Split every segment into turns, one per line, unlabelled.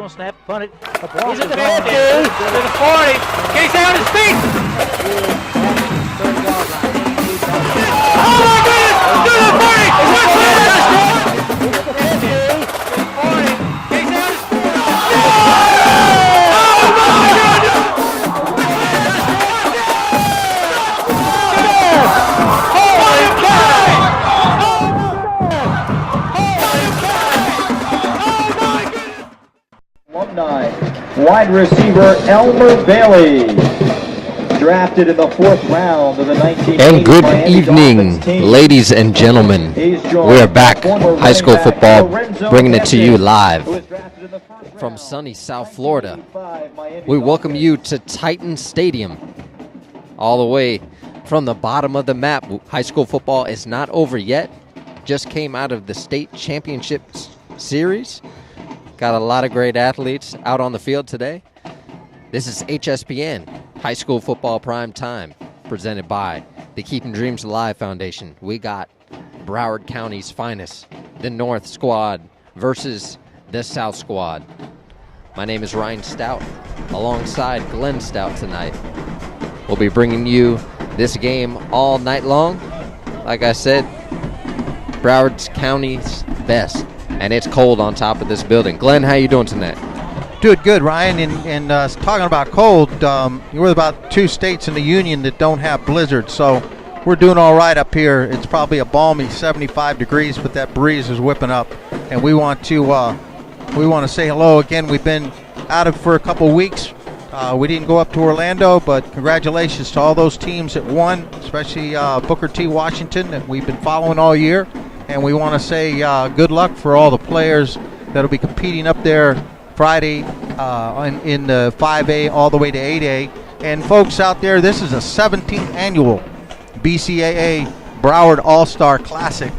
going to snap, punt it. He's at the 50, to the 40. Can he stay on his feet? Oh my goodness! To the 40!
Wide receiver Elmer Bailey, drafted in the 4th round of the 1980
And good
Miami
evening,
Dolphins team.
ladies and gentlemen. We are back, high school football, bringing it to you live from sunny South Florida. We welcome you to Titan Stadium, all the way from the bottom of the map. High school football is not over yet, just came out of the state championship series. Got a lot of great athletes out on the field today. This is Hspn, High School Football Prime Time, presented by the Keeping Dreams Alive Foundation. We got Broward County's finest, the North Squad versus the South Squad. My name is Ryan Stout, alongside Glenn Stout tonight. We'll be bringing you this game all night long. Like I said, Broward County's best. And it's cold on top of this building. Glenn, how you doing tonight?
Doing good, Ryan. And talking about cold, we're about 2 states in the union that don't have blizzards, so we're doing all right up here. It's probably a balmy 75 degrees, but that breeze is whipping up. And we want to say hello again. We've been out of for a couple weeks. We didn't go up to Orlando, but congratulations to all those teams that won, especially Booker T. Washington that we've been following all year. And we want to say good luck for all the players that will be competing up there Friday in the 5A all the way to 8A. And folks out there, this is a 17th annual Bcaa Broward All-Star Classic.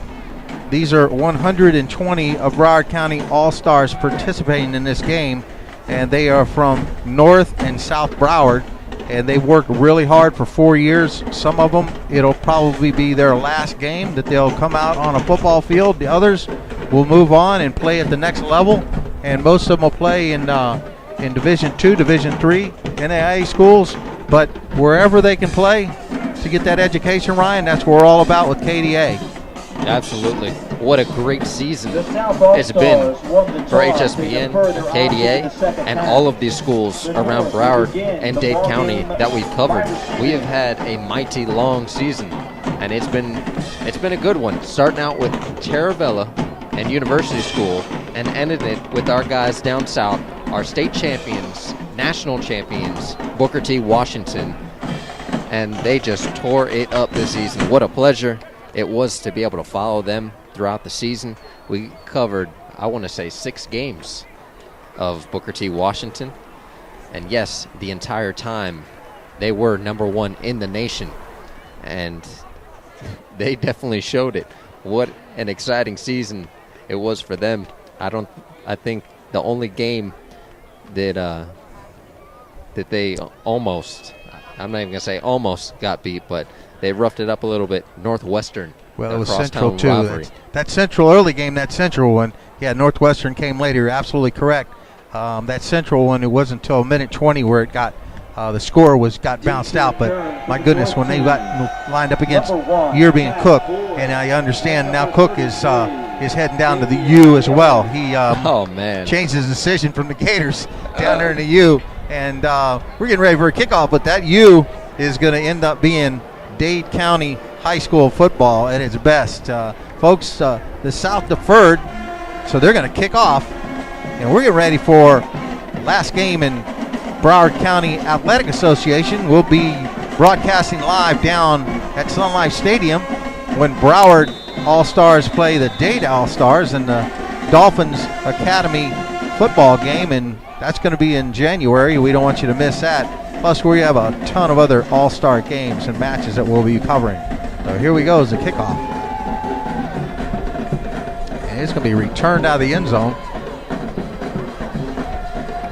These are 120 of Broward County All-Stars participating in this game. And they are from North and South Broward. And they've worked really hard for 4 years. Some of them, it'll probably be their last game that they'll come out on a football field. The others will move on and play at the next level. And most of them will play in Division II, Division III, NAIA schools. But wherever they can play to get that education, Ryan, that's what we're all about with KDA.
Absolutely. What a great season it's been for Hspn, KDA, and all of these schools around Broward and Dade County that we've covered. We have had a mighty long season, and it's been a good one. Starting out with Terravella and University School, and ended it with our guys down south, our state champions, national champions, Booker T. Washington, and they just tore it up this season. What a pleasure it was to be able to follow them throughout the season. We covered, I want to say, 6 games of Booker T. Washington. And yes, the entire time they were #1 in the nation. And they definitely showed it. What an exciting season it was for them. I think the only game that they almost, I'm not even going to say almost got beat, but they roughed it up a little bit. Northwestern.
Well, it was Central, too. That Central early game, that Central one, yeah, Northwestern came later. You're absolutely correct. That Central one, it wasn't until minute 20 where it got, the score got bounced out. But, my goodness, when they got lined up against Yerby and Cook, and I understand now Cook is heading down to the U as well. He changed his decision from the Gators down there in the U. And we're getting ready for a kickoff, but that U is going to end up being Dade County high school football at its best. Folks, the South deferred, so they're going to kick off. And we're getting ready for last game in Broward County Athletic Association. We'll be broadcasting live down at Sun Life Stadium when Broward All-Stars play the Dade All-Stars in the Dolphins Academy football game, and that's going to be in January. We don't want you to miss that. Plus, we have a ton of other all-star games and matches that we'll be covering. So here we go as the kickoff. And it's going to be returned out of the end zone.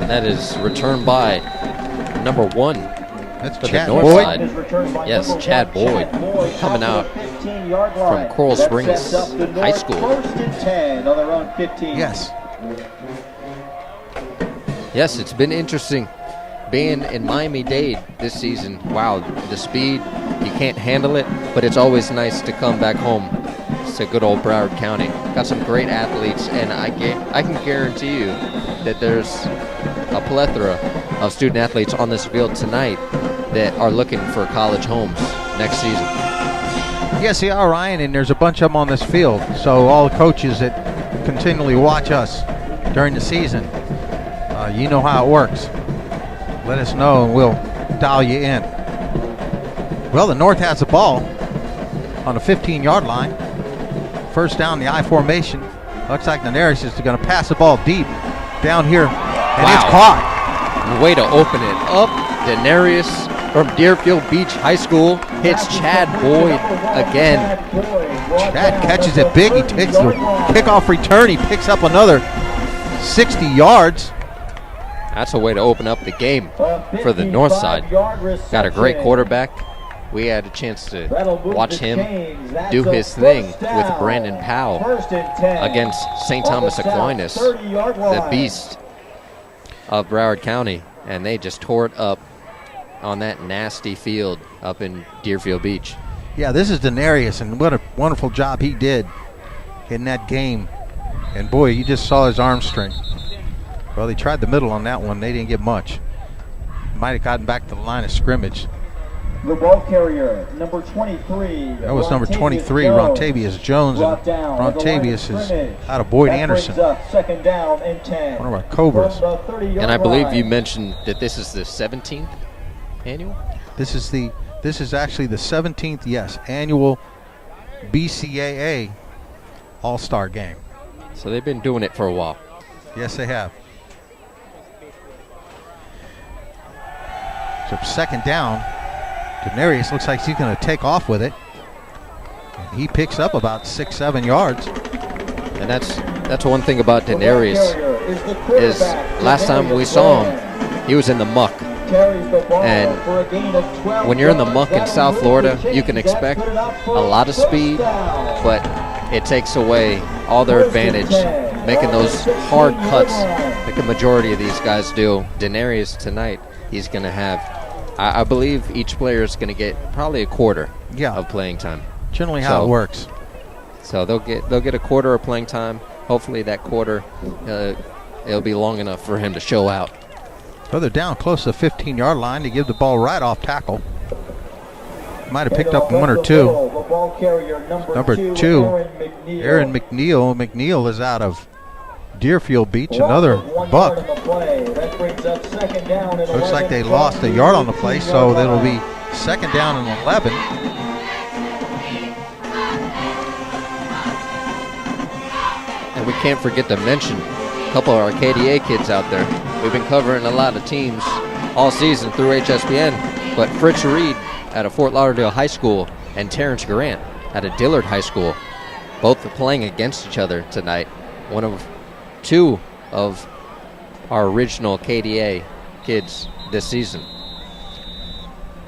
And that is returned by #1.
That's
for
Chad
the north
Boyd.
side. Yes, Chad Boyd coming out from Coral Springs High School.
First and 10 on their own 15.
Yes.
Yes, it's been interesting being in Miami-Dade this season. Wow, the speed, you can't handle it, but it's always nice to come back home to good old Broward County. Got some great athletes, and I can guarantee you that there's a plethora of student athletes on this field tonight that are looking for college homes next season.
Yes, they are, Ryan, and there's a bunch of them on this field. So all the coaches that continually watch us during the season, you know how it works. Let us know and we'll dial you in. Well, the North has the ball on the 15-yard line. First down, the I formation. Looks like Daenerys is going to pass the ball deep down here, and it's caught.
Way to open it up. Daenerys from Deerfield Beach High School hits Chad Boyd again.
Chad catches it big. He takes the kickoff return. He picks up another 60 yards.
That's a way to open up the game for the north side. Got a great quarterback. We had a chance to watch him do his thing with Brandon Powell against St. Thomas Aquinas, the beast of Broward County, and they just tore it up on that nasty field up in Deerfield Beach.
Yeah, this is Daenerys, and what a wonderful job he did in that game. And boy, you just saw his arm strength. Well, they tried the middle on that one. They didn't get much. Might have gotten back to the line of scrimmage.
The ball carrier, number 23.
That was number 23, Rontavius Jones. And Rontavius is out of Boyd Anderson.
Second down and 10.
One of our Cobras.
And I believe you mentioned that this is the 17th annual?
This is actually the 17th, yes, annual BCAA All-Star game.
So they've been doing it for a while.
Yes, they have. So second down. Daenerys looks like he's going to take off with it. And he picks up about 6-7 yards.
And that's one thing about Daenerys is last time we saw him, he was in the muck. And when you're in the muck in South Florida, you can expect a lot of speed, but it takes away all their advantage, making those hard cuts like the majority of these guys do. Daenerys tonight, he's going to have, I believe each player is going to get probably a quarter of playing time.
Generally how it works.
So they'll get a quarter of playing time. Hopefully that quarter, it'll be long enough for him to show out.
So they're down close to the 15-yard line to give the ball right off tackle. Might have picked up one or two. Number 2, Aaron McNeil. McNeil is out of Deerfield Beach, another buck. Looks like they lost a yard on the play, so it'll be second down and 11.
And we can't forget to mention a couple of our KDA kids out there. We've been covering a lot of teams all season through HSPN, but Fritz Reed at a Fort Lauderdale High School and Terrence Grant at a Dillard High School, both playing against each other tonight. One of two of our original KDA kids this season.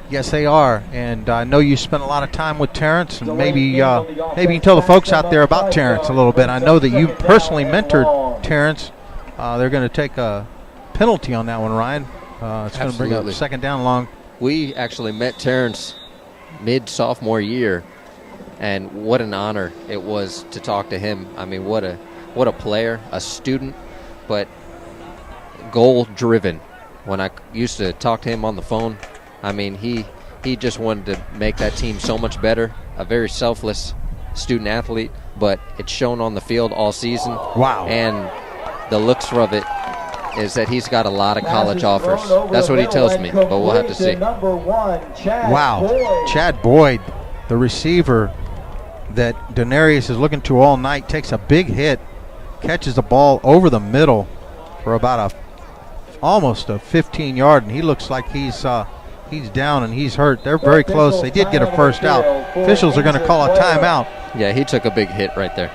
Yes, they are, and I know you spent a lot of time with Terrence, and maybe you can tell the folks out there about Terrence a little bit. I know that you personally mentored Terrence. They're going to take a penalty on that one, Ryan. It's going to bring up second down long.
We actually met Terrence mid-sophomore year, and what an honor it was to talk to him. I mean, what a player, a student, but goal-driven. When I used to talk to him on the phone, I mean, he just wanted to make that team so much better. A very selfless student athlete, but it's shown on the field all season.
Wow.
And the looks of it is that he's got a lot of college offers. That's what he tells me, but we'll have to see.
Wow. Chad Boyd, the receiver that Daenerys is looking to all night, takes a big hit, catches the ball over the middle for about almost a 15-yard, and he looks like he's down and he's hurt. They're very close. They did get a first out. Officials are going to call a timeout.
Yeah, he took a big hit right there.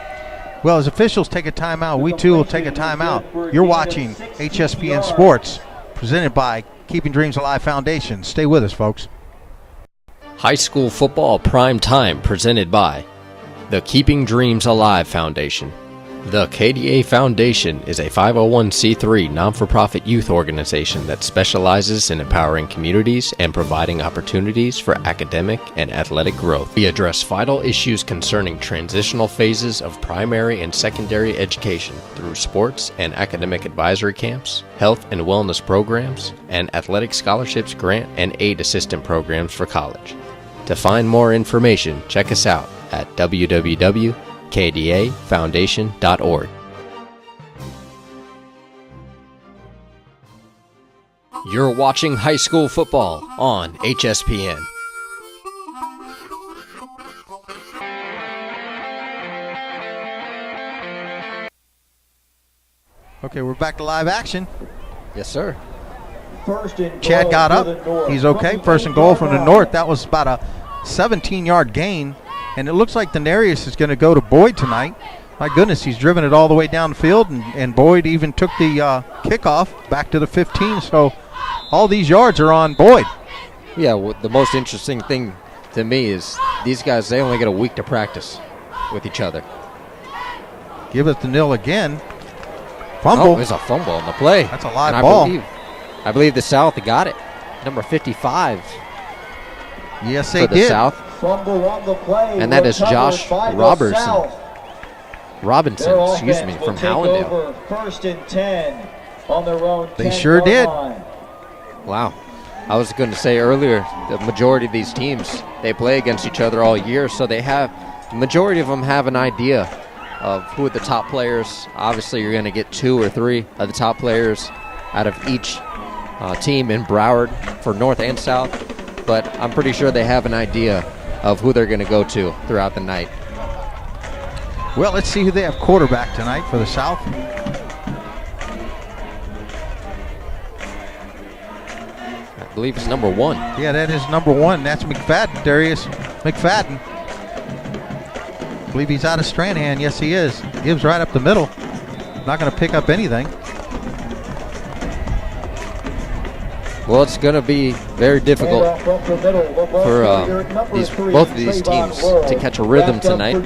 Well, as officials take a timeout, we too will take a timeout. You're watching HSPN Sports, presented by Keeping Dreams Alive Foundation. Stay with us, folks.
High school football prime time, presented by the Keeping Dreams Alive Foundation. The KDA Foundation is a 501c3 non-for-profit youth organization that specializes in empowering communities and providing opportunities for academic and athletic growth. We address vital issues concerning transitional phases of primary and secondary education through sports and academic advisory camps, health and wellness programs, and athletic scholarships, grant and aid assistant programs for college. To find more information, check us out at www.kdafoundation.org. You're watching high school football on Hspn.
Okay, we're back to live action.
Yes, sir.
Chad got up. He's okay. First and goal from the north. That was about a 17-yard gain. And it looks like Denarius is going to go to Boyd tonight. My goodness, he's driven it all the way down the field, and Boyd even took the kickoff back to the 15. So all these yards are on Boyd.
Yeah, the most interesting thing to me is these guys, they only get a week to practice with each other.
Give it to Nil again. Fumble.
Oh, there's a fumble on the play.
That's a live ball.
I believe the South got it. Number 55.
Yes, they
for the
did.
South.
Fumble on the play.
And that is Josh Robinson,
Arrowheads
from
will take
Hallandale.
over 1st and 10 on their own.
They sure did.
Wow. I was going to say earlier, the majority of these teams, they play against each other all year, so the majority of them have an idea of who are the top players. Obviously, you're going to get 2 or 3 of the top players out of each team in Broward for North and South, but I'm pretty sure they have an idea of who they're going to go to throughout the night.
Well, let's see who they have quarterback tonight for the South.
I believe it's number 1.
Yeah, that is number 1. That's McFadden, Darius McFadden. I believe he's out of Stranahan. Yes, he is. Gives right up the middle. Not going to pick up anything.
Well, it's going to be very difficult for both of these teams to catch a rhythm tonight.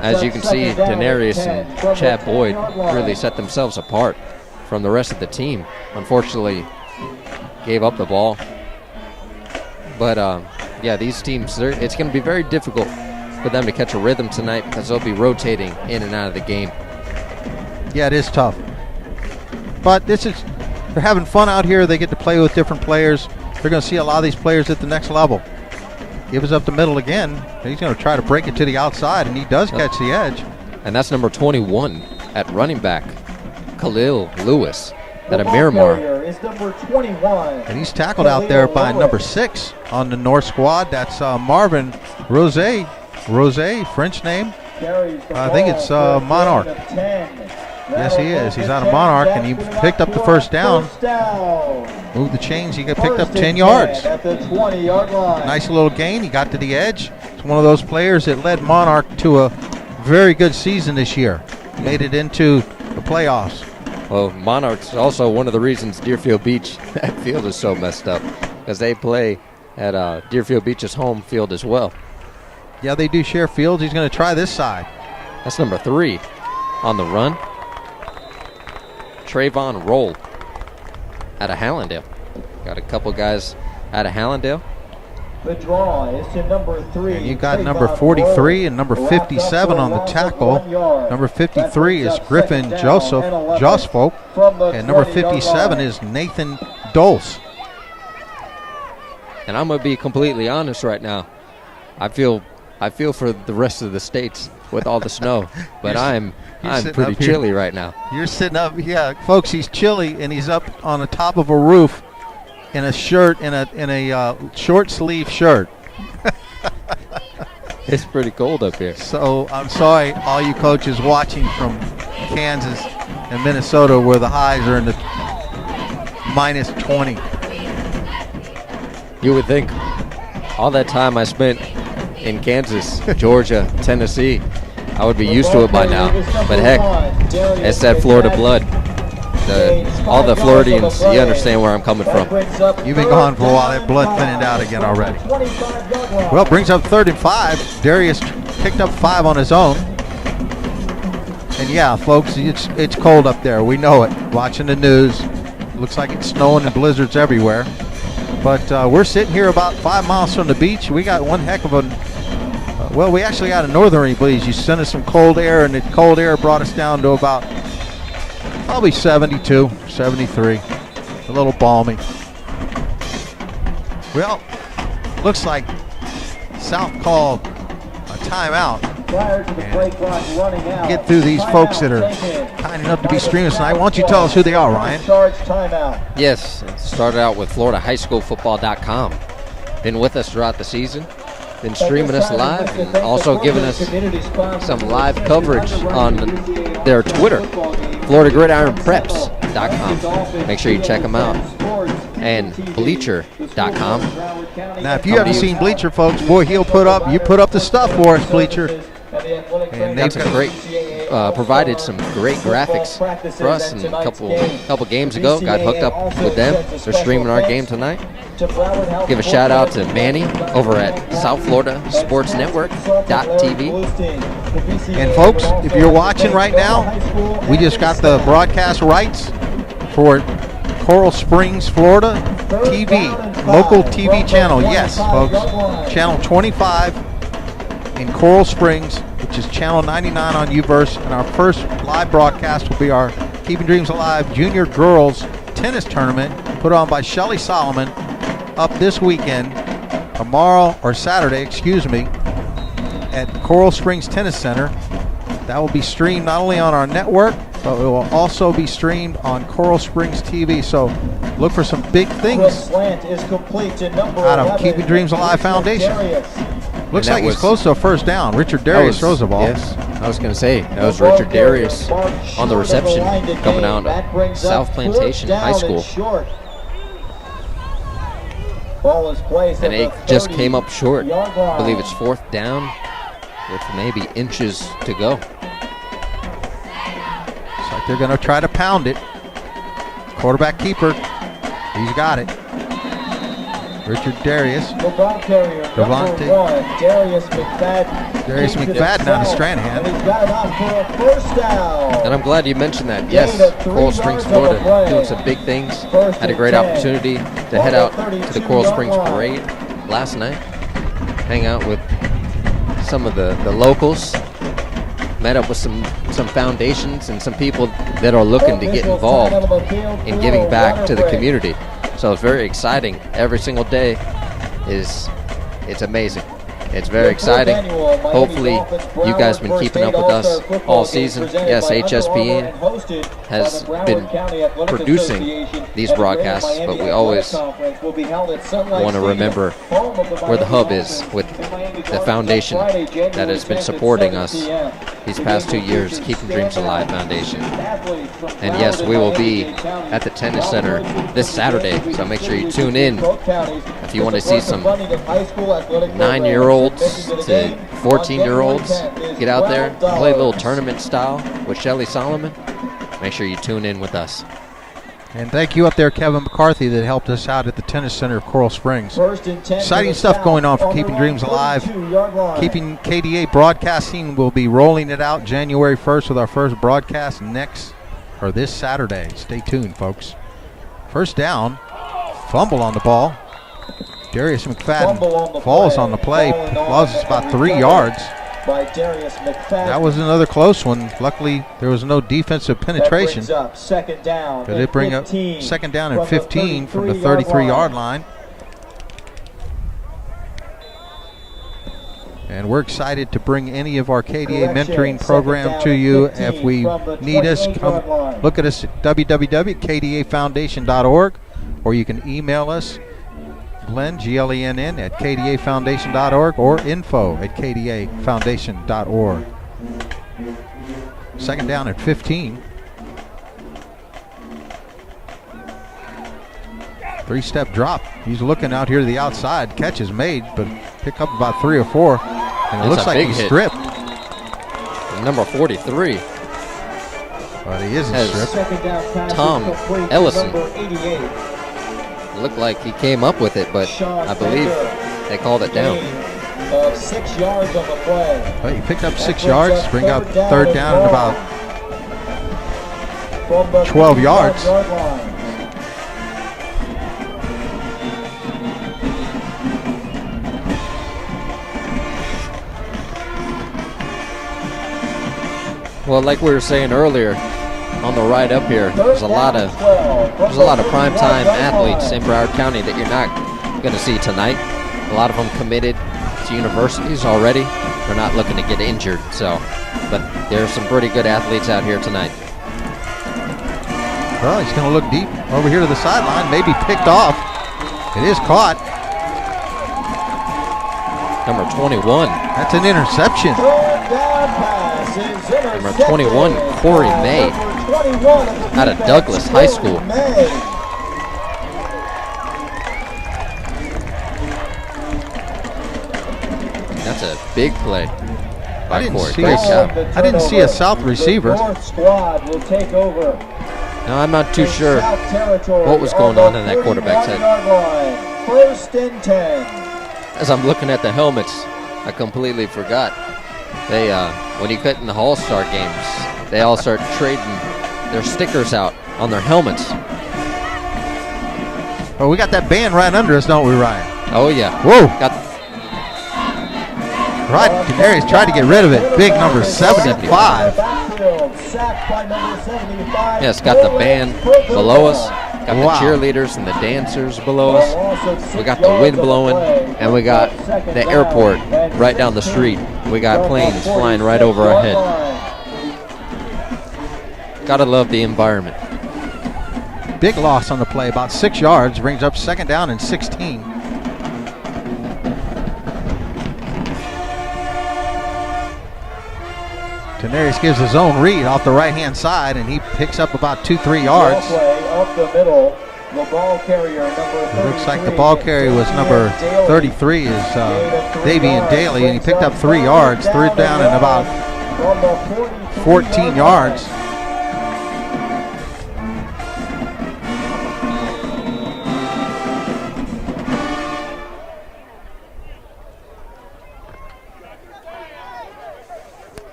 As you can see, Denarius and Chad Boyd really set themselves apart from the rest of the team. Unfortunately, gave up the ball. But, yeah, these teams, it's going to be very difficult for them to catch a rhythm tonight because they'll be rotating in and out of the game.
Yeah, it is tough. But they're having fun out here. They get to play with different players. They're going to see a lot of these players at the next level. Gives up the middle again. He's going to try to break it to the outside, and he does catch the edge.
And that's number 21 at running back, Khalil Lewis, out of Miramar.
Is number 21.
And he's tackled out there by number 6 on the North squad. That's Marvin Rose, French name. I think it's Monarch. Yes, he is. He's out of Monarch, and he picked up the first down. Moved the chains. He picked up 10 yards.
At the 20-yard line.
Nice little gain. He got to the edge. It's one of those players that led Monarch to a very good season this year. Made it into the playoffs.
Well, Monarch's also one of the reasons Deerfield Beach, that field is so messed up, because they play at Deerfield Beach's home field as well.
Yeah, they do share fields. He's going to try this side.
That's number 3 on the run. Trayvon Roll out of Hallandale. Got a couple guys out of Hallandale.
The draw is to number 3.
And you got number 43 and number 57 on the tackle. Number 53 is Griffin Josfolk, and number 57 is Nathan Dulce.
And I'm going to be completely honest right now. I feel for the rest of the states with all the snow, but I'm pretty chilly right now.
You're sitting up, yeah, folks. He's chilly, and he's up on the top of a roof in a shirt, in a short sleeve shirt.
It's pretty cold up here.
So I'm sorry, all you coaches watching from Kansas and Minnesota, where the highs are in the minus 20.
You would think all that time I spent in Kansas, Georgia, Tennessee, I would be used to it by now. But heck, it's that Florida blood. All the Floridians, you understand where I'm coming from.
You've been gone for a while. That blood thinning out again already. Well, brings up 3rd and 5. Darius picked up 5 on his own. And yeah, folks, it's cold up there. We know it. Watching the news, looks like it's snowing and blizzards everywhere. But we're sitting here about 5 miles from the beach. We got one heck of a, well, we actually got a northerly breeze. You sent us some cold air, and the cold air brought us down to about probably 72, 73. A little balmy. Well, looks like South called a timeout. Get through these folks that are kind enough to be streaming tonight. Why don't you tell us who they are, Ryan?
Yes, started out with FloridaHighSchoolFootball.com. Been with us throughout the season. Been streaming us live and also giving us some live coverage on their Twitter, FloridaGridironPreps.com. Make sure you check them out. And Bleacher.com.
Now, if you haven't seen Bleacher, folks, boy, you put up the stuff for us, Bleacher.
And they've provided some great graphics for us. And a couple games ago, got hooked up with them. They're streaming our game tonight. Give a shout out to Manny over at South Florida Sports Network.tv.
And folks, if you're watching right now, we just got the broadcast rights for Coral Springs, Florida TV, local TV channel. Yes, folks, channel 25 in Coral Springs, which is channel 99 on Uverse. And our first live broadcast will be our Keeping Dreams Alive Junior Girls Tennis Tournament put on by Shelly Solomon up this weekend, tomorrow or Saturday, excuse me, at Coral Springs Tennis Center. That will be streamed not only on our network, but it will also be streamed on Coral Springs TV. So look for some big things out of Keeping Dreams Alive Foundation. Looks like he's close to a first down. Richard Darius throws the ball.
Yes, I was going to say, that was Richard Darius on the reception coming out of South Plantation High School. And it just came up short. I believe it's fourth down with maybe inches to go.
Looks like they're going to try to pound it. Quarterback keeper, he's got it. Richard Darius. Devontae. Darius McFadden out of Stranahan.
And I'm glad you mentioned that. Yes, Coral Springs, Florida, doing some big things. Had a great opportunity to head out to the Coral Springs Parade last night. Hang out with some of the locals. Met up with some foundations and some people that are looking to get involved in giving back to the community. So it's very exciting. Every single day it's amazing. It's very exciting. Hopefully you guys have been keeping up with us all season. Yes, Hspn has been producing these broadcasts, but we always want to remember where the hub is with the foundation that has been supporting us these past 2 years, Keeping Dreams Alive Foundation. And yes, we will be at the Tennis Center this Saturday, so make sure you tune in if you want to see some 9-year-olds to 14-year-olds get out there, play a little tournament style with Shelly Solomon. Make sure you tune in with us.
And thank you up there, Kevin McCarthy, that helped us out at the Tennis Center of Coral Springs. Exciting stuff going on for Keeping Dreams Alive. Keeping KDA Broadcasting will be rolling it out January 1st with our first broadcast this Saturday. Stay tuned, folks. First down, fumble on the ball. Darius McFadden falls on the play, loses about 3 yards. That was another close one. Luckily, there was no defensive penetration. But it bring up second down and 15 from the 33-yard line. And we're excited to bring any of our KDA mentoring program to you. If we need us, come look at us at www.kdafoundation.org, or you can email us, Glenn, Glenn, at kdafoundation.org, or info@kdafoundation.org. Second down at 15. 3-step drop. He's looking out here to the outside. Catch is made, but pick up about 3 or 4. And it looks like he's stripped.
Number 43.
But he isn't stripped.
Tom Ellison. Looked like he came up with it, but I believe they called it down.
6 yards on the play.
Well, he picked up 6 yards, bring up third down and about 12 yards.
Well, like we were saying earlier, on the ride up here, there's a lot of primetime athletes in Broward County that you're not going to see tonight. A lot of them committed to universities already. They're not looking to get injured. But there's some pretty good athletes out here tonight.
Well, he's going to look deep over here to the sideline, maybe picked off. It is caught.
Number 21.
That's an interception.
Number 21, Corey May, out of Douglas High School. That's a big play by Corey. Great job.
I didn't see a South receiver.
No, I'm not too sure what was going on in that quarterback's head.
First and 10.
As I'm looking at the helmets, I completely forgot. They, when you cut in the All-Star games, they all start trading their stickers out on their helmets.
Well, we got that band right under us, don't we, Ryan?
Oh, yeah.
Whoa. Right, Canarius tried to get rid of it. Big number 75.
Yes, got the band below us. Got the cheerleaders and the dancers below us. We got the wind blowing, and we got the airport right down the street. We got planes flying right over our head. Gotta love the environment.
Big loss on the play, about 6 yards, brings up 2nd down and 16. Tenarius gives his own read off the right-hand side, and he picks up about 2-3 yards.
Up the middle, the ball carrier, number
it looks like the ball carrier was number 33 is Davie and Daly, and he picked up 3 yards, 3rd down and about 14 yards.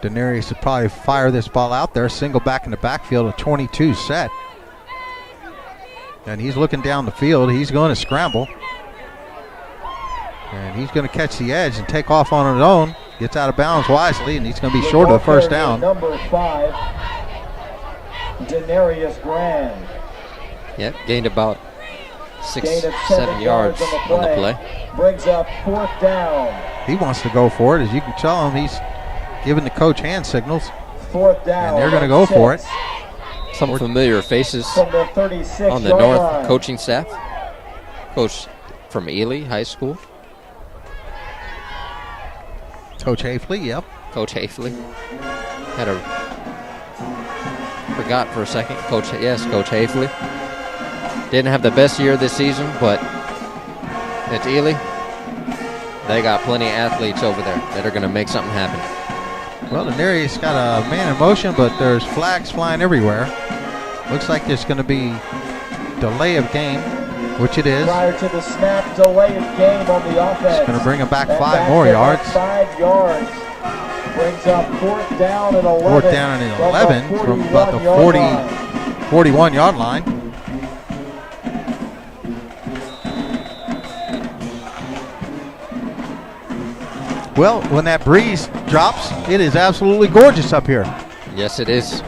Denarius would probably fire this ball out there, single back in the backfield, a 22 set. And he's looking down the field. He's going to scramble. And he's going to catch the edge and take off on his own. Gets out of bounds wisely, and he's going to be short of the 1st down.
Number 5, Denarius Grand.
Yep, gained about 6-7 yards on the play.
Brings up 4th down.
He wants to go for it. As you can tell him, he's giving the coach hand signals.
4th down.
And they're going to go for it.
Some familiar faces
from the 36
on the North coaching staff. Coach from Ely High School.
Coach Hafley, yep.
Coach Hafley. Forgot for a second. Coach Hafley. Didn't have the best year this season, but at Ely, they got plenty of athletes over there that are going to make something happen.
Well, Denarius got a man in motion, but there's flags flying everywhere. Looks like there's going to be delay of game, which it is.
Prior to the snap, delay of game on the offense.
It's going to bring him back 5 more yards.
5 yards. Brings up 4th down and 11.
4th down and 11 from about the 41-yard line. Well, when that breeze drops, it is absolutely gorgeous up here.
Yes, it is.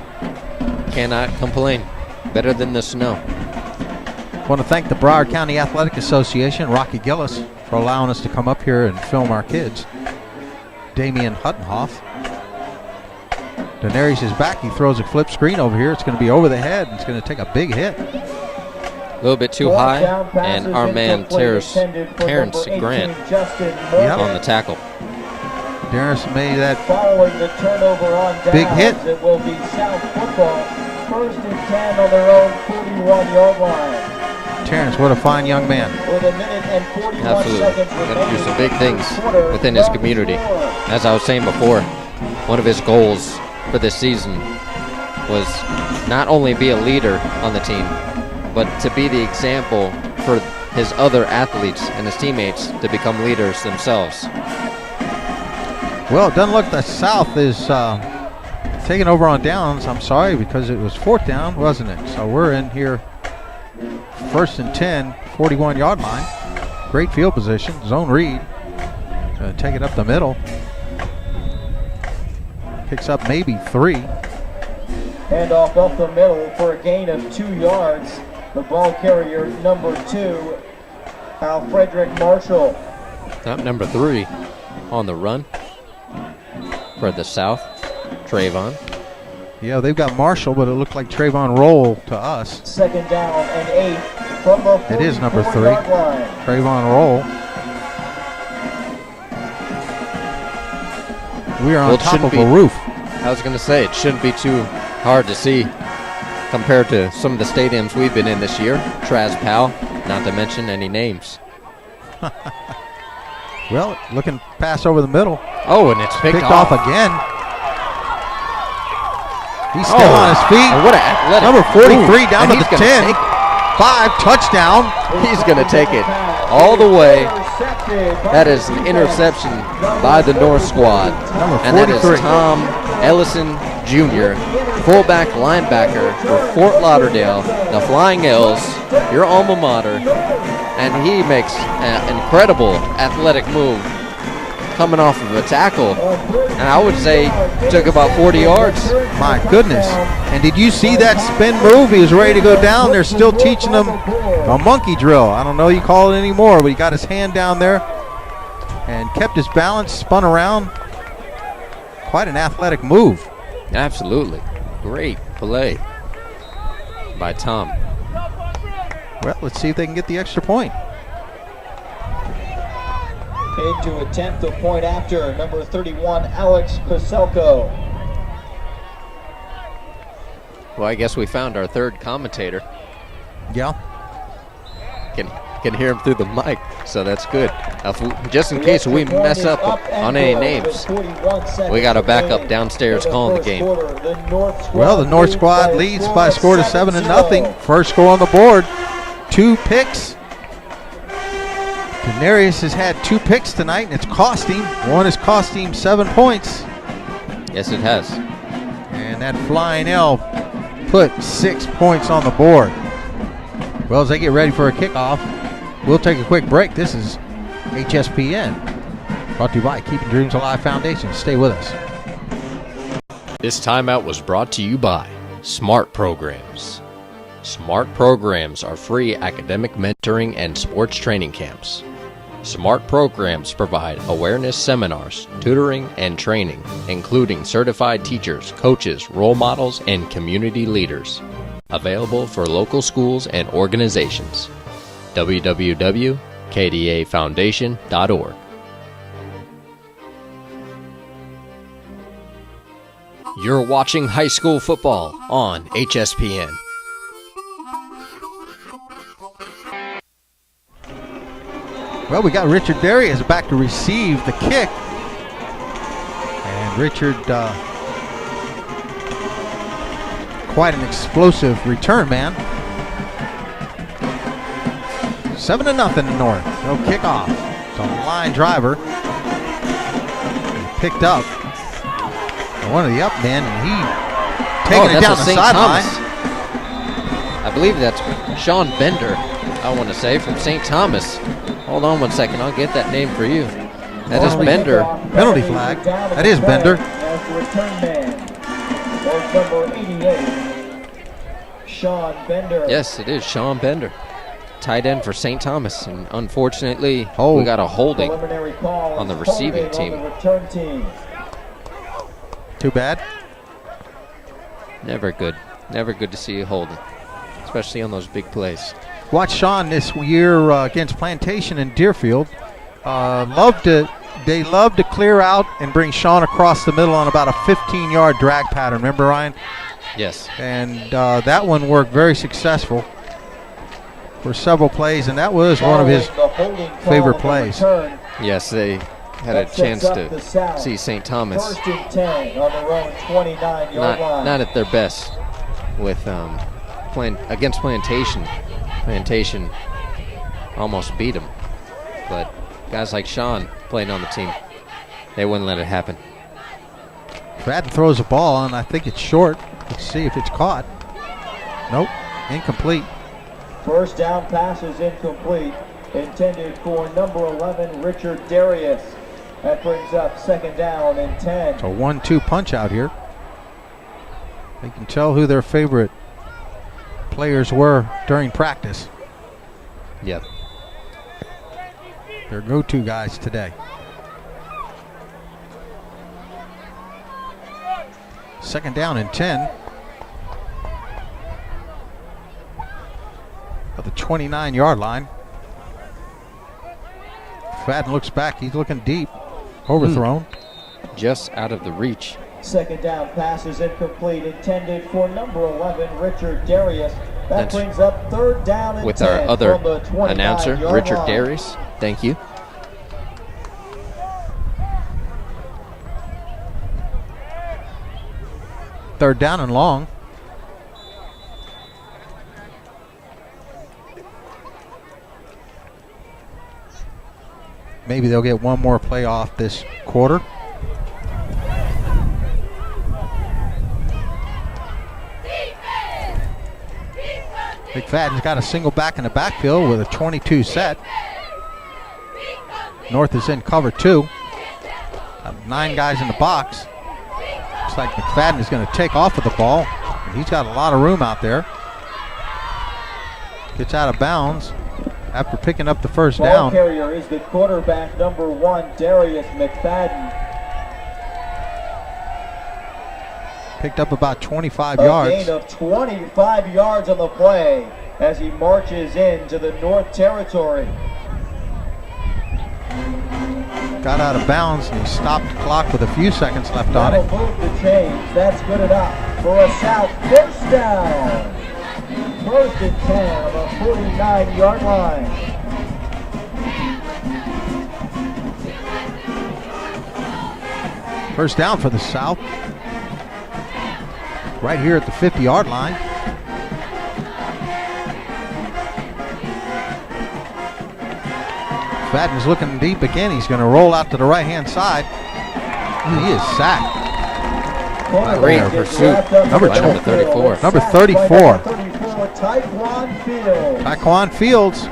Cannot complain. Better than the snow.
I want to thank the Broward County Athletic Association, Rocky Gillis, for allowing us to come up here and film our kids. Damian Huttenhoff. Denarius is back. He throws a flip screen over here. It's going to be over the head. It's going to take a big hit.
A little bit too high, and our man Terrence Grant on the tackle.
Terrence made that
following the turnover on downs,
big hit.
It will be South football. 1st and 10 on their own 41-yard line.
Terrence, what a fine young man.
With a minute and 41
Absolutely.
seconds
Going to do some big things within his community. As I was saying before, one of his goals for this season was not only be a leader on the team, but to be the example for his other athletes and his teammates to become leaders themselves.
Well, it doesn't look the South is taking over on downs. I'm sorry, because it was 4th down, wasn't it? So we're in here 1st and 10, 41-yard line. Great field position. Zone read. Take it up the middle. Picks up maybe 3.
Handoff up the middle for a gain of 2 yards. The ball carrier, number 2, Frederick Marshall.
Up number 3 on the run for the South, Trayvon.
Yeah, they've got Marshall, but it looked like Trayvon Roll to us.
2nd down and 8 from the 44-yard line.
It is number 3, Trayvon Roll. We are on top of a roof.
I was going to say, it shouldn't be too hard to see compared to some of the stadiums we've been in this year. Traz Powell, not to mention any names.
Well, looking pass over the middle.
Oh, and it's picked
off again. He's still on his feet.
What an athletic.
Number 43 down to the 10. 5, touchdown.
He's going to take it all the way. That is an interception by the North squad.
Number 43.
And that is Tom Ellison Jr., fullback linebacker for Fort Lauderdale, the Flying L's, your alma mater. And he makes an incredible athletic move coming off of a tackle. And I would say took about 40 yards.
My goodness. And did you see that spin move? He was ready to go down. They're still teaching him a monkey drill. I don't know you call it anymore, but he got his hand down there and kept his balance, spun around. Quite an athletic move.
Absolutely. Great play by Tom.
Well, let's see if they can get the extra point.
Paid to attempt the point after, number 31, Alex Paselko.
Well, I guess we found our third commentator.
Yeah.
Can hear him through the mic, so that's good. Just in case we mess up on any names, we got a backup downstairs calling the game.
Well, the North squad leads by a score of 7-0. First score on the board. 2 picks. Denarius has had 2 picks tonight, and it's cost him. One has cost him 7 points.
Yes, it has.
And that Flying L put 6 points on the board. Well, as they get ready for a kickoff, we'll take a quick break. This is HSPN, brought to you by Keeping Dreams Alive Foundation. Stay with us.
This timeout was brought to you by Smart Programs. Smart Programs are free academic mentoring and sports training camps. Smart Programs provide awareness seminars, tutoring, and training, including certified teachers, coaches, role models, and community leaders. Available for local schools and organizations. www.kdafoundation.org. You're watching high school football on HSPN.
Well, we got Richard Darius back to receive the kick. And Richard, quite an explosive return, man. 7-0 in North. No kickoff. It's a line driver. Picked up one of the up men, and he taking it down the sideline.
I believe that's Sean Bender, I want to say, from St. Thomas. Hold on one second, I'll get that name for you. That is Bender.
Penalty flag. That is Bender.
Number 88, Sean Bender.
Yes, it is Sean Bender. Tight end for St. Thomas, and unfortunately, we got a holding on the receiving team.
Too bad.
Never good. Never good to see you holding, especially on those big plays.
Watch Sean this year against Plantation and Deerfield. They love to clear out and bring Sean across the middle on about a 15-yard drag pattern. Remember, Ryan?
Yes.
And that one worked very successful for several plays, and that was one of his favorite plays.
Yes, they had a chance to see St. Thomas
First and 10 on their own 29-yard line.
Not at their best with against Plantation. Plantation almost beat them, but guys like Sean playing on the team, they wouldn't let it happen.
McFadden throws a ball, and I think it's short. Let's see if it's caught. Nope, incomplete.
First down pass is incomplete. Intended for number 11, Richard Darius. That brings up second down and 10.
It's a 1-2 punch out here. They can tell who their favorite players were during practice.
Yep.
Their go-to guys today. Second down and 10. At the 29-yard line. McFadden looks back. He's looking deep. Overthrown.
Just out of the reach.
Second down pass is incomplete. Intended for number 11, Richard Darius. That brings up third down and
with
10
our other
from the 29-yard
announcer, Richard
line.
Darius. Thank you.
Third down and long. Maybe they'll get one more play off this quarter. McFadden's got a single back in the backfield with a 22 set. North is in cover 2. 9 guys in the box. Looks like McFadden is going to take off with the ball. He's got a lot of room out there. Gets out of bounds after picking up the first down.
Ball carrier is the quarterback, number 1, Darius McFadden.
Picked up about 25
A
yards.
gain of 25 yards on the play as he marches into the North Territory.
Got out of bounds and he stopped the clock with a few seconds left on it.
That'll move the chains. That's good enough for a South first down. First and 10 on the 49-yard line.
First down for the South. Right here at the 50-yard line. McFadden's looking deep again. He's going to roll out to the right-hand side. He is sacked.
Great pursuit.
Number
34.
Number 34.
Taekwon
Fields.
Fields.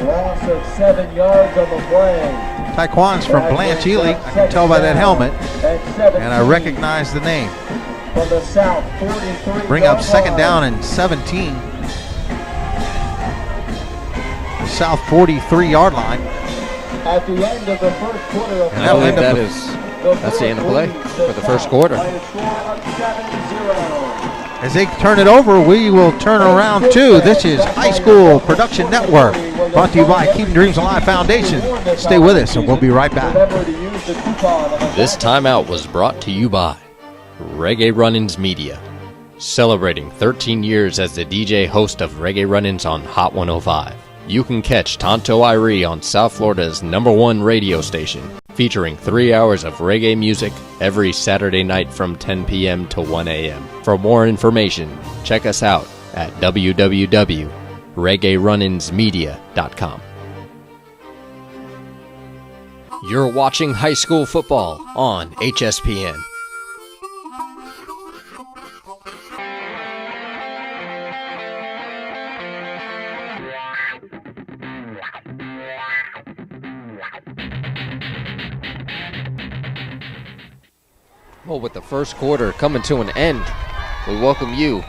Loss of 7 yards on the play.
Taekwon's from Blanche Ely. I can tell by that helmet. And I recognize the name.
From the South, 43.
Bring up second down and 17. The South 43-yard line.
At the end of the first quarter of
And I believe that's the end of play for the first quarter.
As they turn it over, we will turn around too. This is High School Production Network, brought to you by Keeping Dreams Alive Foundation. Stay with us and we'll be right back.
This timeout was brought to you by Reggae Run-Ins Media, celebrating 13 years as the DJ host of Reggae Run-Ins on Hot 105. You can catch Tonto Irie on South Florida's #1 radio station, featuring 3 hours of reggae music every Saturday night from 10 p.m. to 1 a.m. For more information, check us out at www.reggaeruninsmedia.com. You're watching high school football on Hspn. Well, with the first quarter coming to an end, we welcome you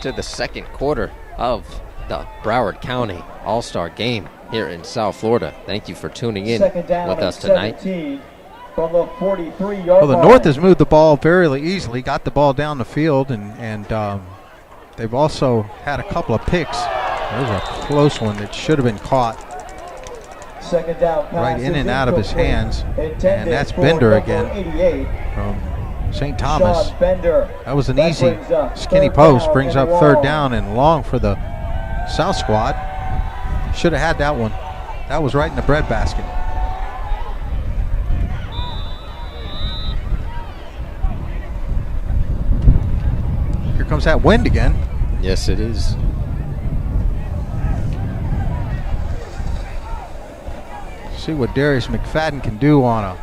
to the second quarter of the Broward County All-Star Game here in South Florida. Thank you for tuning in with us tonight.
From the 43-yard
Well, the North has moved the ball very easily, got the ball down the field, and they've also had a couple of picks. There's a close one that should have been caught.
Second down pass
right in and out of his hands. And that's Bender again from St. Thomas. That was an easy skinny post. Brings up third down and long for the South squad. Should have had that one. That was right in the breadbasket. Here comes that wind again.
Yes, it is.
See what Darius McFadden can do on a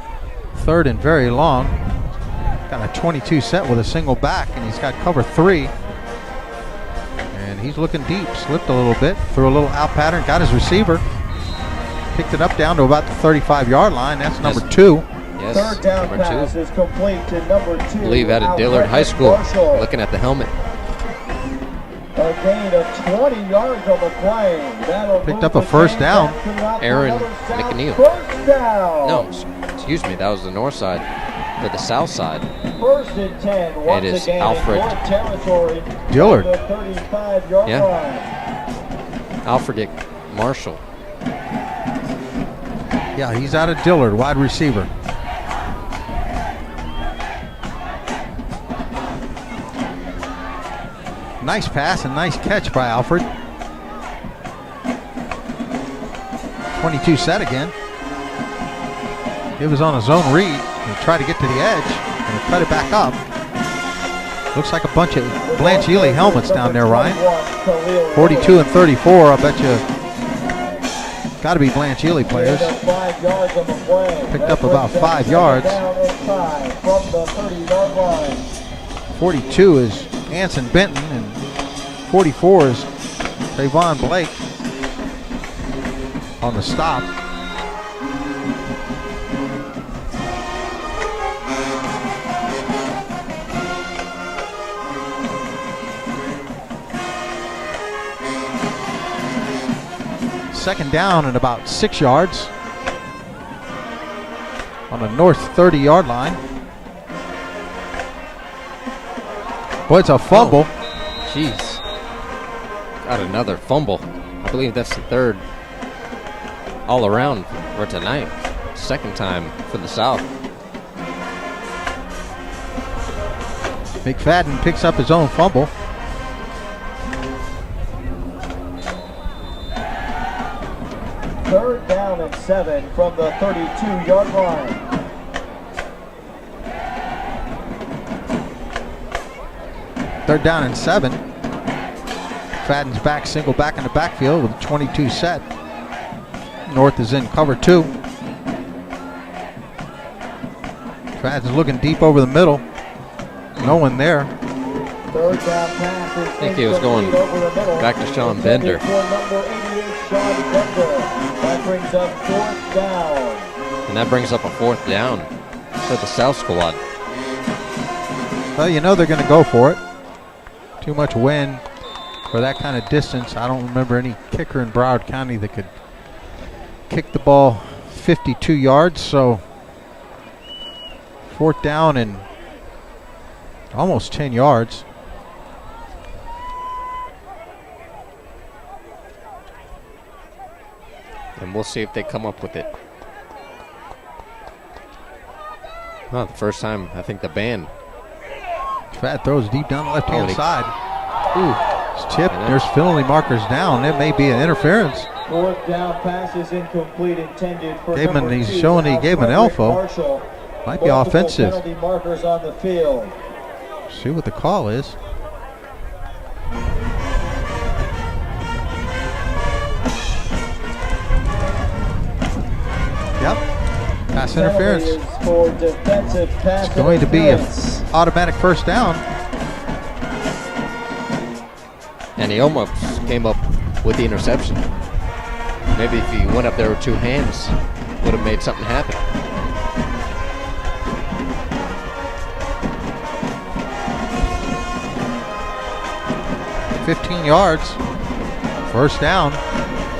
third and very long. Got a 22 set with a single back, and he's got cover 3. And he's looking deep. Slipped a little bit, threw a little out pattern, got his receiver. Picked it up down to about the 35-yard line. That's number 2.
Yes,
Third down
number
pass
2.
is complete to number 2.
I believe out of Dillard High School. Looking at the helmet.
A gain of 20 yards on the play. That'll
Picked
move
up a
the
first
game
down.
back to about
Aaron
another south
McNeil.
First down.
No, excuse me. That was the north side. For the south side.
First and 10. Once
It is
again
Alfred
in your territory.
Dillard.
The 35-yard
Yeah.
line.
Alfred Marshall.
Yeah, he's out of Dillard, wide receiver. Nice pass and nice catch by Alfred. 22 set again. It was on a zone read. He tried to get to the edge and he cut it back up. Looks like a bunch of Blanche Ely helmets down there, Ryan. 42 and 34, I bet you. Got to be Blanche Ely players. Picked up about 5 yards. 42 is Anson Benton, and 44 is Trayvon Blake on the stop. Second down and about 6 yards on the north 30-yard line. Boy, it's a fumble.
Oh, jeez. Got another fumble. I believe that's the third all around for tonight. Second time for the South.
McFadden picks up his own fumble.
Third down and 7 from the 32-yard line.
Third down and 7. Fadden's back, single back in the backfield with 22 set. North is in cover 2. Fadden's looking deep over the middle. No one there.
Third down pass is
I think he was going back to Sean Bender.
For number 88, Sean Bender. That brings up 4th down.
And that brings up a 4th down for the South squad.
Well, you know they're going to go for it. Too much wind for that kind of distance. I don't remember any kicker in Broward County that could kick the ball 52 yards. So 4th down and almost 10 yards.
And we'll see if they come up with it. Well, the first time, I think the band.
Fad throws deep down the left-hand side.
Ooh.
It's tipped. There's penalty markers down. It may be an interference.
4th down pass is incomplete, intended for
Gave him,
number
he's
2,
showing he gave him an elbow.
Marshall.
Might be
Multiple
offensive.
penalty markers on the field.
See what the call is. Yep. Pass interference.
For defensive pass
It's going to be an
interference.
automatic first down.
And he almost came up with the interception. Maybe if he went up there with 2 hands, would have made something happen.
$15 yards. First down.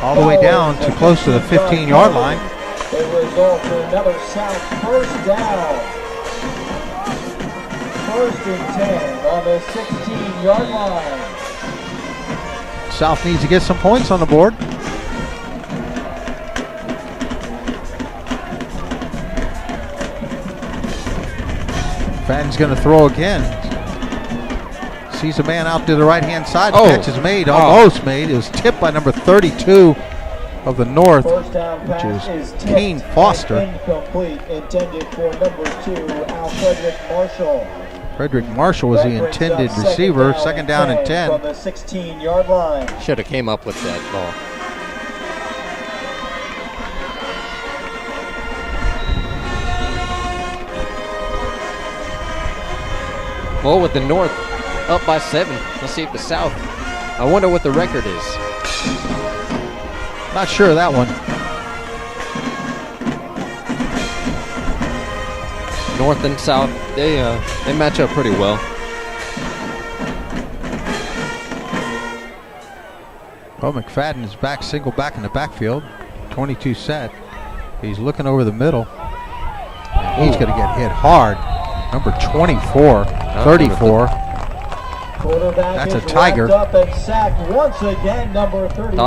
All the way down to close to the 15-yard line.
It results in another South first down. 1st and 10 on the 16-yard line.
South needs to get some points on the board. Fadden's going to throw again. Sees a man out to the right-hand side.
Oh.
Catch is made, almost made. It was tipped by number 32 of the North,
First down
which
pass
is
tipped
Kane
and
Foster.
Incomplete, intended for number 2, Alfred Marshall.
Frederick Marshall was the
That brings
intended
up
receiver. Second down and 10.
from the 16-yard line.
Should have came up with that ball. Well, with the North up by 7, let's see if the South. I wonder what the record is.
Not sure of that one.
North and South, they match up pretty well.
Well, McFadden is back, single back in the backfield. 22 set. He's looking over the middle. And he's going to get hit hard. Number 24, 34. That's a Tiger.
Thought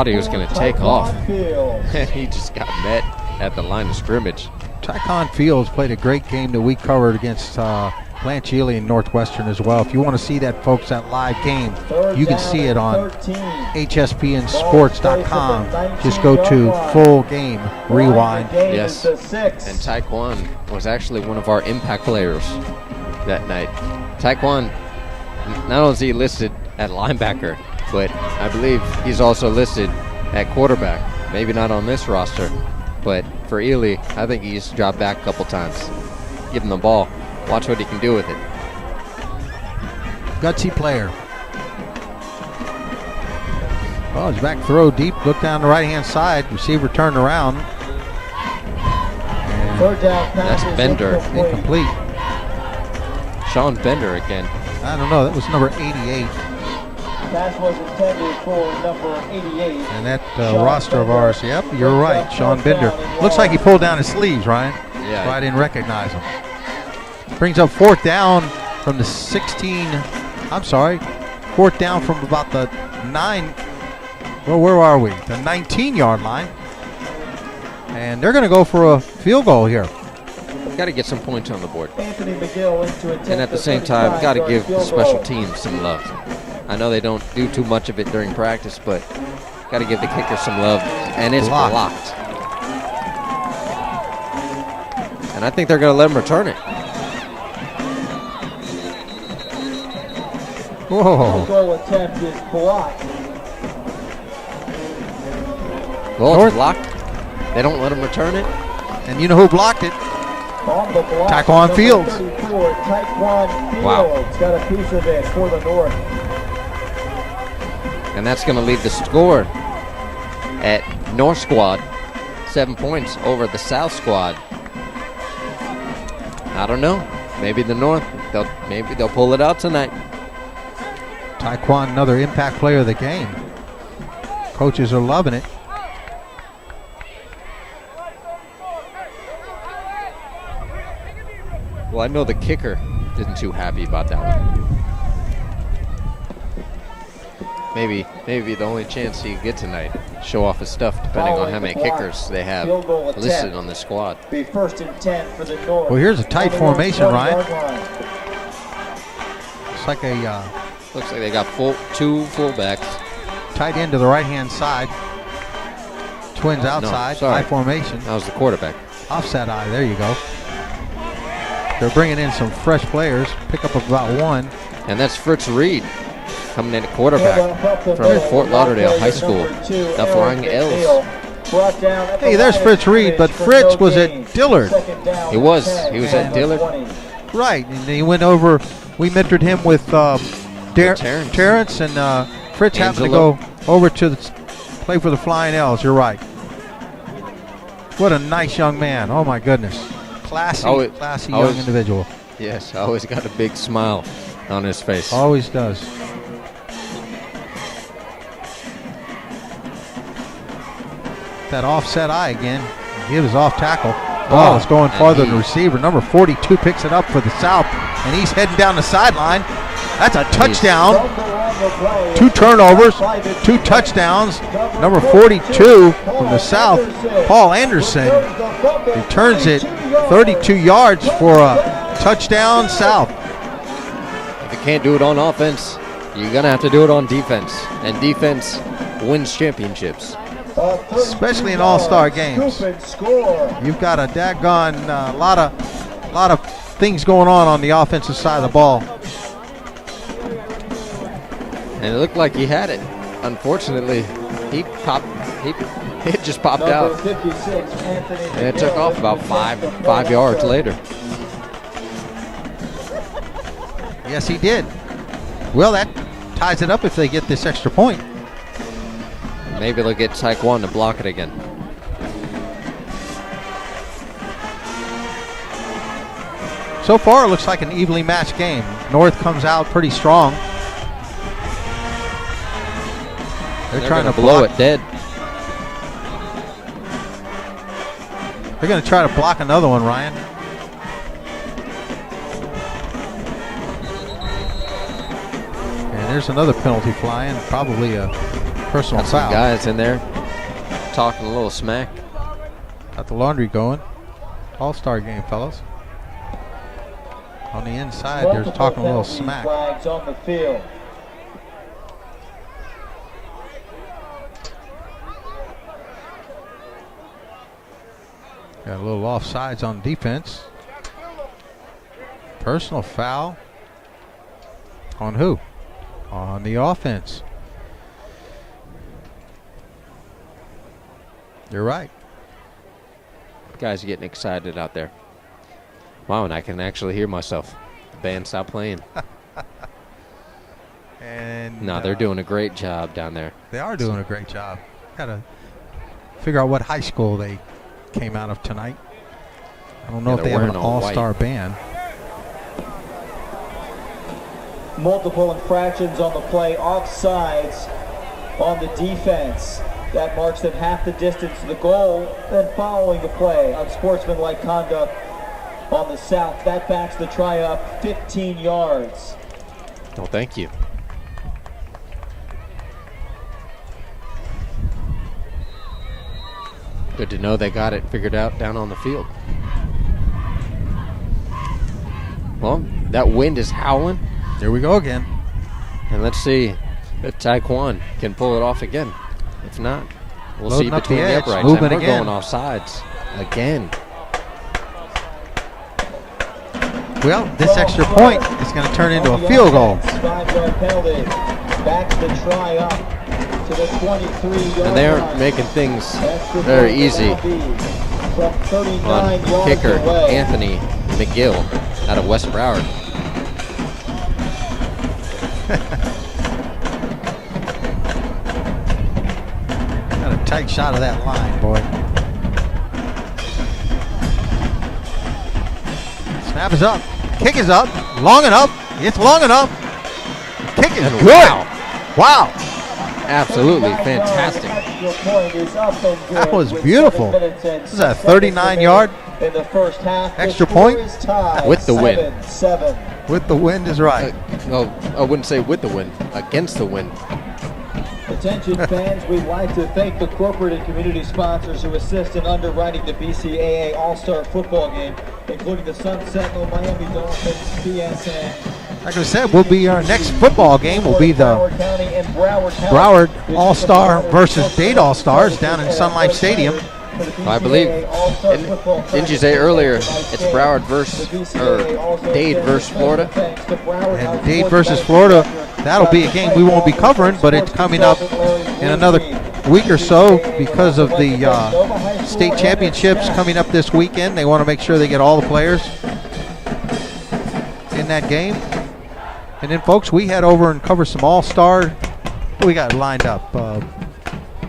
he was going to take off. He just got met at the line of scrimmage.
Tycon Fields played a great game that we covered against Blanche Ely and Northwestern as well. If you want to see that, folks, that live game, you can see it on hspnsports.com. Just go to full game rewind.
Yes, and Taekwon was actually one of our impact players that night. Taekwon, not only is he listed at linebacker, but I believe he's also listed at quarterback. Maybe not on this roster, but for Ely, I think he's dropped back a couple times. Give him the ball. Watch what he can do with it.
Gutsy player. Well, his back throw deep. Look down the right-hand side. Receiver turned around.
That's Bender.
Incomplete.
Sean Bender again.
I don't know. That was number 88.
Pass was intended for number 88.
And that roster of ours, yep, you're right. Sean Bender. Looks like he pulled down his sleeves, Ryan.
Yeah.
So I didn't recognize him. Brings up 4th down from the 16. I'm sorry. 4th down from about the 9. Well, where are we? The 19-yard line. And they're going to go for a field goal here.
Got to get some points on the board.
Anthony McGill into
And at the same time, got to give the special teams some love. I know they don't do too much of it during practice, but got to give the kicker some love. And it's blocked. And I think they're going to let him return it.
Whoa.
Goal attempt is blocked.
Well, it's blocked. They don't let him return it.
And you know who blocked it?
On the block,
Taekwon Fields.
34, Taekwon Fields.
Wow.
Got a piece of it for the North.
And that's going to leave the score at North squad 7 points over the South squad. I don't know. Maybe the North, maybe they'll pull it out tonight.
Taekwon, another impact player of the game. Coaches are loving it.
Well, I know the kicker isn't too happy about that one. Maybe the only chance he get tonight, show off his stuff, depending on how many kickers they have listed on the squad.
Be 1st and 10 for the North.
Well, here's a tight formation, Ryan. It's like a
Looks like they got two fullbacks.
tight end to the right-hand side. Twins outside, high formation.
That was the quarterback.
Offset eye, there you go. They're bringing in some fresh players, pick up about 1.
And that's Fritz Reed coming in at quarterback from Fort Lauderdale High School. The Flying L's.
Hey, there's Fritz Reed, but Fritz was at Dillard.
He was at Dillard.
Right, and he went over, we mentored him with Terrence, and Fritz happened to go over to play for the Flying L's, you're right. What a nice young man, oh my goodness. Classy young individual.
Yes, always got a big smile on his face.
Always does. That offset eye again. Give his off tackle. Oh, it's going farther than the receiver. Number 42 picks it up for the South, and he's heading down the sideline. That's a touchdown. 2 turnovers, 2 touchdowns. Number 42 from the South, Paul Anderson, returns it 32 yards for a touchdown South.
If you can't do it on offense, you're going to have to do it on defense. And defense wins championships.
Especially in all-star games. You've got a daggone lot of things going on the offensive side of the ball.
And it looked like he had it. Unfortunately, it just popped out. And it took off about five yards later.
Yes, he did. Well, that ties it up if they get this extra point.
Maybe they'll get Taekwon to block it again.
So far, it looks like an evenly matched game. North comes out pretty strong. They're trying to
blow it dead.
They're going to try to block another one, Ryan. And there's another penalty flying, probably a personal
Got
foul.
some guys in there talking a little smack.
Got the laundry going. All-star game, fellas. On the inside, they're talking a little smack.
Flags on the field.
Got a little offsides on defense. Personal foul. On who? On the offense. You're right.
Guys are getting excited out there. Wow, and I can actually hear myself. The band stopped playing.
And
No, they're doing a great job down there.
They are doing a great job. Got to figure out what high school they came out of tonight. I don't know if they have an all-star band.
Multiple infractions on the play, offsides on the defense. That marks them half the distance to the goal. Then following the play, unsportsmanlike conduct on the south. That backs the try up 15 yards.
Oh, thank you. Good to know they got it figured out down on the field. Well, that wind is howling.
There we go again.
And let's see if Taekwon can pull it off again. If not, we'll
Loading
see
up
between
the
the
edge,
uprights.
moving
And we're
again.
going off sides again.
Well, this extra point is going to turn into a field goal.
5-yard penalty. Backs the try up to the 23-yard
And they're
line.
making things
Extra
very
point
easy
from 39
on
yards
kicker
away.
Anthony McGill out of West Broward.
Got a tight shot of that line, boy. Snap is up. Kick is up. Long enough. It's long enough. Kick is
And
good.
Wow. Absolutely fantastic.
That was beautiful. This is a 39-yard
in the first half.
extra point
with the wind.
7-7.
With the wind is right.
Well, I wouldn't say with the wind, against the wind.
Attention fans, we'd like to thank the corporate and community sponsors who assist in underwriting the BCAA All-Star Football Game, including the Sun Sentinel, Miami Dolphins, PSN.
Like I said, we'll be our next football game will be the
Broward County and
Broward All-Star versus Dade All-Stars down in Sun Life Stadium.
I believe, didn't you say earlier, it's Broward versus, or Dade versus Florida?
And Dade versus Florida, that'll be a game we won't be covering, but it's coming up in another week or so because of the state championships coming up this weekend. They want to make sure they get all the players in that game. And then, folks, we head over and cover some all-star. What we got lined up?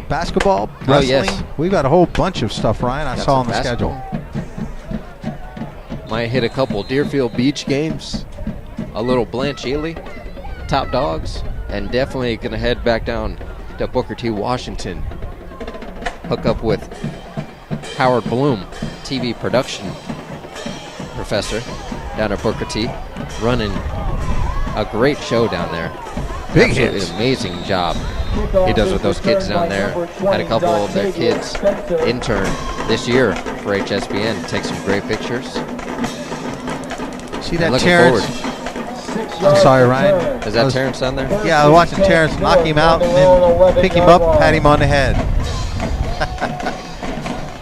Basketball, wrestling.
Oh, yes.
We've got a whole bunch of stuff, Ryan, I saw on the schedule.
Might hit a couple Deerfield Beach games, a little Blanche Ely, Top Dogs, and definitely going to head back down to Booker T, Washington. Hook up with Howard Bloom, TV production professor down at Booker T, running a great show down there.
Big
Absolutely
hits.
Amazing job he does with those kids down there. Had a couple of their kids intern this year for Hspn. Take some great pictures.
See that
Looking
Terrence?
forward.
I'm sorry, Ryan.
Is that Terrence down there?
Yeah, I was watching Terrence knock him out and then pick him up and pat him on the head.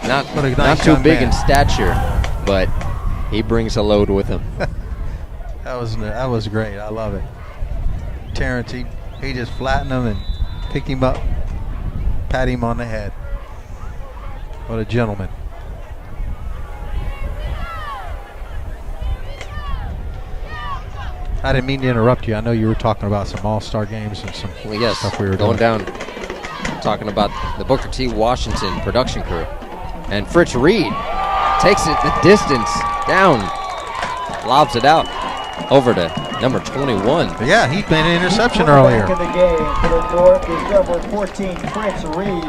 Not
What a
not
nice
too
young
big
man.
in stature, but he brings a load with him.
That was great. I love it. Terrence, he just flattened him and picked him up, pat him on the head. What a gentleman. I didn't mean to interrupt you. I know you were talking about some all-star games and some stuff we were
going
doing.
down, talking about the Booker T. Washington production crew. And Fritz Reed takes it the distance, down, lobs it out over to number 21.
Yeah, he made an interception earlier.
Back in the game for the North is number 14, Fritz Reed.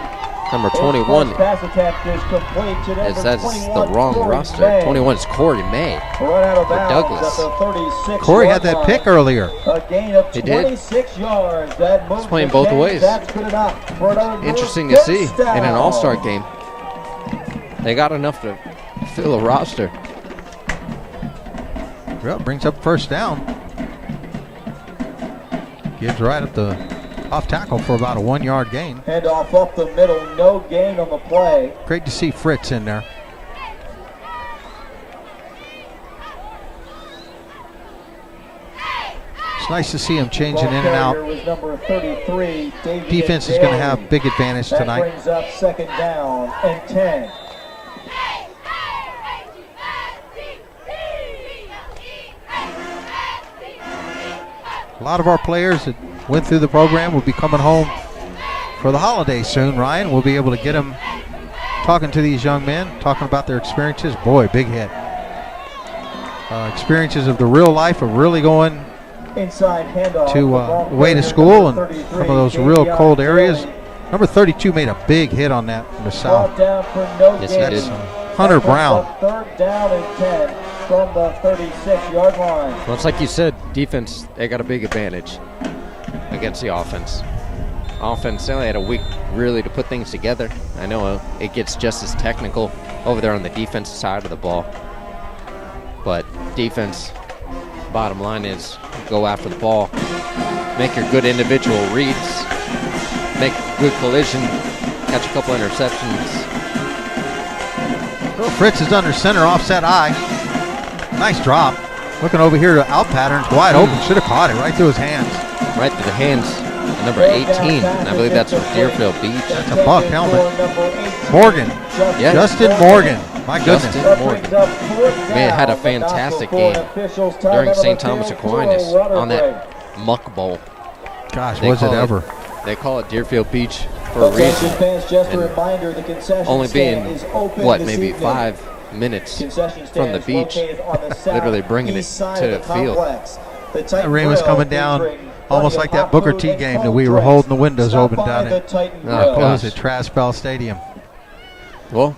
Number 21.
Pass attempt is complete to number
That's
21,
the wrong
Corey
roster.
May.
21 is Corey May.
Run out of
For
bounds
Douglas.
at the 36
Corey
yard
had that
line.
pick earlier.
A gain of
He did.
26 yards. That moves
playing
the
both
chains.
ways.
That's good enough for another
Interesting to
first
see in
down.
an all-star game. They got enough to fill a roster.
Well, brings up first down. Gives right up the off tackle for about a 1 yard gain.
Handoff up the middle. No gain on the play.
Great to see Fritz in there. It's nice to see him changing in and out.
Ball carrier was number 33, Davie
Defense is going to have big advantage
That
tonight.
brings up second down and 10.
A lot of our players that went through the program will be coming home for the holidays soon, Ryan. We'll be able to get them talking to these young men, talking about their experiences. Boy, big hit. Experiences of the real life of really going
Inside handoff.
to away to school and some of those real cold areas. Number 32 made a big hit on that from the south.
Down for no
Yes, he
gain.
did.
Hunter
That brings
Brown.
up third down and 10 from the 36-yard line.
Well, it's like you said, defense, they got a big advantage against the offense. Offense, they only had a week really to put things together. I know it gets just as technical over there on the defensive side of the ball. But defense, bottom line is go after the ball, make your good individual reads, make good collision, catch a couple interceptions.
Fritz is under center, offset eye. Nice drop. Looking over here to out patterns, wide open. Should have caught it right through his hands.
Right through the hands of number 18. And I believe that's from Deerfield Beach.
That's a Buck helmet. Morgan.
Yeah.
Justin Morgan. My goodness.
Justin Morgan. Man, had a fantastic game during St. Thomas Aquinas on that Muck Bowl.
Gosh,
They
was it
call
ever.
They call it Deerfield Beach for a reason. And only being, what, maybe 5 minutes from the beach, literally bringing it to the field.
That rain was coming down almost like that Booker T game that we were holding the windows open down at
gosh.
Traspel Stadium.
Well,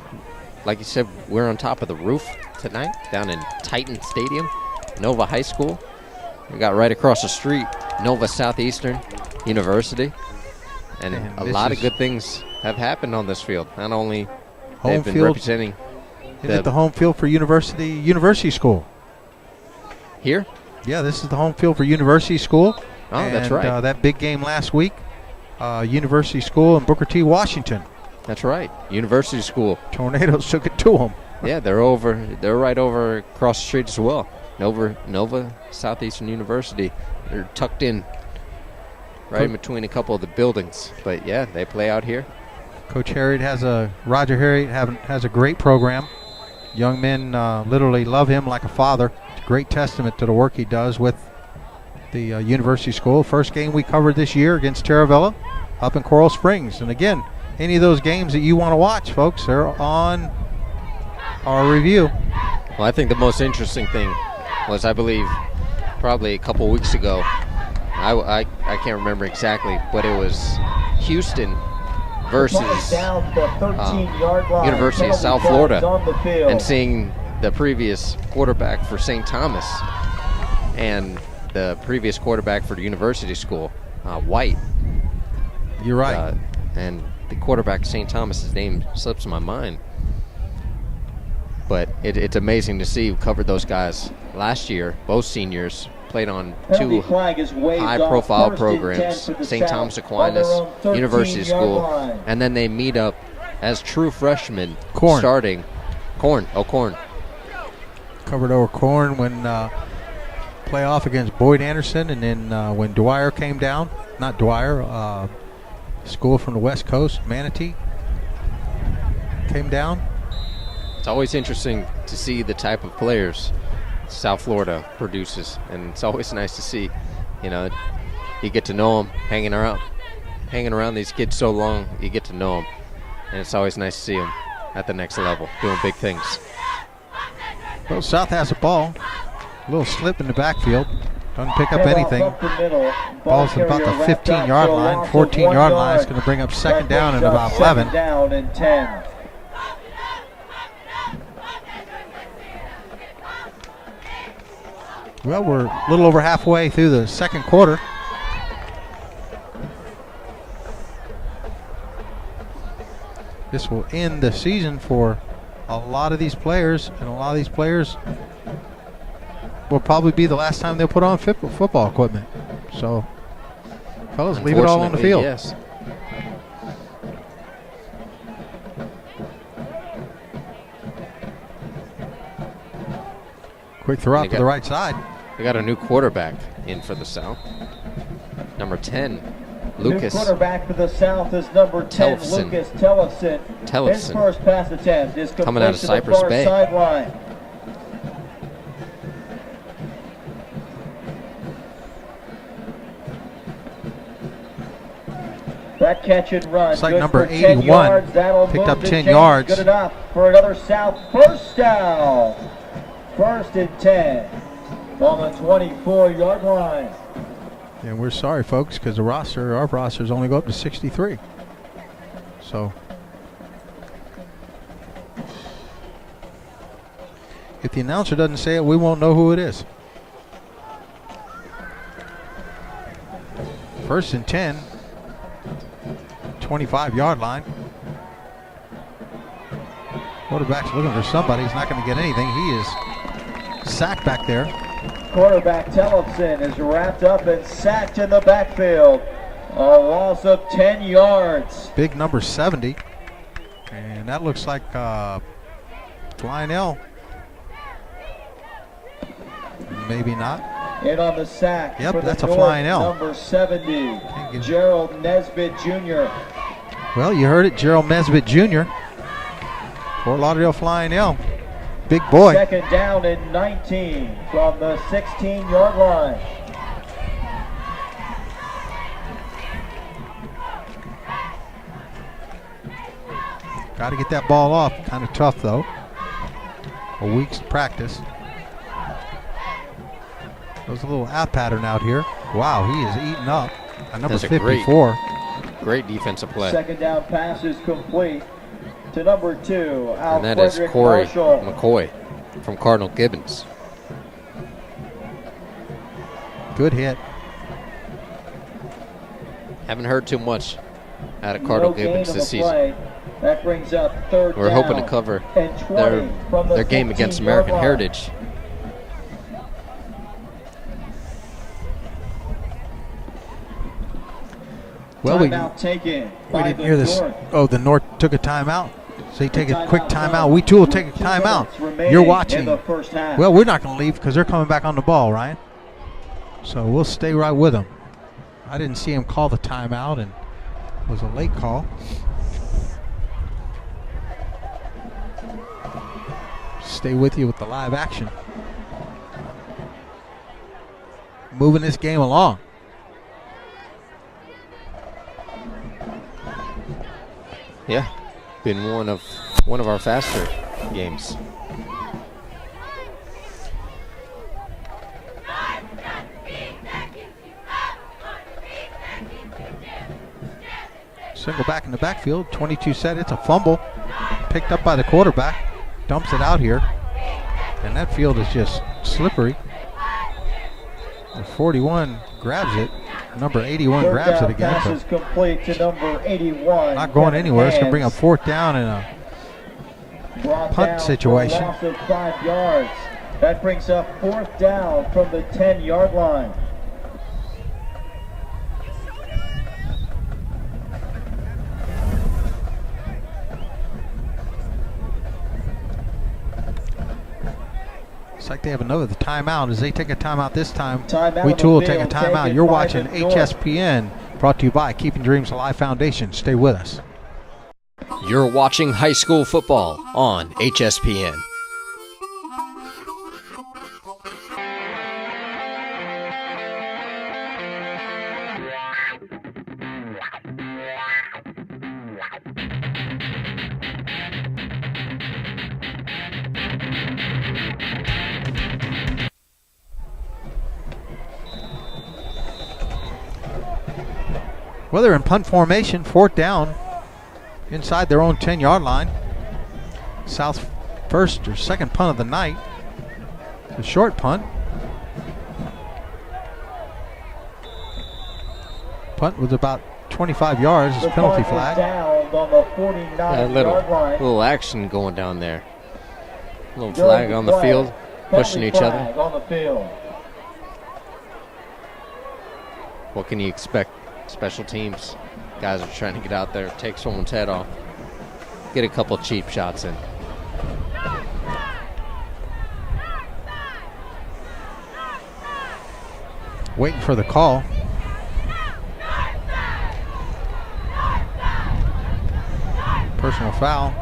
like you said, we're on top of the roof tonight down in Titan Stadium, Nova High School. We got right across the street, Nova Southeastern University. And a lot of good things have happened on this field. Not only they've been representing
the home field for University School.
Here?
Yeah, this is the home field for University School.
Oh, that's right.
That big game last week, University School and Booker T. Washington.
That's right. University School.
Tornadoes took it to them.
Yeah, they're right over across the street as well. Nova Southeastern University. They're tucked in right in between a couple of the buildings. But yeah, they play out here.
Roger Harriet has a great program. Young men literally love him like a father. It's a great testament to the work he does with the University School. First game we covered this year against Taravella up in Coral Springs. And again, any of those games that you want to watch, folks, they're on our review.
Well, I think the most interesting thing was, I believe, probably a couple weeks ago. I can't remember exactly, but it was Houston versus University of South Florida, and seeing the previous quarterback for St. Thomas and the previous quarterback for the University School, White.
You're right.
And the quarterback of St. Thomas, his name slips my mind. But it's amazing to see. We covered those guys last year, both seniors, played on two high-profile programs, St. Thomas Aquinas, University School, and then they meet up as true freshmen starting. Corn.
Covered over Corn when playoff against Boyd Anderson, and then when Dwyer came down, not Dwyer, school from the West Coast, Manatee, came down.
It's always interesting to see the type of players South Florida produces, and it's always nice to see. You know, you get to know them, hanging around these kids so long, you get to know them, and it's always nice to see them at the next level, doing big things.
Well, South has a ball. A little slip in the backfield. Doesn't pick up anything. Ball's about the 15-yard line, 14-yard line. It's going to bring up second down and about 11.
Second down and 10.
Well, we're a little over halfway through the second quarter. This will end the season for a lot of these players, and a lot of these players will probably be the last time they'll put on football equipment. So, fellas, leave it all on the field.
Yes.
Quick throw out to the right side.
We got a new quarterback in for the South. Number 10, Lucas.
New quarterback for the South is number 10, Lucas Tellefson. His first pass attempt is
coming out of
to
Cypress
the far
Bay.
sideline. That catch and run.
It's like
good
number
for 10
81.
yards. That'll
Picked
move
up
the
10
chains.
yards.
Good enough for another South first down. First and 10 on the 24-yard line.
And we're sorry, folks, because our rosters only go up to 63. So, if the announcer doesn't say it, we won't know who it is. First and 10, 25-yard line. Quarterback's looking for somebody. He's not going to get anything. He is sacked back there.
Quarterback Tellefson is wrapped up and sacked in the backfield. A loss of 10 yards.
Big number 70. And that looks like Flying L. Maybe not.
In on the sack.
Yep,
for
that's
the
a Flying L.
Number 70, Gerald Nesbitt Jr.
Well, you heard it, Gerald Nesbitt Jr. Fort Lauderdale Flying L. Big boy.
Second down and 19 from the 16-yard line.
Got to get that ball off. Kind of tough, though. A week's practice. There's a little out pattern out here. Wow, he is eating up. Number 54.
Great defensive play.
Second down pass is complete to number 2, Al
And that is
Frederick
Corey
Marshall.
McCoy from Cardinal Gibbons.
Good hit.
Haven't heard too much out of Cardinal Gibbons this season.
Play. That brings up third
We're
down
hoping to cover
and 20 from the
their game against
15-yard
American
line.
Heritage.
Well, we
taken
didn't hear this. Oh, the North took a timeout. So they take a quick timeout. We too will take a timeout. You're watching. Well, we're not going to leave because they're coming back on the ball, Ryan. So we'll stay right with them. I didn't see him call the timeout, and it was a late call. Stay with you with the live action. Moving this game along.
Yeah, been one of our faster games.
Single back in the backfield, 22 set. It's a fumble, picked up by the quarterback. Dumps it out here, and that field is just slippery. The 41 grabs it. Number 81 grabs it again.
Pass is complete to number 81.
Not going anywhere. It's going to bring up fourth down in a punt situation.
Loss of 5 yards. That brings up fourth down from the 10-yard line.
Looks like they have another timeout. As they take a timeout this time,
Timeout
we too will take a
field,
timeout.
taken
You're
by
watching
the North.
HSPN, brought to you by Keeping Dreams Alive Foundation. Stay with us.
You're watching high school football on HSPN.
Well, they're in punt formation, 4th down, inside their own 10-yard line. South's first or second punt of the night. A short punt. Punt was about 25 yards. It's a penalty flag.
Down on the 49-yard line.
Little action going down there. A little flag on the field, pushing each other.
On the field.
What can you expect? Special teams. Guys are trying to get out there, take someone's head off, get a couple cheap shots in.
Waiting for the call. Personal foul.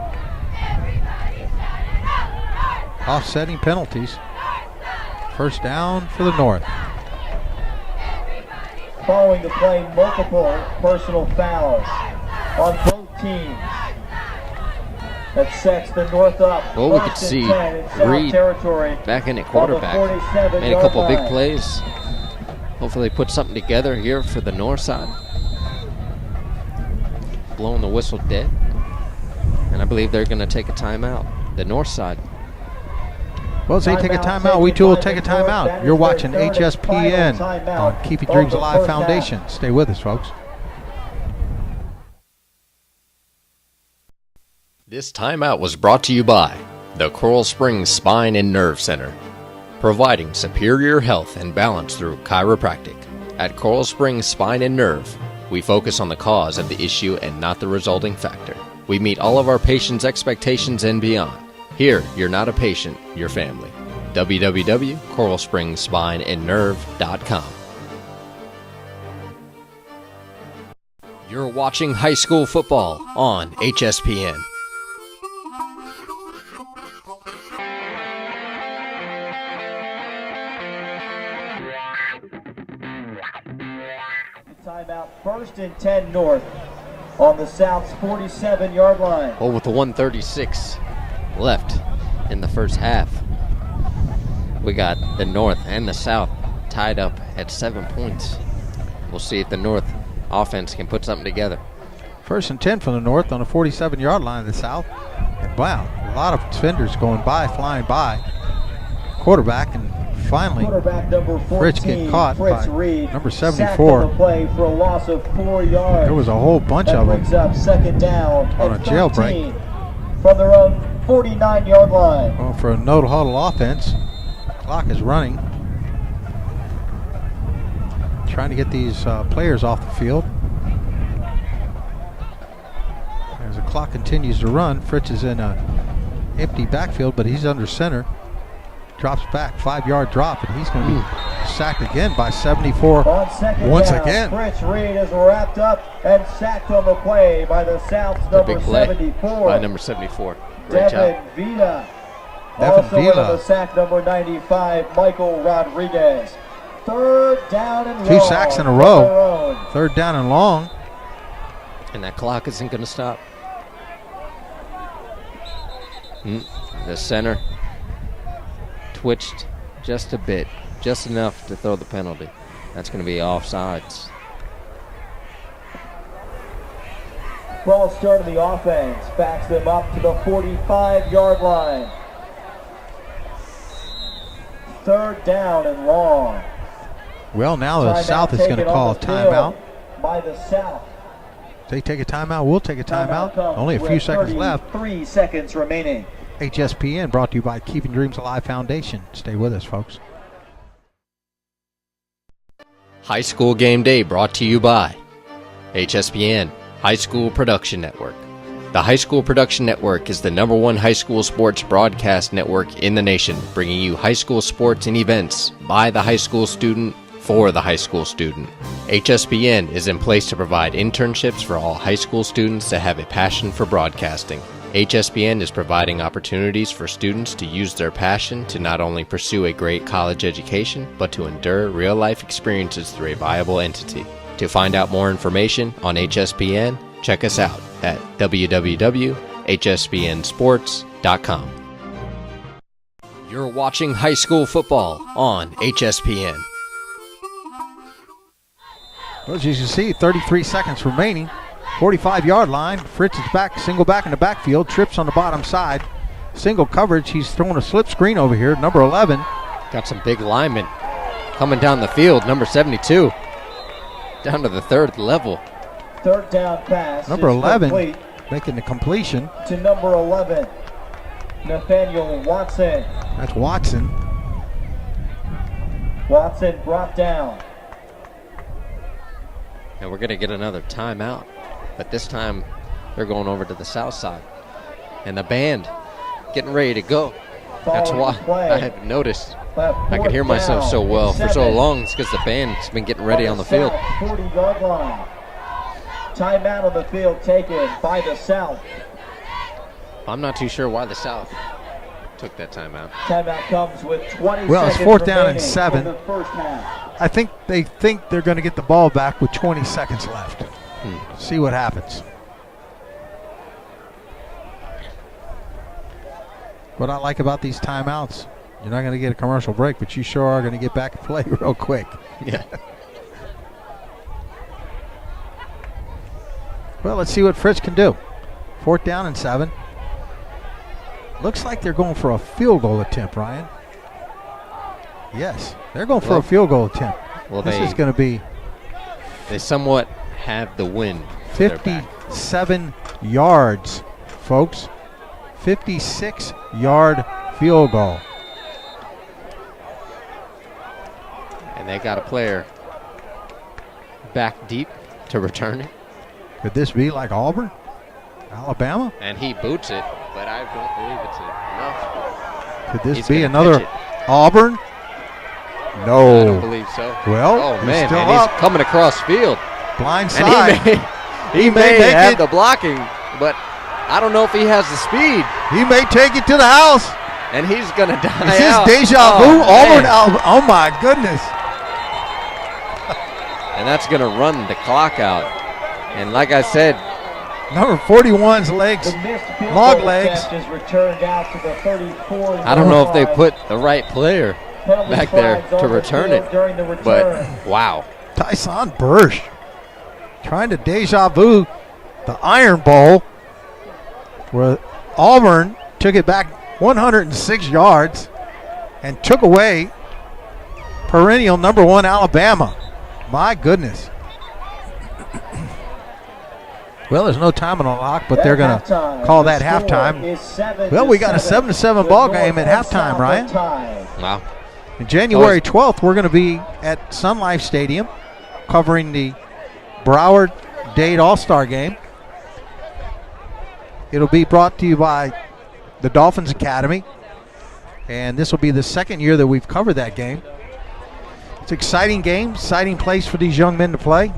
Offsetting penalties. First down for the North.
Following the play, multiple personal fouls on both teams. That sets the North up.
Well, we could see Reed back in at quarterback. Made a couple big plays. Hopefully put something together here for the North side. Blowing the whistle dead. And I believe they're going to take a timeout. The North side.
Well, as they take a timeout, we too will take a timeout. You're watching HSPN on Keep Your Dreams Alive Foundation. Stay with us, folks.
This timeout was brought to you by the Coral Springs Spine and Nerve Center, providing superior health and balance through chiropractic. At Coral Springs Spine and Nerve, we focus on the cause of the issue and not the resulting factor. We meet all of our patients' expectations and beyond. Here, you're not a patient, you're family. www.coralspringsspineandnerve.com. You're watching high school football on HSPN.
Timeout, 1st and 10 North on the South's 47-yard line.
Well, with the 1:36 left in the first half, we got the North and the South tied up at 7 points. We'll see if the North offense can put something together.
1st and 10 from the North on the 47-yard line of the South. And wow, a lot of defenders going by, flying by. Quarterback, and finally
number 14,
Fritz get caught
Fritz
by
Reed,
number 74.
The play for a loss of 4 yards.
There was a whole bunch of them
up 2nd down
on a jailbreak
from their own 49-yard line.
Well, for a no-huddle offense, clock is running. Trying to get these players off the field. As the clock continues to run, Fritz is in an empty backfield, but he's under center. Drops back, 5-yard drop, and he's going to be sacked again by 74 once again.
Fritz Reed is wrapped up and sacked on the play by the South's number 74.
By number 74. Great job.
Vita. Also with the sack number 95, Michael Rodriguez. 3rd down and long.
2 sacks in a row. 3rd down and long.
And that clock isn't going to stop. The center twitched just a bit, just enough to throw the penalty. That's going to be offsides.
Ball start of the offense, backs them up to the 45-yard line. 3rd down and long.
Well, now the South is going to call a timeout.
By the South.
They take a timeout, we'll take a timeout. Only a few seconds left.
3 seconds remaining.
HSPN brought to you by Keeping Dreams Alive Foundation. Stay with us, folks.
High School Game Day brought to you by HSPN, High School Production Network. The High School Production Network is the #1 high school sports broadcast network in the nation, bringing you high school sports and events by the high school student for the high school student. HSPN is in place to provide internships for all high school students that have a passion for broadcasting. HSPN is providing opportunities for students to use their passion to not only pursue a great college education, but to endure real-life experiences through a viable entity. To find out more information on HSPN, check us out at www.hspnsports.com. You're watching high school football on HSPN.
Well, as you can see, 33 seconds remaining. 45-yard line. Fritz is back, single back in the backfield. Trips on the bottom side. Single coverage. He's throwing a slip screen over here. Number 11.
Got some big linemen coming down the field. Number 72. Down to the third level.
Third down pass.
Number 11 making the completion.
To number 11, Nathaniel Watson.
That's Watson.
Watson brought down.
And we're going to get another timeout. But this time, they're going over to the south side. And the band getting ready to go. That's why I had noticed. I could hear myself so well for so long. It's because the band's been getting ready on the field.
40-yard line. Timeout on the field taken by the South.
I'm not too sure why the South took that timeout.
Timeout comes with 20
Well, it's
seconds
4th down and 7.
in the first half.
I think they think they're going to get the ball back with 20 seconds left. See what happens. What I like about these timeouts, you're not going to get a commercial break, but you sure are going to get back and play real quick.
Yeah.
Well, let's see what Fritz can do. 4th down and 7. Looks like they're going for a field goal attempt, Ryan. Yes, they're going for a field goal attempt.
Well,
this is going to be.
They somewhat have the win.
57 yards, folks. 56-yard field goal.
And they got a player back deep to return it.
Could this be like Auburn, Alabama?
And he boots it, but I don't believe it's enough.
Could this be another Auburn? No.
I don't believe so.
Well,
oh man,
still
and
up.
he's coming across field.
Blind side.
And he may have the blocking, but I don't know if he has the speed.
He may take it to the house.
And he's going to die
Is this
out.
deja vu? Auburn, oh my goodness.
And that's going to run the clock out. And like I said,
number 41's legs, log legs.
Is returned out to the 34.
I don't know if they put the right player back there to return it. But wow.
Tyson Bursch trying to deja vu the Iron Bowl, where Auburn took it back 106 yards and took away perennial number 1 Alabama. My goodness. Well, there's no time on the lock, but they're going to call that halftime. Well, we got a 7-7 ball game at halftime, Ryan.
Wow.
And January 12th, we're going to be at Sun Life Stadium covering the Broward Dade All-Star Game. It'll be brought to you by the Dolphins Academy, and this will be the second year that we've covered that game. It's an exciting game, exciting place for these young men to play.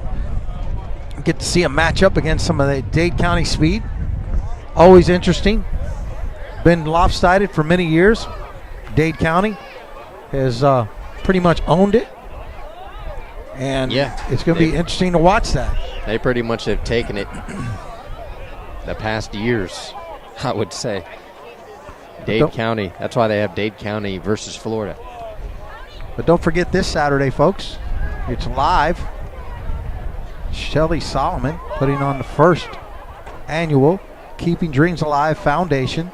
Get to see a matchup against some of the Dade County speed. Always interesting. Been lopsided for many years. Dade County has pretty much owned it. And it's going to be interesting to watch that.
They pretty much have taken it the past years, I would say. Dade County, that's why they have Dade County versus Florida.
But don't forget this Saturday, folks. It's live. Shelly Solomon putting on the first annual Keeping Dreams Alive Foundation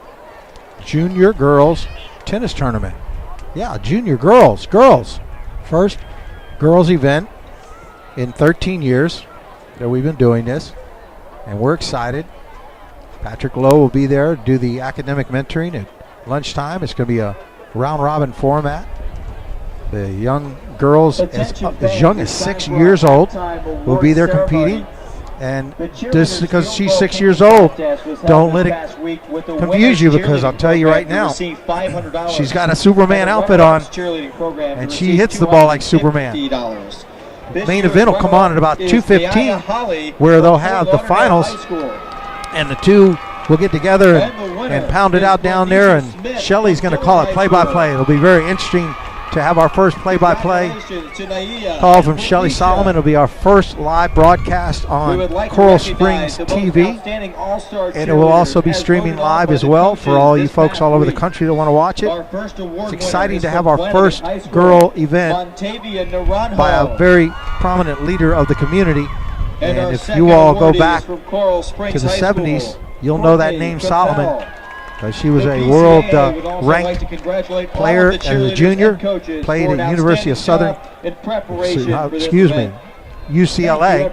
Junior Girls Tennis Tournament. Yeah, junior girls. First girls event in 13 years that we've been doing this. And we're excited. Patrick Lowe will be there, do the academic mentoring at lunchtime. It's going to be a round-robin format. The young girls as young as 6 years old will be there competing. And just because she's 6 years old, don't let it confuse you, because I'll tell you right now, she's got a Superman outfit on, and she hits the ball like Superman. Main event will come on at about 2:15, where they'll have the finals, and the two will get together and pound it out down there, and Shelly's going to call it play-by-play. It'll be very interesting to have our first play-by-play call from Shelly Solomon. It'll be our first live broadcast on Coral Springs TV, and it will also be streaming live as well for all you folks all over the country that want to watch it. It's exciting to have our first girl event by a very prominent leader of the community, and if you all go back to the 70s, you'll know that name Solomon. She was a world ranked player as a junior, played at University of Southern, UCLA,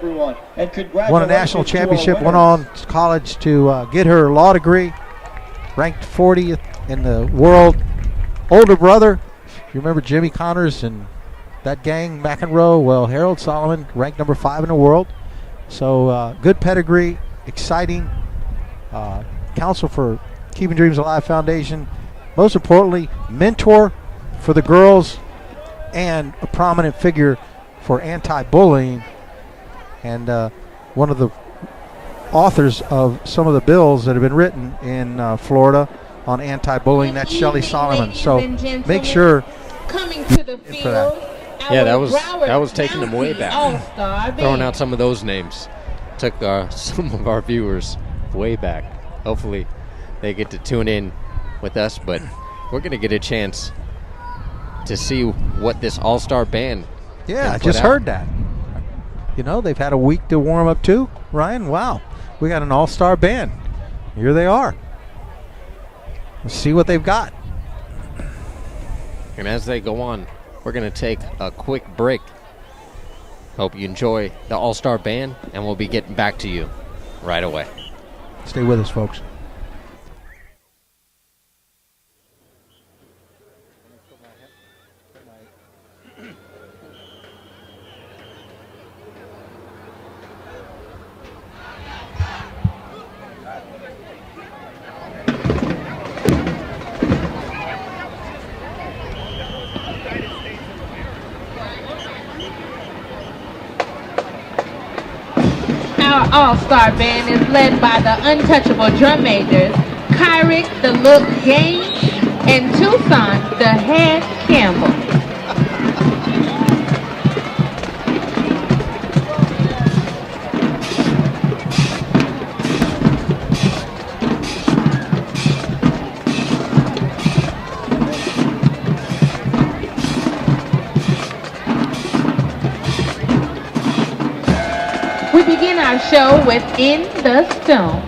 won a national championship, went on to college to get her law degree, ranked 40th in the world. Older brother, if you remember Jimmy Connors and that gang, McEnroe, well, Harold Solomon, ranked number 5 in the world. So good pedigree, exciting, counsel for Keeping Dreams Alive Foundation, most importantly, mentor for the girls and a prominent figure for anti-bullying, and one of the authors of some of the bills that have been written in Florida on anti-bullying. That's Shelly Solomon. So make sure
coming to the field
for that. Yeah, that was taking them way back. Throwing out some of those names took some of our viewers way back. Hopefully they get to tune in with us, but we're going to get a chance to see what this all-star band.
Yeah, I just heard that. You know, they've had a week to warm up too, Ryan. Wow, we got an all-star band. Here they are. Let's see what they've got.
And as they go on, we're going to take a quick break. Hope you enjoy the all-star band, and we'll be getting back to you right away.
Stay with us, folks.
Our all-star band is led by the untouchable drum majors, Kyrick the Look Gaines, and Tucson the Head Campbell. We begin our show with In the Stone.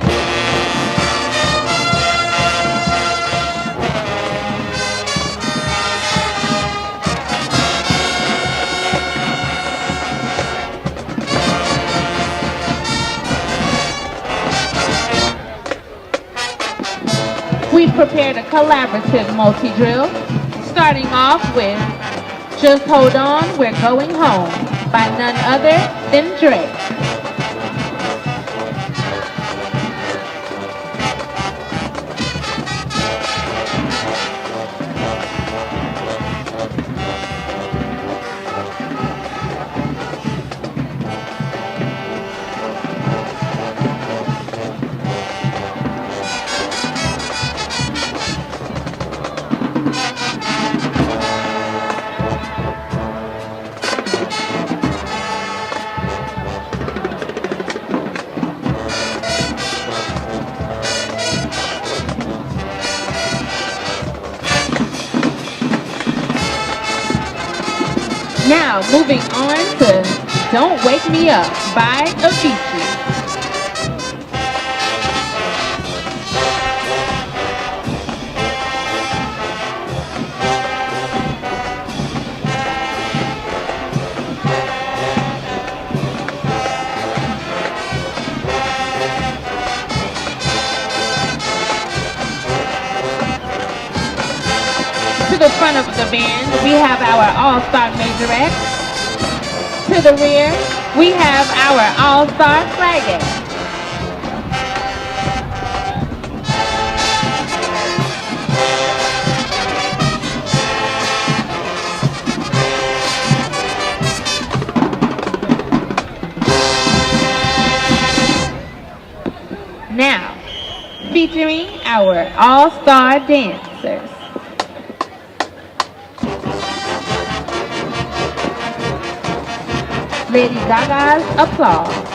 We've prepared a collaborative multi-drill, starting off with Just Hold On, We're Going Home by none other than Drake. Now, moving on to Don't Wake Me Up by Avicii. To the front of the band, we have our all-star majorettes. To the rear, we have our all-star flagettes. Now, featuring our all-star dancers. Lady Gaga's applause.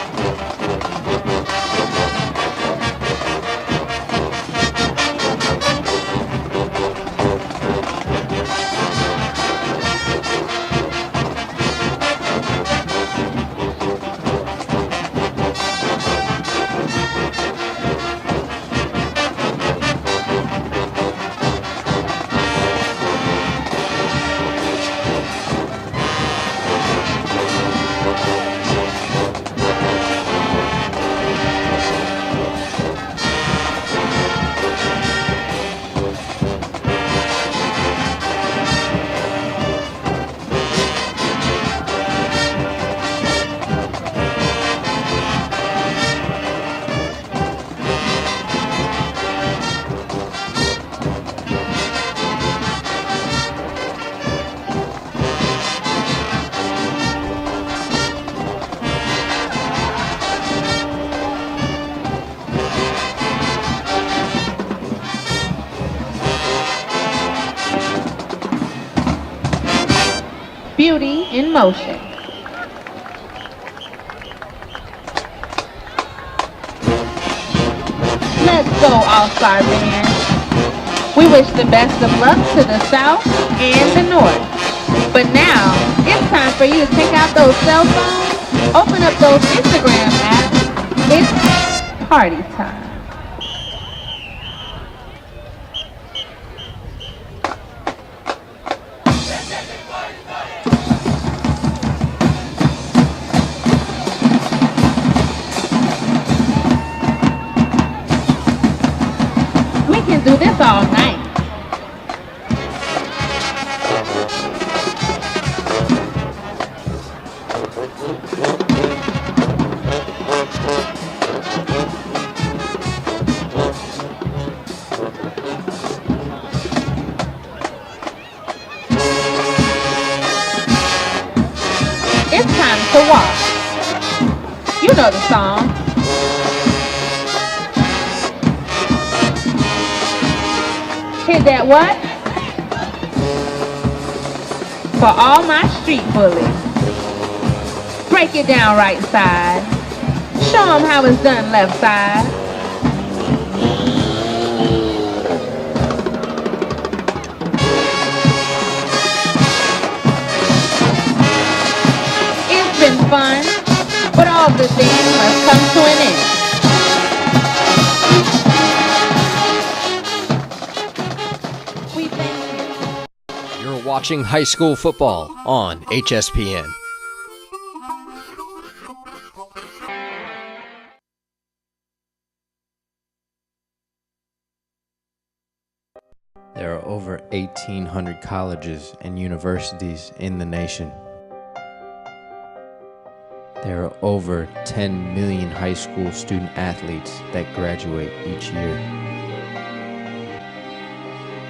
Beauty in motion. Let's go, All-Star Band. We wish the best of luck to the South and the North. But now, it's time for you to take out those cell phones, open up those Instagram apps. It's party time. Do this all night. It's time to walk. You know the song. Hit that what? For all my street bullies. Break it down right side. Show them how it's done left side. It's been fun, but all good things must come to an end.
Watching high school football on Hspn. There are over 1,800 colleges and universities in the nation. There are over 10 million high school student athletes that graduate each year.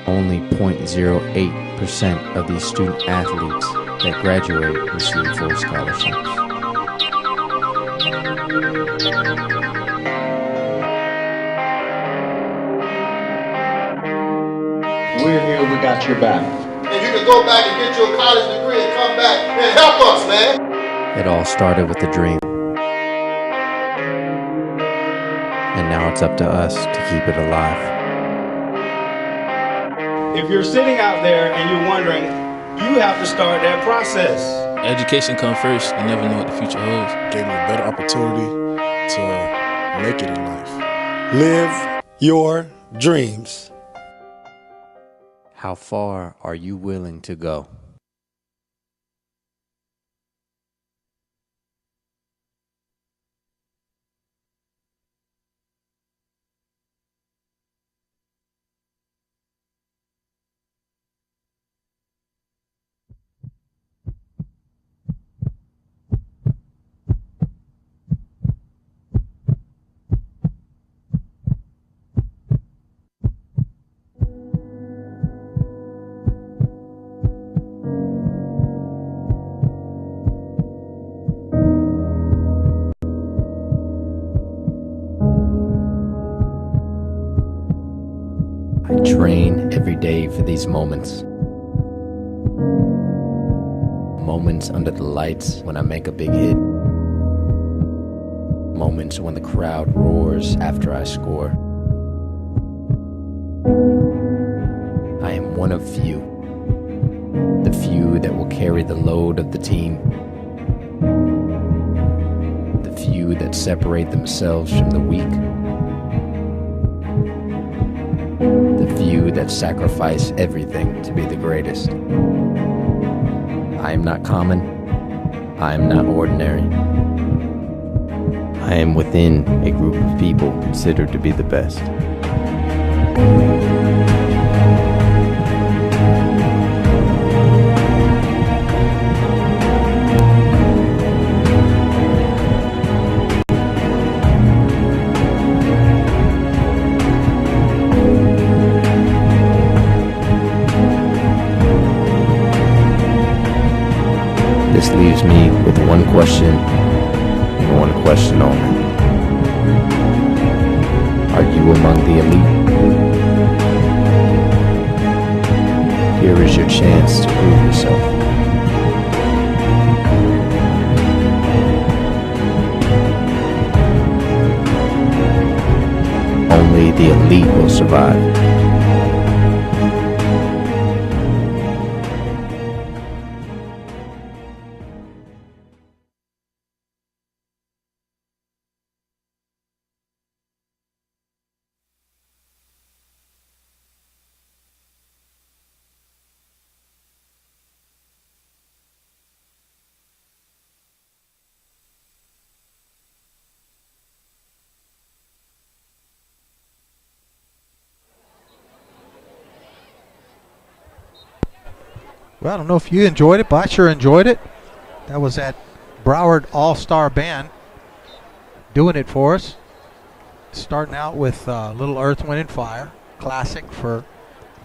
Only 0.08% of these student athletes that graduate receive full scholarships.
We're here, we got your back.
And you can go back and get your college degree and come back and help us, man.
It all started with a dream. And now it's up to us to keep it alive.
If you're sitting out there and you're wondering, you have to start that process.
Education comes first. You never know what the future holds.
Gave me a better opportunity to make it in life. Live your dreams.
How far are you willing to go? I train every day for these moments. Moments under the lights when I make a big hit. Moments when the crowd roars after I score. I am one of few. The few that will carry the load of the team. The few that separate themselves from the weak. The few that sacrifice everything to be the greatest. I am not common. I am not ordinary. I am within a group of people considered to be the best. This leaves me with one question, and one question only. Are you among the elite? Here is your chance to prove yourself. Only the elite will survive.
Well, I don't know if you enjoyed it, but I sure enjoyed it. That was that Broward All-Star Band doing it for us. Starting out with Little Earth, Wind & Fire, classic for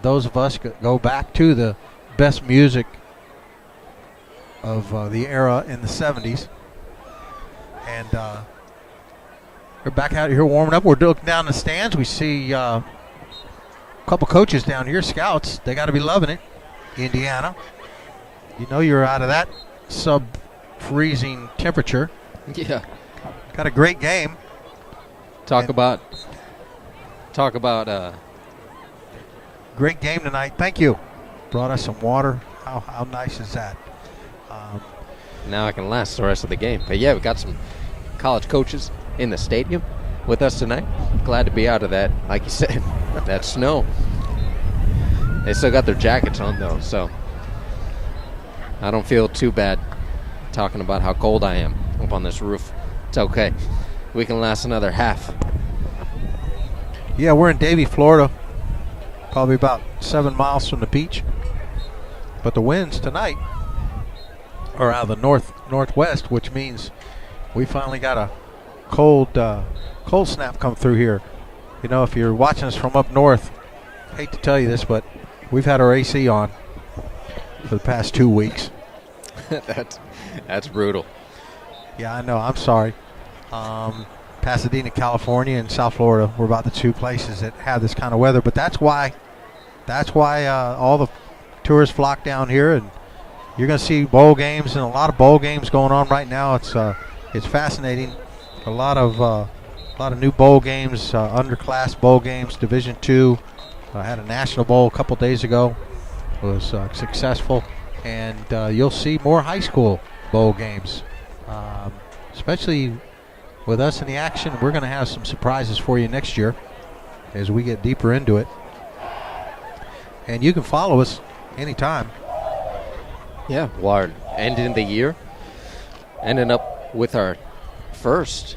those of us that go back to the best music of the era in the 70s. And we're back out here warming up. We're looking down the stands. We see a couple coaches down here, scouts. They got to be loving it. Indiana, you know you're out of that sub-freezing temperature.
Yeah.
Got a great game.
Talk about
great game tonight. Thank you. Brought us some water. How nice is that?
Now I can last the rest of the game. But yeah, we got some college coaches in the stadium with us tonight. Glad to be out of that, like you said, that snow. They still got their jackets on, though, so I don't feel too bad talking about how cold I am up on this roof. It's okay. We can last another half.
Yeah, we're in Davie, Florida, probably about 7 miles from the beach. But the winds tonight are out of the northwest, which means we finally got a cold snap come through here. You know, if you're watching us from up north, I hate to tell you this, but we've had our AC on for the past 2 weeks.
That's brutal.
Yeah, I know. I'm sorry. Pasadena, California, and South Florida were about the 2 places that have this kind of weather. But that's why all the tourists flock down here, and you're going to see bowl games and a lot of bowl games going on right now. It's fascinating. A lot of new bowl games, underclass bowl games, Division II. I had a national bowl a couple days ago. It was successful, and you'll see more high school bowl games, especially with us in the action. We're going to have some surprises for you next year as we get deeper into it. And you can follow us anytime.
Yeah, we're ending the year, ending up with our first.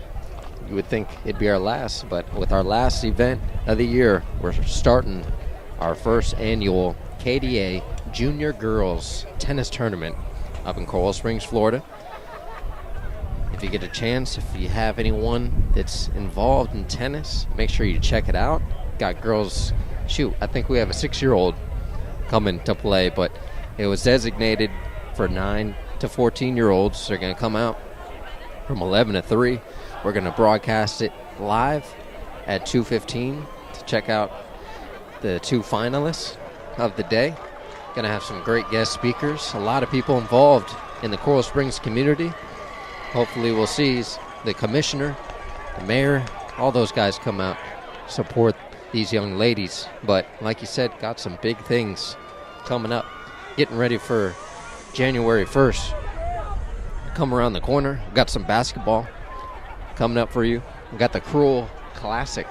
You would think it'd be our last, but with our last event of the year, we're starting our first annual KDA Junior Girls Tennis Tournament up in Coral Springs, Florida. If you get a chance, if you have anyone that's involved in tennis, make sure you check it out. Got girls, I think we have a 6-year-old coming to play, but it was designated for 9 to 14-year-olds. They're going to come out from 11 to 3. We're going to broadcast it live at 2:15 to check out the 2 finalists of the day. Going to have some great guest speakers, a lot of people involved in the Coral Springs community. Hopefully we'll see the commissioner, the mayor, all those guys come out, support these young ladies. But like you said, got some big things coming up. Getting ready for January 1st. Come around the corner. Got some basketball coming up for you. We got the Cruel Classic.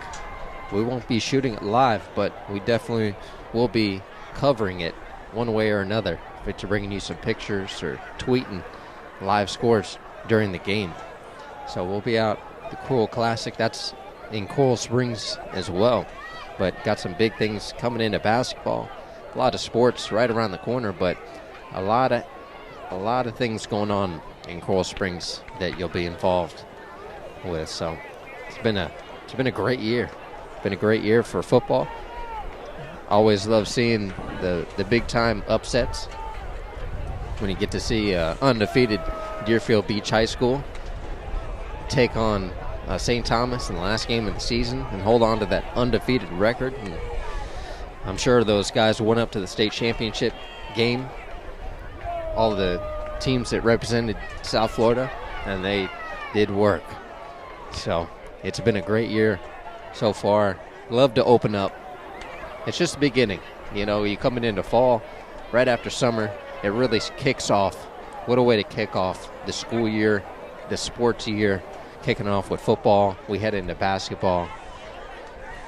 We won't be shooting it live, but we definitely will be covering it one way or another. If it's bringing you some pictures or tweeting live scores during the game. So we'll be out the Cruel Classic. That's in Coral Springs as well. But got some big things coming into basketball. A lot of sports right around the corner, but a lot of things going on in Coral Springs that you'll be involved with. So it's been a great year. Been a great year for football. Always love seeing the big time upsets when you get to see undefeated Deerfield Beach High School take on St. Thomas in the last game of the season and hold on to that undefeated record. And I'm sure those guys went up to the state championship game, all the teams that represented South Florida, and they did work. So it's been a great year so far. Love to open up. It's just the beginning. You know, you coming into fall, right after summer, it really kicks off. What a way to kick off the school year, the sports year, kicking off with football. We head into basketball,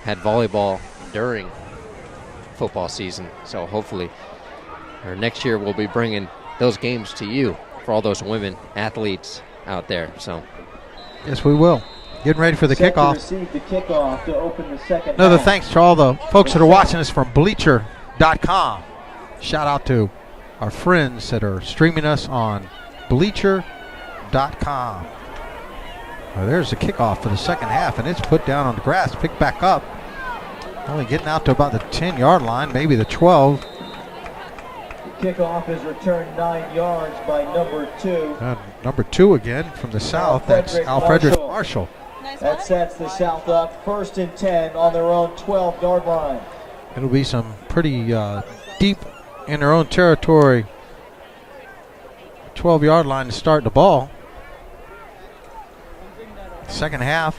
had volleyball during football season. So hopefully next year we'll be bringing those games to you for all those women athletes out there. So
yes, we will. Getting ready for the kickoff.
Receive the kickoff to open the second
Another
half.
thanks to all the folks that are watching us from Bleacher.com. Shout out to our friends that are streaming us on Bleacher.com. Well, there's the kickoff for the second half, and it's put down on the grass, picked back up. Only getting out to about the 10-yard line, maybe the 12.
Kickoff is returned 9 yards by number 2.
Number 2 again from the south. That's Alfrederick Marshall.
That sets the South up 1st and 10 on their own 12-yard line.
It'll be some pretty deep in their own territory 12-yard line to start the ball. Second half.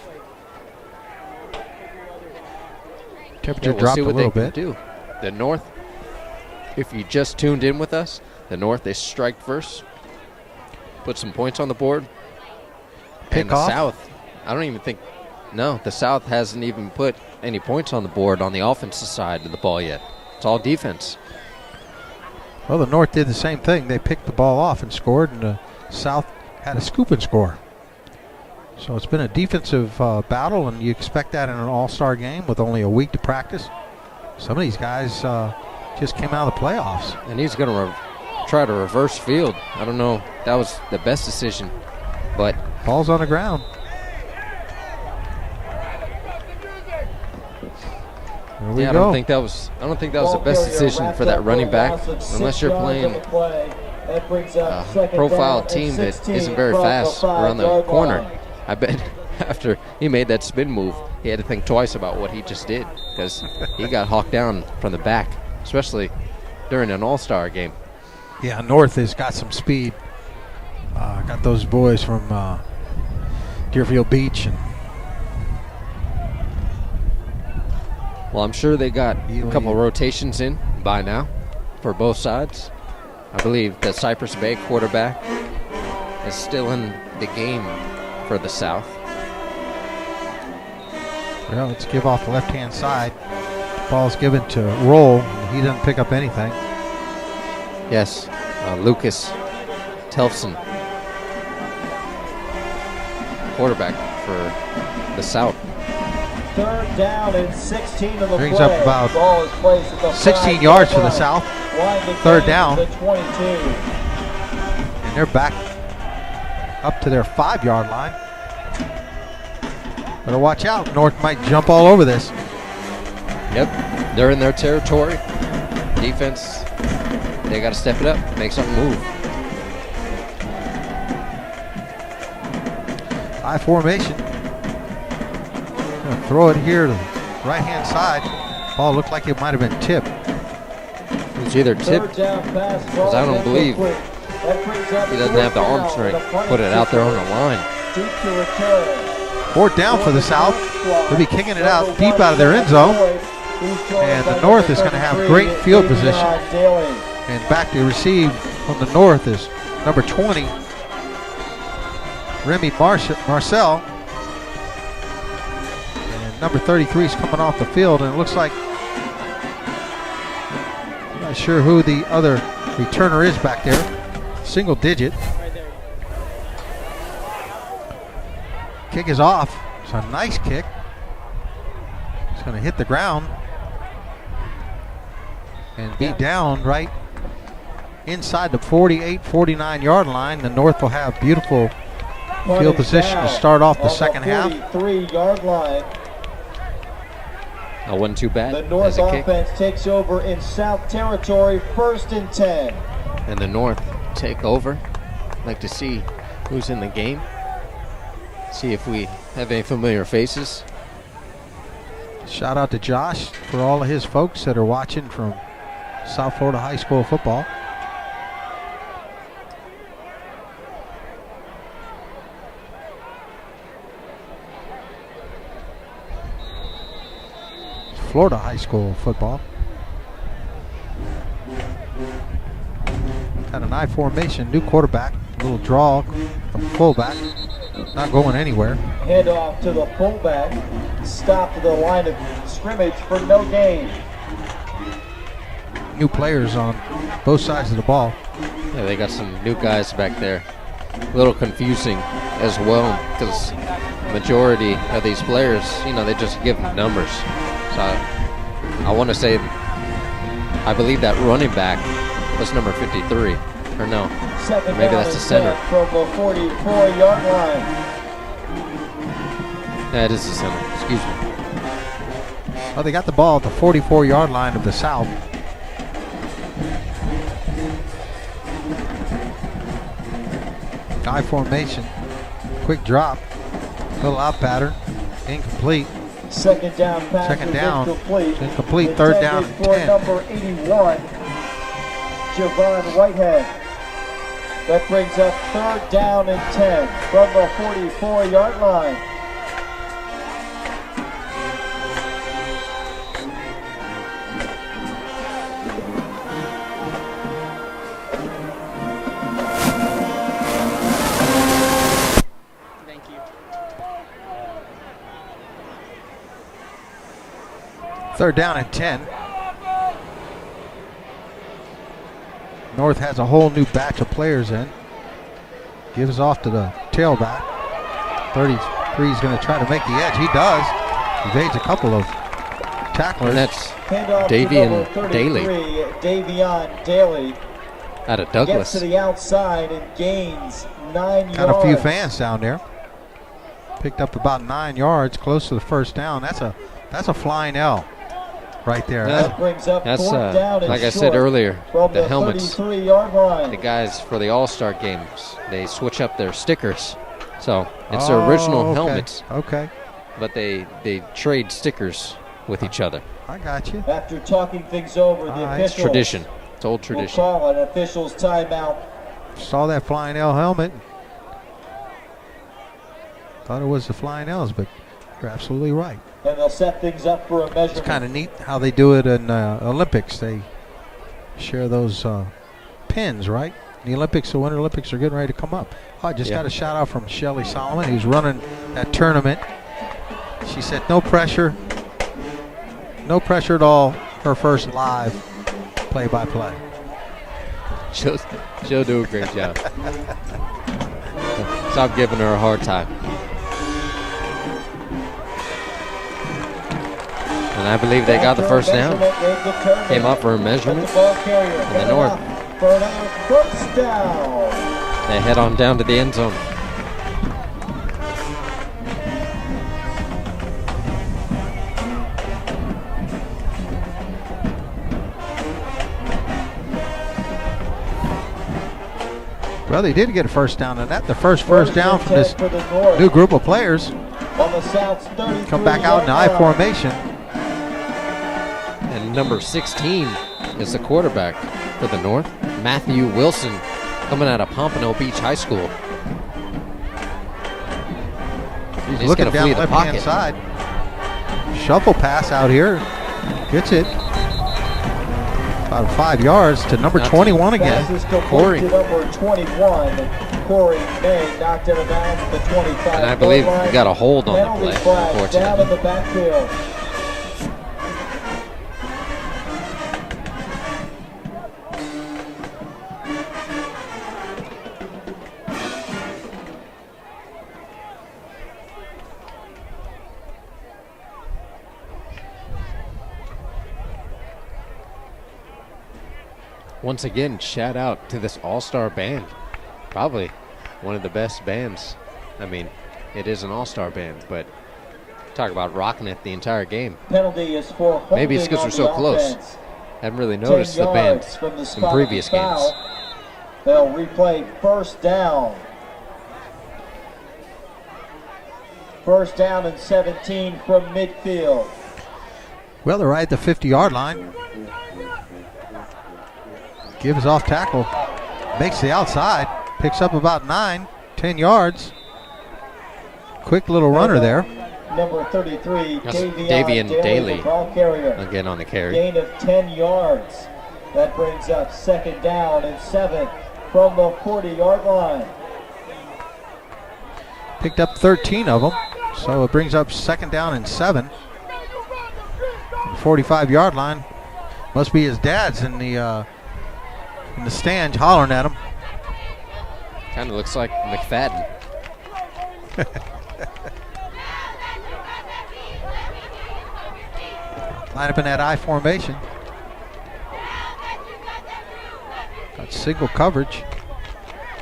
Temperature dropped a little bit.
The North, if you just tuned in with us, the North, they strike first, put some points on the board. And the South, I don't even think, no, the South hasn't even put any points on the board on the offensive side of the ball yet. It's all defense.
Well, the North did the same thing. They picked the ball off and scored, and the South had a scoop and score. So it's been a defensive battle, and you expect that in an all-star game with only a week to practice. Some of these guys just came out of the playoffs.
And he's going to try to reverse field. I don't know if that was the best decision, but
ball's on the ground. There we go.
I don't think that was the best decision for that running back, unless you're playing a profile team that isn't very fast around the corner. I bet after he made that spin move, he had to think twice about what he just did, because he got hawked down from the back, especially during an all-star game.
Yeah, North has got some speed. Got those boys from Deerfield Beach.
Well, I'm sure they got a couple of rotations in by now for both sides. I believe the Cypress Bay quarterback is still in the game for the South.
Well, let's give off the left-hand side. Ball's given to Roll. He doesn't pick up anything.
Yes, Lucas Telfson, quarterback for the South.
3rd down and 16 of the
Brings
play.
up about
Ball is placed at the
16 yards for the South. 3rd down.
The 22.
And they're back up to their 5-yard line. Better watch out. North might jump all over this.
Yep, they're in their territory. Defense, they got to step it up, make something move.
High formation. Gonna throw it here to the right-hand side. Ball looked like it might have been tipped.
It's either tipped, because I don't believe He doesn't have the arm strength. Put it out there on the line.
Fourth down for the South. They'll be kicking it out deep out of their end zone. And the North is going to have great field position. And back to receive from the North is number 20, Remy Marcel. And number 33 is coming off the field. And it looks like, I'm not sure who the other returner is back there. Single digit. Kick is off. It's a nice kick. It's going to hit the ground and be down right inside the 48-49 yard line. The North will have beautiful field position to start off the second half.
43-yard line.
That wasn't too bad.
The North offense takes over in South Territory, 1st and 10.
And the North take over. Like to see who's in the game. See if we have any familiar faces.
Shout out to Josh for all of his folks that are watching from South Florida High School football. Florida High School football. Had an I formation, new quarterback, little draw from fullback, not going anywhere.
Head off to the fullback, stop to the line of scrimmage for no gain.
New players on both sides of the ball.
Yeah, they got some new guys back there. A little confusing as well because majority of these players, you know, they just give them numbers. So I want to say, I believe that running back was number 53, or no, maybe that's the center.
From the 44-yard line.
That is the center, excuse me.
Well, they got the ball at the 44-yard line of the South. I formation, quick drop, little out pattern, incomplete.
Second down pass.
Second down, incomplete.
Intended
Third down and
for
10.
number 81, Javon Whitehead. That brings up 3rd down and 10 from the 44-yard line.
Third down and 10. North has a whole new batch of players in. Gives off to the tailback. 33 is going to try to make the edge. He does. Evades a couple of tacklers.
And that's Davie and Daly.
Davion Daly.
Out of Douglas.
Gets to the outside and gains 9 yards.
Got a few fans down there. Picked up about 9 yards, close to the first down. That's a flying L. Right there.
That brings up
that's
4th down and
like I said earlier, the helmets,
33-yard line.
the guys for the All-Star games, they switch up their stickers. So it's their original helmets.
Okay.
But they trade stickers with each other.
I got you.
After talking things over, the officials.
It's tradition. It's old tradition.
We'll call an official's timeout.
Saw that flying L helmet. Thought it was the flying L's, but you're absolutely right.
And they'll set things up for a measurement.
It's kind of neat how they do it in Olympics. They share those pins, right? The Olympics, the Winter Olympics are getting ready to come up. Oh, I just got a shout out from Shelly Solomon, who's running that tournament. She said no pressure at all. Her first live play-by-play.
She'll do a great job. Stop giving her a hard time. And I believe they got the first down. Came up for a measurement. And the North. They head on down to the end zone.
Well, they did get a first down, and that's the first down from this new group of players. Come back out in the I formation.
And number 16 is the quarterback for the North, Matthew Wilson. coming out of Pompano Beach High School.
He's
He's
looking
gonna
down
flee
the
the
left-hand
pocket.
side. Shuffle pass out here. Gets it. About 5 yards to number 21 again.
Pass is complete
Corey.
to number 21. Corey May knocked out of bounds at the 25.
And I believe we got a hold on the
Penalty
play,
flag down in
unfortunately.
the backfield.
Once again, shout out to this all-star band. Probably one of the best bands. I mean, it is an all-star band, but talk about rocking it the entire game.
Penalty is for holding.
Maybe it's because we're so close. Haven't really noticed the band in previous games.
They'll replay first down. First down and 17 from midfield.
Well, they're right at the 50-yard line. Gives off tackle. Makes the outside. Picks up about 10 yards. Quick little runner there.
Number 33,
Davie and Daly
ball carrier.
again on the carry.
Gain of 10 yards. That brings up second down and 7 from the 40-yard line.
Picked up 13 of them. So it brings up second down and 7. 45-yard line. Must be his dad's in the stands hollering at him.
Kind of looks like McFadden.
Line up in that I formation. Got single coverage.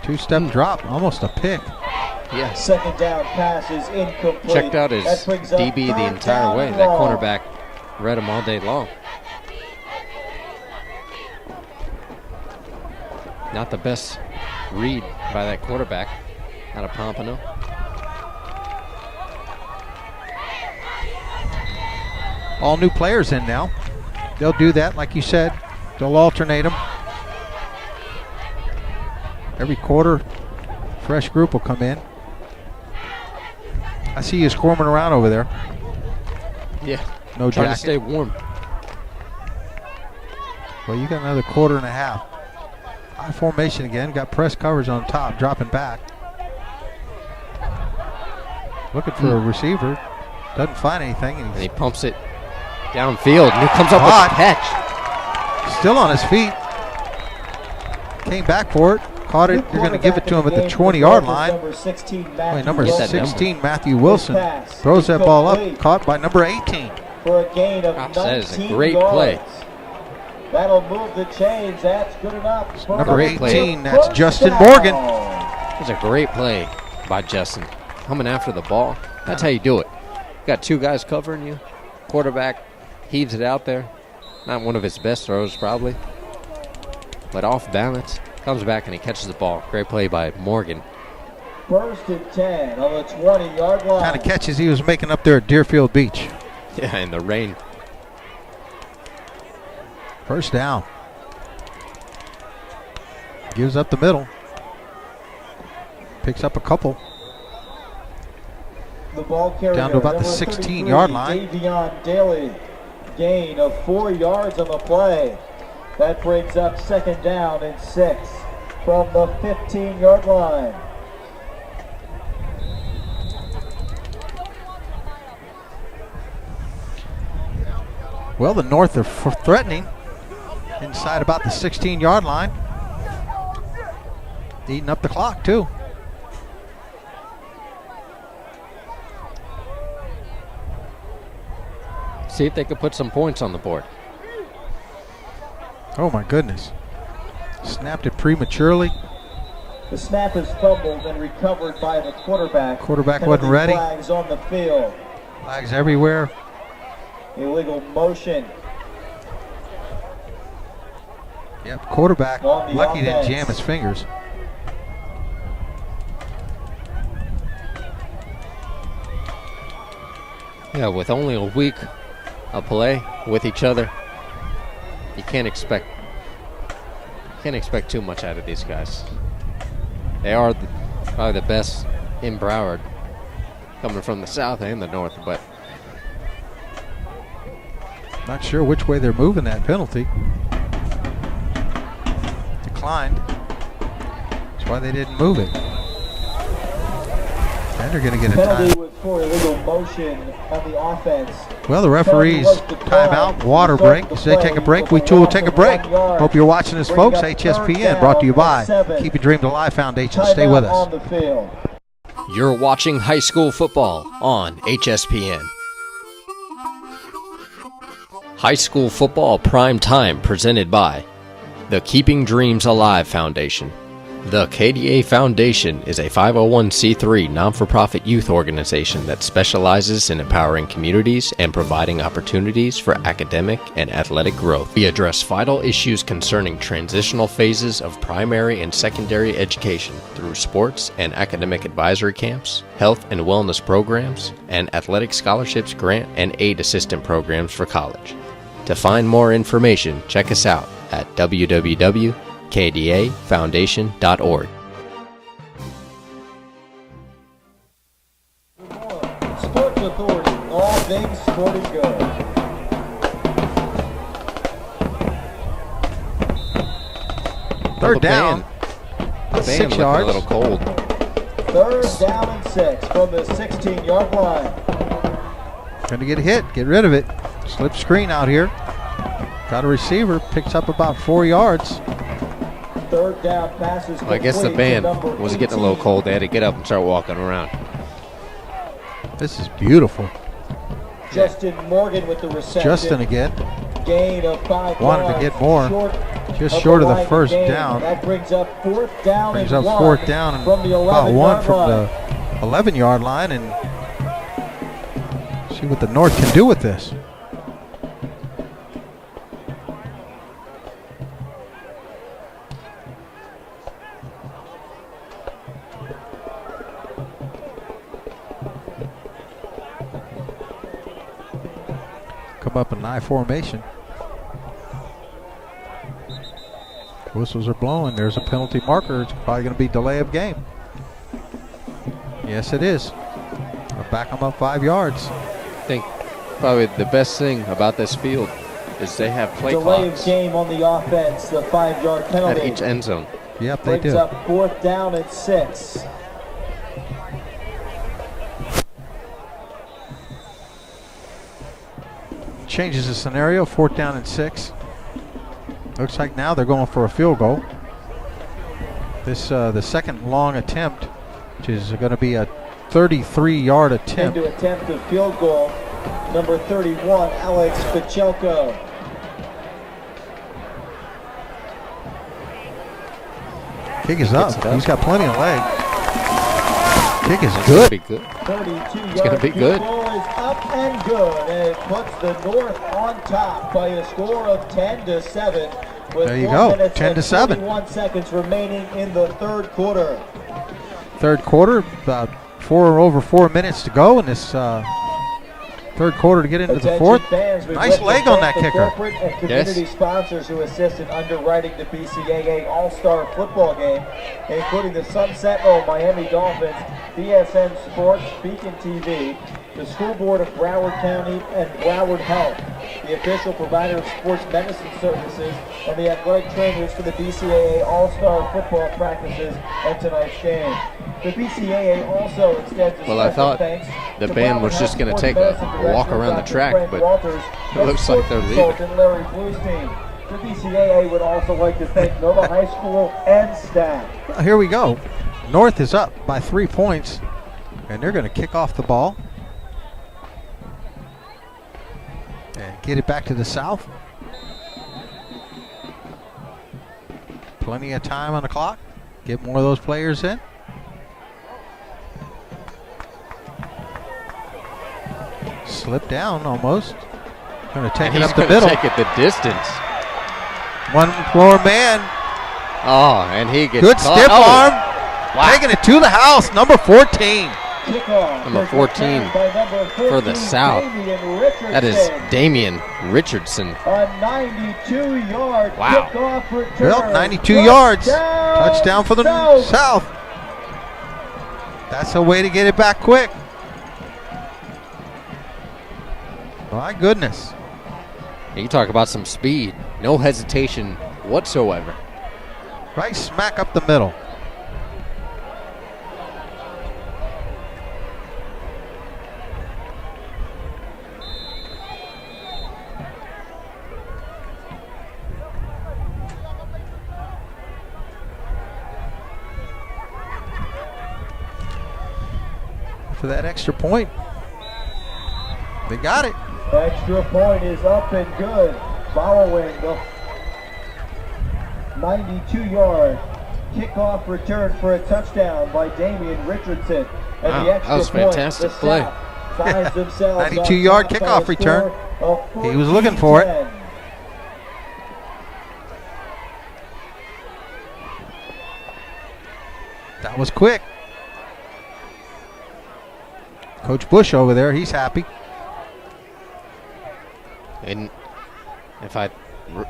Two-step drop, almost a pick.
Yeah.
Second down pass is incomplete.
Checked out his
That brings up
DB the
third
entire
down
way.
and
That
long.
cornerback read him all day long. Not the best read by that quarterback out of Pompano.
All new players in now. They'll do that, like you said. They'll alternate them. Every quarter, fresh group will come in. I see you squirming around over there.
Yeah.
No
Trying
jacket.
to stay warm.
Well, you got another quarter and a half. I formation again. Got press coverage on top, dropping back. Looking for a receiver. Doesn't find anything.
And he pumps it downfield. And he comes up with a catch.
Still on his feet. Came back for it. Caught it. You're going to give it to him at the 20-yard line.
Number 16,
Number
Get that
16, Matthew Wilson.
pass
Throws that ball up.
incomplete.
Caught by number 18.
For a gain of
Gosh,
19
that is a great
yards.
play.
That'll move the chains. That's good enough. for
Number
the
18, that's
first
Justin
down.
Morgan.
It was a great play by Justin. Coming after the ball. That's how you do it. Got two guys covering you. Quarterback heaves it out there. Not one of his best throws, probably. But off balance. Comes back and he catches the ball. Great play by Morgan.
First and 10 on the 20-yard line.
Kind of catches he was making up there at Deerfield Beach.
Yeah, in the rain.
First down. Gives up the middle. Picks up a couple.
The ball carrier,
Down to about the
number
16-yard
33,
line.
Davie Daly. Gain of 4 yards on the play. That brings up second down and 6 from the 15-yard line.
Well, the North are threatening inside about the 16-yard line. Eating up the clock, too.
See if they could put some points on the board.
Oh, my goodness. Snapped it prematurely.
The snap is fumbled and recovered by the quarterback.
Quarterback
Penalty
wasn't ready.
Flags on the field.
Flags everywhere.
Illegal motion.
Yep, quarterback.
On the
Lucky he didn't
offense.
jam his fingers.
Yeah, with only a week of play with each other, you can't expect too much out of these guys. They are probably the best in Broward, coming from the south and the north, but
not sure which way they're moving that penalty. Declined. That's why they didn't move it. And they're going to get a
penalty
time.
was for illegal motion on the offense.
Well, the referees timeout, water break. As they take a break, we too will take a break. Hope you're watching this, folks. HSPN brought to you by Keep Your Dreams Alive Foundation. Stay with us.
You're watching high school football on HSPN. High school football prime time presented by the Keeping Dreams Alive Foundation. The KDA Foundation is a 501c3 non-for-profit youth organization that specializes in empowering communities and providing opportunities for academic and athletic growth. We address vital issues concerning transitional phases of primary and secondary education through sports and academic advisory camps, health and wellness programs, and athletic scholarships, grant and aid assistant programs for college. To find more information, check us out at www.kdafoundation.org.
Sports Authority, all things sporting good.
Third down.
The band
6
looked
yards.
a little cold.
Third down and 6 from the 16-yard line.
Going to get hit. Get rid of it. Slip screen out here. Got a receiver. Picks up about 4 yards.
Third down passes.
Well, I guess the band was getting a little cold. They had to get up and start walking around.
This is beautiful.
Justin Morgan with the reception.
Justin again.
Gain of 5
Wanted
yards.
to get more. Just short of the first down.
That brings up fourth down
Brings
and
up
1
4th down and
from the
about 1 from
line.
the 11-yard line. And see what the North can do with this. Come up in I formation. Whistles are blowing. There's a penalty marker. It's probably going to be delay of game. Yes, it is. I'll back them up 5 yards.
I think probably the best thing about this field is they have play
delay
clocks
of game on the offense. The 5-yard penalty
at each end zone.
Yep, they
brings
do.
up 4th down and 6.
Changes the scenario. 4th down and 6. Looks like now they're going for a field goal. This the second long attempt, which is going to be a 33-yard attempt.
To attempt a field goal, number 31, Alex Pachelko.
Kick is up. He's got plenty of leg. Kick is good.
Be good.
32-yard
It's going to be good.
field goal is up and good, and it puts the North on top by a score of 10-7. With
There you
4
go,
minutes
10-7.
and 41 seconds remaining in the third quarter.
Third quarter, about over 4 minutes to go in this third quarter to get into the fourth.
Fans,
Nice leg on that kicker.
Corporate and community sponsors who assisted underwriting the BCAA All-Star football game, including the Sun Sentinel Miami Dolphins, BSN Sports, Beacon TV, the School Board of Broward County, and Broward Health, the official provider of sports medicine services, and the athletic trainers for the BCAA All-Star football practices and tonight's game. The BCAA also extends a
Well, I
special
thought
thanks
the
to
band
Broward
was just
Health
going to
Sports
take
Medicine
a walk
Director
around the
Dr.
track,
Frank
but
Walters,
it looks like they're leaving.
consultant Larry Bluestein. The BCAA would also like to thank Nova High School and staff.
Well, here we go. North is up by 3 points, and they're going to kick off the ball and get it back to the south. Plenty of time on the clock. Get more of those players in. Slip down almost. Going to take it up the middle.
Take it the distance.
One more man.
Oh, and he gets
Good
caught.
stiff
Oh,
arm.
wow.
Taking it to the house. Number 14.
Kickoff
Number 14 for the South. That is Damian Richardson.
A 92-yard
Wow.
kickoff return.
Well, 92 yards. Touchdown for the South. That's a way to get it back quick. My goodness.
You talk about some speed. No hesitation whatsoever.
Right smack up the middle. For that extra point. They got it.
Extra point is up and good. Following the 92-yard kickoff return for a touchdown by Damian Richardson. And
Wow,
the extra
that was fantastic
point,
play.
finds themselves
92-yard
on top
kickoff
by a
return.
score of
He was looking for it.
14-10.
That was quick. Coach Bush over there, he's happy.
And if I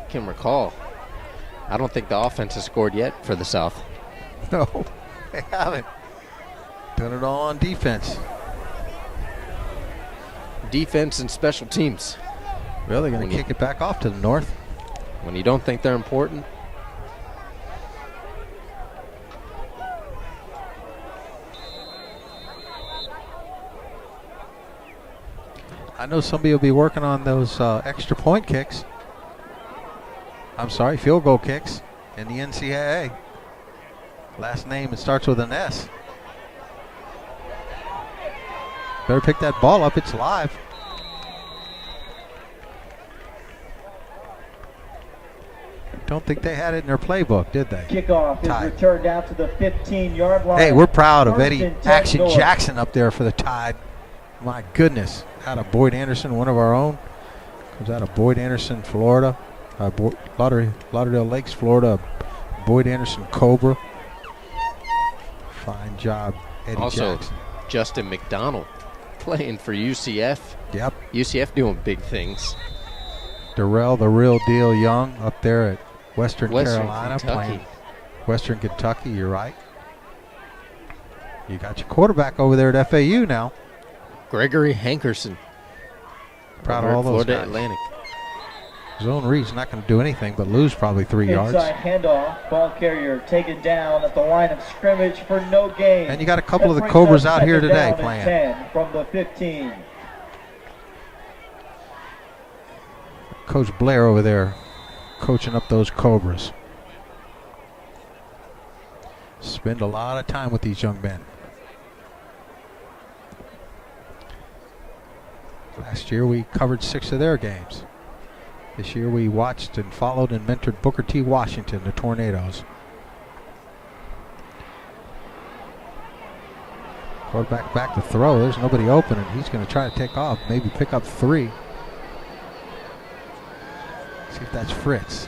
can recall, I don't think the offense has scored yet for the South.
No, they haven't. Done it all on defense.
Defense and special teams.
Well, they're going to kick it back off to the North.
When you don't think they're important.
I know somebody will be working on those extra point kicks. I'm sorry, field goal kicks in the NCAA. Last name, it starts with an S. Better pick that ball up, it's live. Don't think they had it in their playbook, did they?
Kickoff is returned out to the 15-yard line.
Hey, we're proud of Eddie
1st and 10
Action
North.
Jackson up there for the Tide. My goodness. Out of Boyd Anderson, one of our own. Comes out of Boyd Anderson, Florida. Lauderdale Lakes, Florida. Boyd Anderson Cobra. Fine job, Eddie
Also,
Jackson.
Justin McDonald playing for UCF.
Yep.
UCF doing big things.
Darrell, the real deal Young, up there at Western Carolina,
Kentucky.
playing Western Kentucky. You're right. You got your quarterback over there at FAU now.
Gregory Hankerson.
Proud of all those
Florida
guys.
Atlantic.
Zone read's not going to do anything but lose probably 3 yards.
Inside handoff, ball carrier taken down at the line of scrimmage for no gain.
And you got a couple of the
That brings
Cobras
up
out here
second
today
down and
playing.
10 from the 15.
Coach Blair over there coaching up those Cobras. Spend a lot of time with these young men. Last year we covered 6 of their games. This year we watched and followed and mentored Booker T. Washington, the Tornadoes. Quarterback back to throw. There's nobody open, and he's going to try to take off, maybe pick up 3. See if that's Fritz.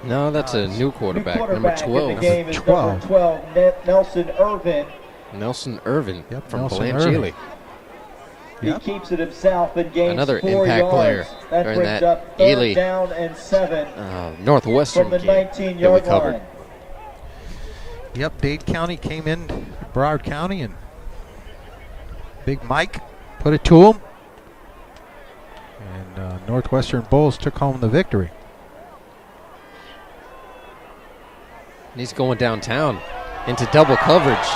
No, that's a new quarterback,
New
number
quarterback
12.
in the game is number 12, Nelson Irvin.
Nelson Irvin from
Nelson
Blanchile.
He keeps it himself and gains
Another
4
impact
yards.
player
That
during
brings
that
up 3rd
Ely,
down and 7
Northwestern
from the
game that we
19-yard
covered.
line.
Yep, Dade County came in, Broward County, and Big Mike put it to him. And Northwestern Bulls took home the victory.
And he's going downtown into double coverage.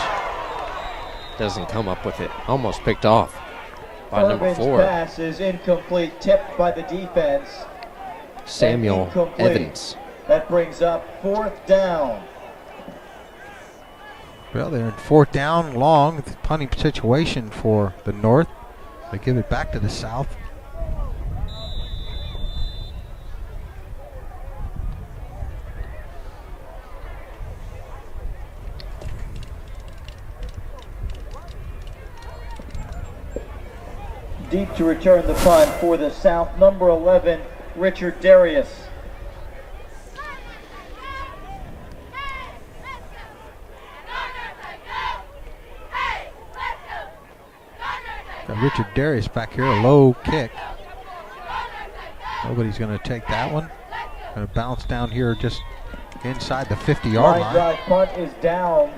Doesn't come up with it. Almost picked off by number
Irvin's
4.
pass is incomplete, tipped by the defense.
Samuel
Incomplete.
Evans.
That brings up 4th down.
Well, they're in 4th down, long punting situation for the North. They give it back to the South.
Deep to return the punt for the South, number 11, Richard Darius.
Got Richard Darius back here, a low kick. Nobody's going to take that one. Going to bounce down here just inside the 50-yard
Line
line.
drive punt is down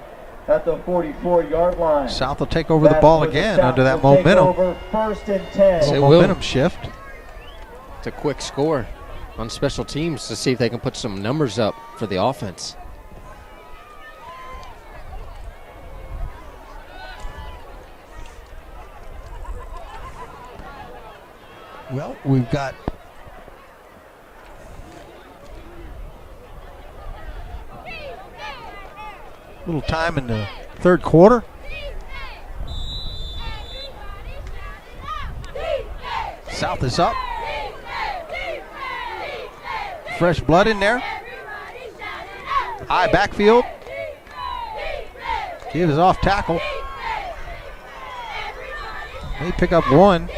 at the 44-yard line.
South will take over the ball again under that momentum.
Over 1st and 10.
Momentum shift.
It's a quick score on special teams to see if they can put some numbers up for the offense.
Well, we've got a little time in the third quarter. South is up. Fresh blood in there. High backfield. Give is off tackle. They pick up one.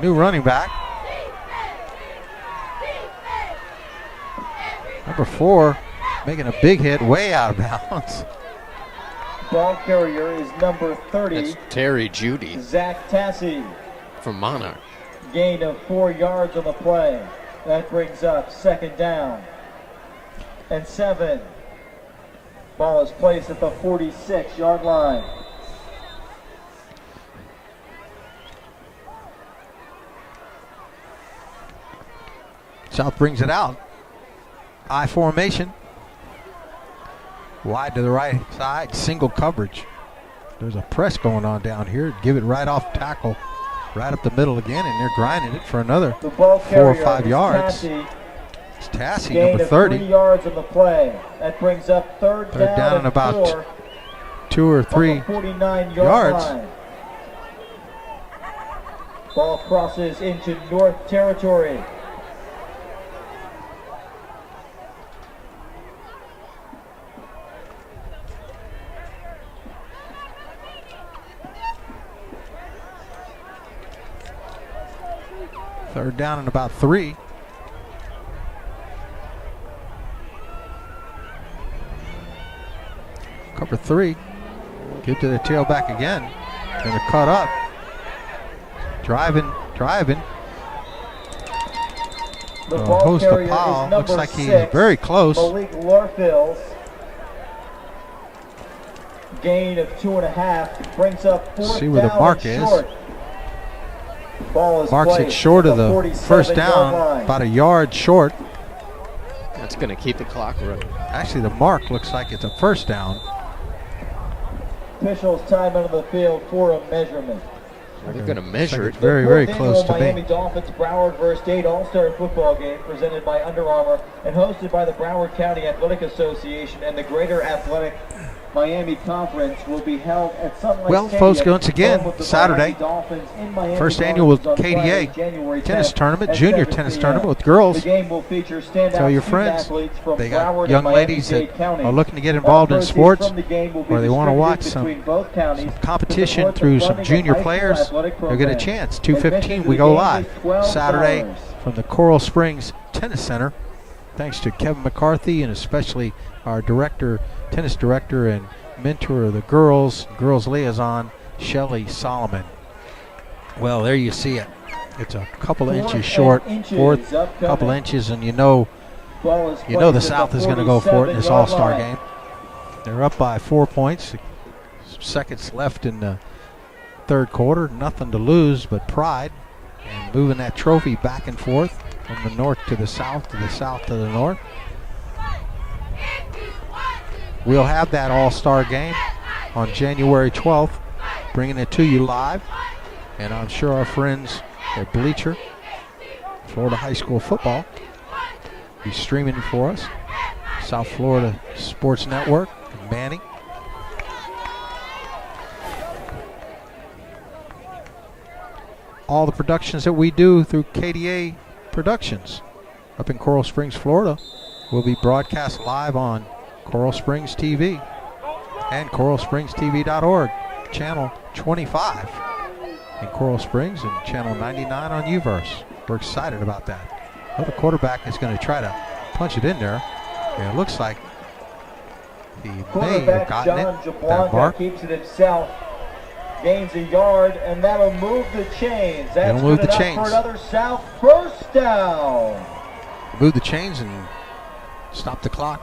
New running back. Number 4 making a big hit way out of bounds.
Ball carrier is number 30.
That's Terry Judy.
Zach Tassie.
From Monarch.
Gain of 4 yards on the play. That brings up 2nd down and 7. Ball is placed at the 46-yard line.
South brings it out. I formation. Wide to the right side, single coverage. There's a press going on down here. Give it right off tackle. Right up the middle again, and they're grinding it for another 4 or 5 yards. It's Tassie, number 30.
3 yards on the play. That brings up third down
and about 2 or 3 yards.
Line. Ball crosses into North territory.
Third down and about 3. Cover 3. Give to the tailback again. Gonna cut up. Driving. Host of Powell. Looks like he's very close.
Malik Lorfils. Gain of 2.5. Brings up 4th
See where the
down
mark
and
is.
short.
Marks it short of the first down, about a yard short.
That's going to keep the clock running.
Actually, the mark looks like it's a first down.
Officials time out of the field for a measurement.
They're going to measure it.
Very, very close to
Miami
me.
Dolphins Broward vs. State All-Star Football Game presented by Under Armour and hosted by the Broward County Athletic Association and the Greater Athletic Miami Conference will be held at Sun Lake
Well,
Stadium,
folks, once again,
home of the
Saturday,
Miami Dolphins in Miami
first annual
Gardens on Friday,
KDA
January
tennis
10th
tournament,
at
junior
7
tennis
p.m.
tournament with girls.
The game will feature standout
Tell your
student
friends
athletes from
they
Broward
got
and
young
Miami
ladies
Dade
that
County.
are looking to get involved in
Proceeds
sports,
from the game will be
or they want to watch
distributed
some
between both counties to
competition
support the
through some
funding of
junior
high school
players.
athletic
They'll get a
programs.
chance.
Admission
2:15
to
we
the
go
game
live
is $12.
Saturday from the Coral Springs Tennis Center. Thanks to Kevin McCarthy and especially our tennis director and mentor of the girls liaison, Shelly Solomon. Well, there you see it. It's a couple of inches short, fourth couple inches, and you know the South is going to go for it in this All-Star game. They're up by 4 points. Seconds left in the third quarter. Nothing to lose but pride, and moving that trophy back and forth from the north to the south, to the south to the north. We'll have that All-Star game on January 12th, bringing it to you live. And I'm sure our friends at Bleacher, Florida High School Football, be streaming for us. South Florida Sports Network, and Manning. All the productions that we do through KDA Productions up in Coral Springs, Florida, will be broadcast live on Coral Springs TV and coralspringstv.org, channel 25 in Coral Springs and channel 99 on UVerse. We're excited about that. Well, the quarterback is going to try to punch it in there. And it looks like he may have gotten it. That mark
keeps it himself. Gains a yard, and that'll move the chains. That's
move the
good enough
chains.
for another South first down.
Move the chains and stop the clock.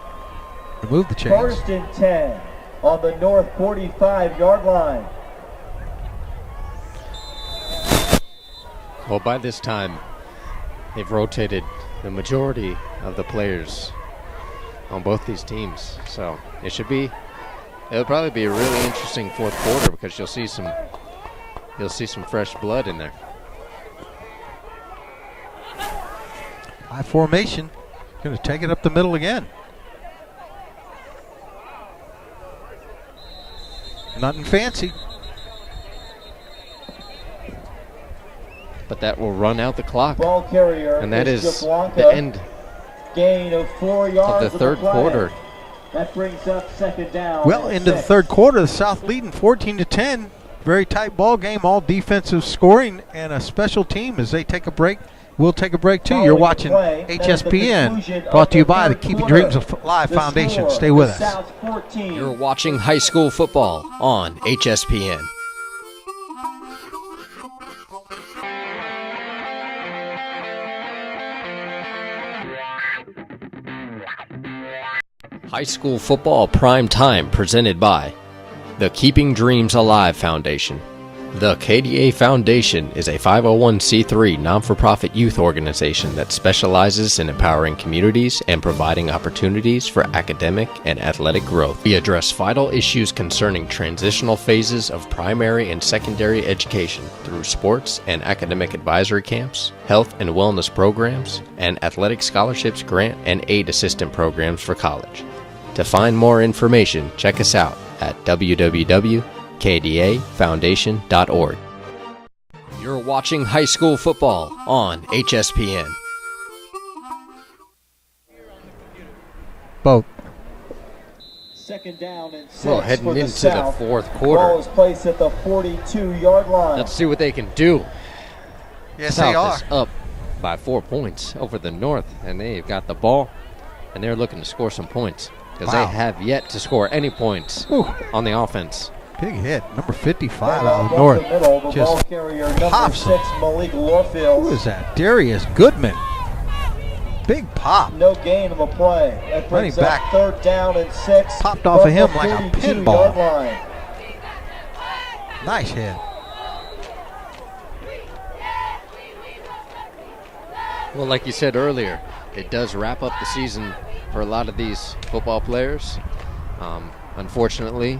Remove the chains.
1st and 10. on the north 45-yard line.
Well, by this time, they've rotated the majority of the players on both these teams. So it'll probably be a really interesting fourth quarter because you'll see some fresh blood in there.
High formation, going to take it up the middle again. Nothing fancy.
But that will run out the clock.
Ball carrier,
and that is
Blanca.
The end
Gain of 4 yards
of the third quarter.
That brings up second down.
Well, into the third quarter, the South leading 14-10. Very tight ball game, all defensive scoring and a special team as they take a break. We'll take a break too. You're watching HSPN, brought to you by the Keeping Dreams Alive Foundation. Stay with us.
You're watching high school football on HSPN. High school football prime time presented by the Keeping Dreams Alive Foundation. The KDA Foundation is a 501c3 non-for-profit youth organization that specializes in empowering communities and providing opportunities for academic and athletic growth. We address vital issues concerning transitional phases of primary and secondary education through sports and academic advisory camps, health and wellness programs, and athletic scholarships, grant and aid assistant programs for college. To find more information, check us out at www.kdafoundation.org. You're watching high school football on HSPN.
Boat.
Second down and 6
Well, heading
for the
into
South.
the fourth quarter.
Ball is placed at the 42-yard line.
Let's see what they can do.
Yes,
South
they are.
is up by 4 points over the North, and they've got the ball, and they're looking to score some points because they have yet to score any points on the offense.
Big hit, number 55 out of the North. Just pops him. Who is that? Darius Goodman. Big pop.
No gain of a play. That brings
Running
up
back.
third down and 6.
Popped off of him like a
42-yard
pinball.
line.
Nice hit.
Well, like you said earlier, it does wrap up the season for a lot of these football players. Unfortunately,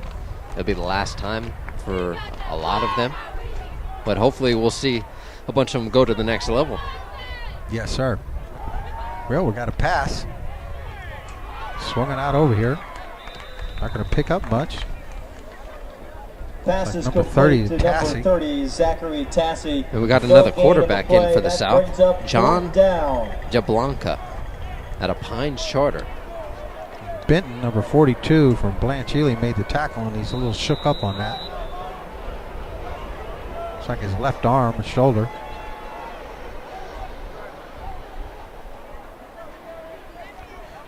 it'll be the last time for a lot of them. But hopefully we'll see a bunch of them go to the next level.
Yes, sir. Well, we got a pass. Swung it out over here. Not going to pick up much.
Pass
Like
is
number
complete
30,
to
Tassie.
number 30, Zachary Tassie.
And we got
No
another
gain of a
quarterback in
play.
for the
That
South,
brings up
John
fourth down.
Jablanca out of Pines Charter.
Benton, number 42 from Blanche Ely, made the tackle, and he's a little shook up on that. It's like his left arm and shoulder.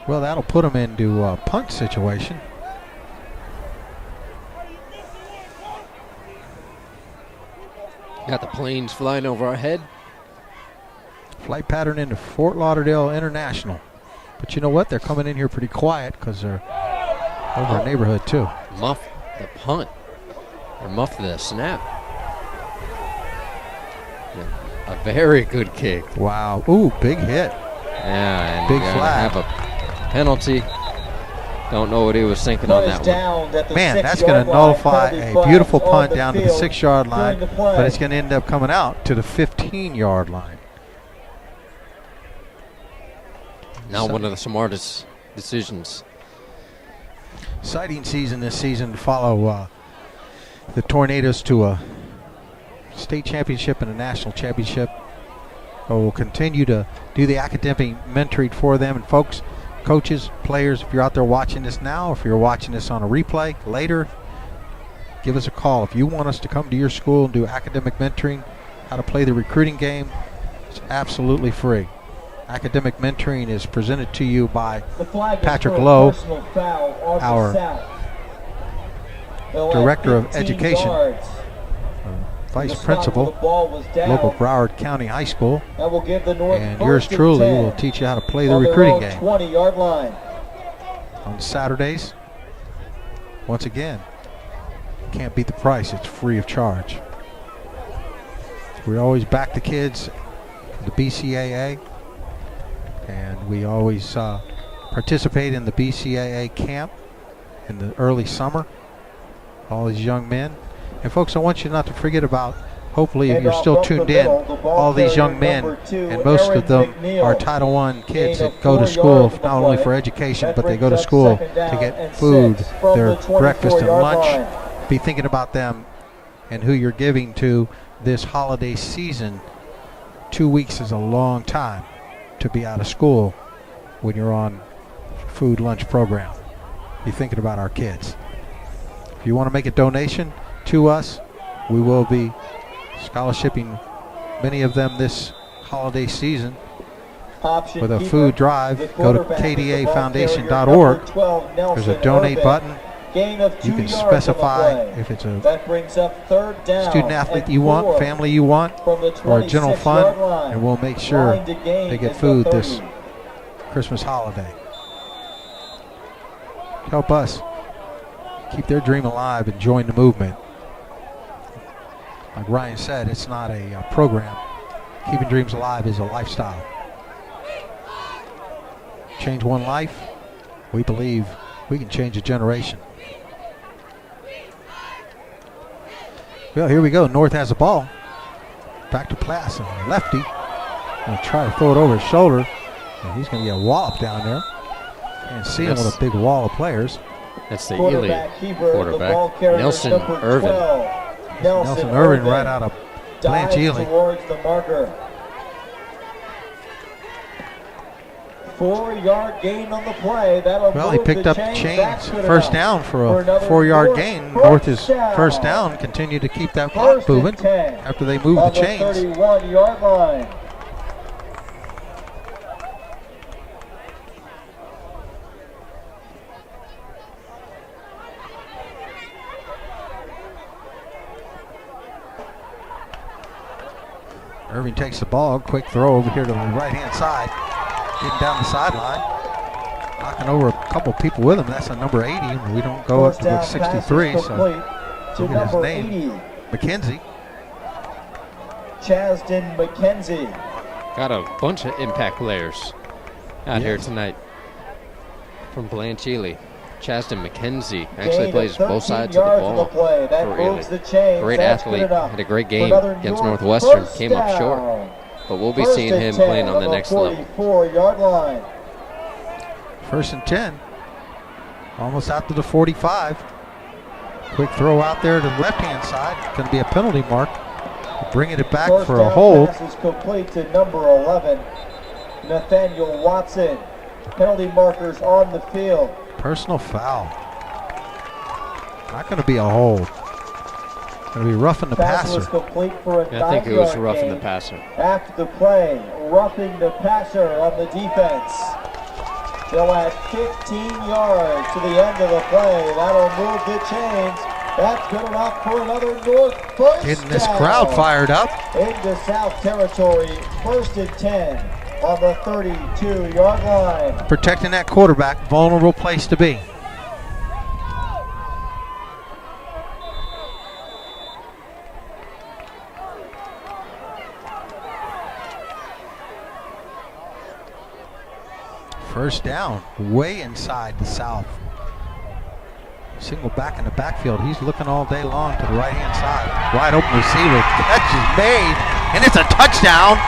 Well, that'll put him into a punt situation.
Got the planes flying over our head.
Flight pattern into Fort Lauderdale International. But you know what? They're coming in here pretty quiet because they're over our neighborhood too.
Muff the punt. Or muff the snap. Yeah, a very good kick.
Wow. Ooh, big hit.
Yeah, and
Big
gonna
flag.
have a penalty. Don't know what he was thinking on that one.
Man, that's going to nullify a beautiful punt down to the 6-yard line, but it's going to end up coming out to the 15-yard line.
Now one of the smartest decisions.
Exciting season this season to follow the Tornadoes to a state championship and a national championship. We'll continue to do the academic mentoring for them. And folks, coaches, players, if you're out there watching this now, if you're watching this on a replay later, give us a call. If you want us to come to your school and do academic mentoring, how to play the recruiting game, it's absolutely free. Academic mentoring is presented to you by Patrick Lowe, our Director of Education, Vice Principal, local Broward County High School, and yours truly will teach you how to play the recruiting game
20-yard line.
on Saturdays. once again, can't beat the price. It's free of charge. We always back the kids, the BCAA, and we always participate in the BCAA camp in the early summer. All these young men. And folks, I want you not to forget about, hopefully if you're still tuned in, all these young men, and most of them are Title I kids that go to school not only for education, but they go to school to get food, their breakfast and lunch. Be thinking about them and who you're giving to this holiday season. 2 weeks is a long time to be out of school when you're on food lunch program. Be thinking about our kids. If you want to make a donation to us, we will be scholarshiping many of them this holiday season with a food drive. Go to kdafoundation.org. There's a donate button. You can specify if it's a student athlete you want, family you want, or a general fund, and we'll make sure they get food this Christmas holiday. Help us keep their dream alive and join the movement. Like Ryan said, it's not a program. Keeping dreams alive is a lifestyle. Change one life, we believe we can change a generation. Well, here we go. North has the ball. Back to pass. And lefty. Going to try to throw it over his shoulder. And he's going to get a wallop down there. Can't see him with a big wall of players.
That's the Ely quarterback, Nelson Irvin.
Nelson Irvin right out of Blanche Ely.
Towards the marker. 4-yard gain on the play.
Well, he picked up the chains. First down for a 4-yard gain. North is first down. Continue to keep that clock moving after they move the chains.
31-yard line.
Irving takes the ball. Quick throw over here to the right-hand side. Getting down the sideline. Knocking over a couple people with him. That's a number 80. We don't go up to 63, so look at his name. McKenzie.
Chasden McKenzie.
Got a bunch of impact players out here tonight from Blanche Ely. Chasden McKenzie actually plays both sides of the ball for Ely. Great athlete, had a great game against Northwestern, came up short. But we'll be seeing him playing on the next level.
44-yard line.
First and 10. Almost out to the 45. Quick throw out there to the left-hand side. Going to be a penalty mark. Bringing it back for a hold.
Pass is complete to number 11, Nathaniel Watson. Penalty markers on the field.
Personal foul. Not going to be a hold. Going to be roughing the passer.
Was complete for a
I think it was roughing the passer.
After the play, roughing the passer on the defense. They'll add 15 yards to the end of the play. That'll move the chains. That's good enough for another North first
Getting this crowd fired up.
Into South Territory, first and 10 on the 32-yard line.
Protecting that quarterback, vulnerable place to be. First down, way inside the South. Single back in the backfield. He's looking all day long to the right-hand side. Wide open receiver. Catch is made, and it's a touchdown.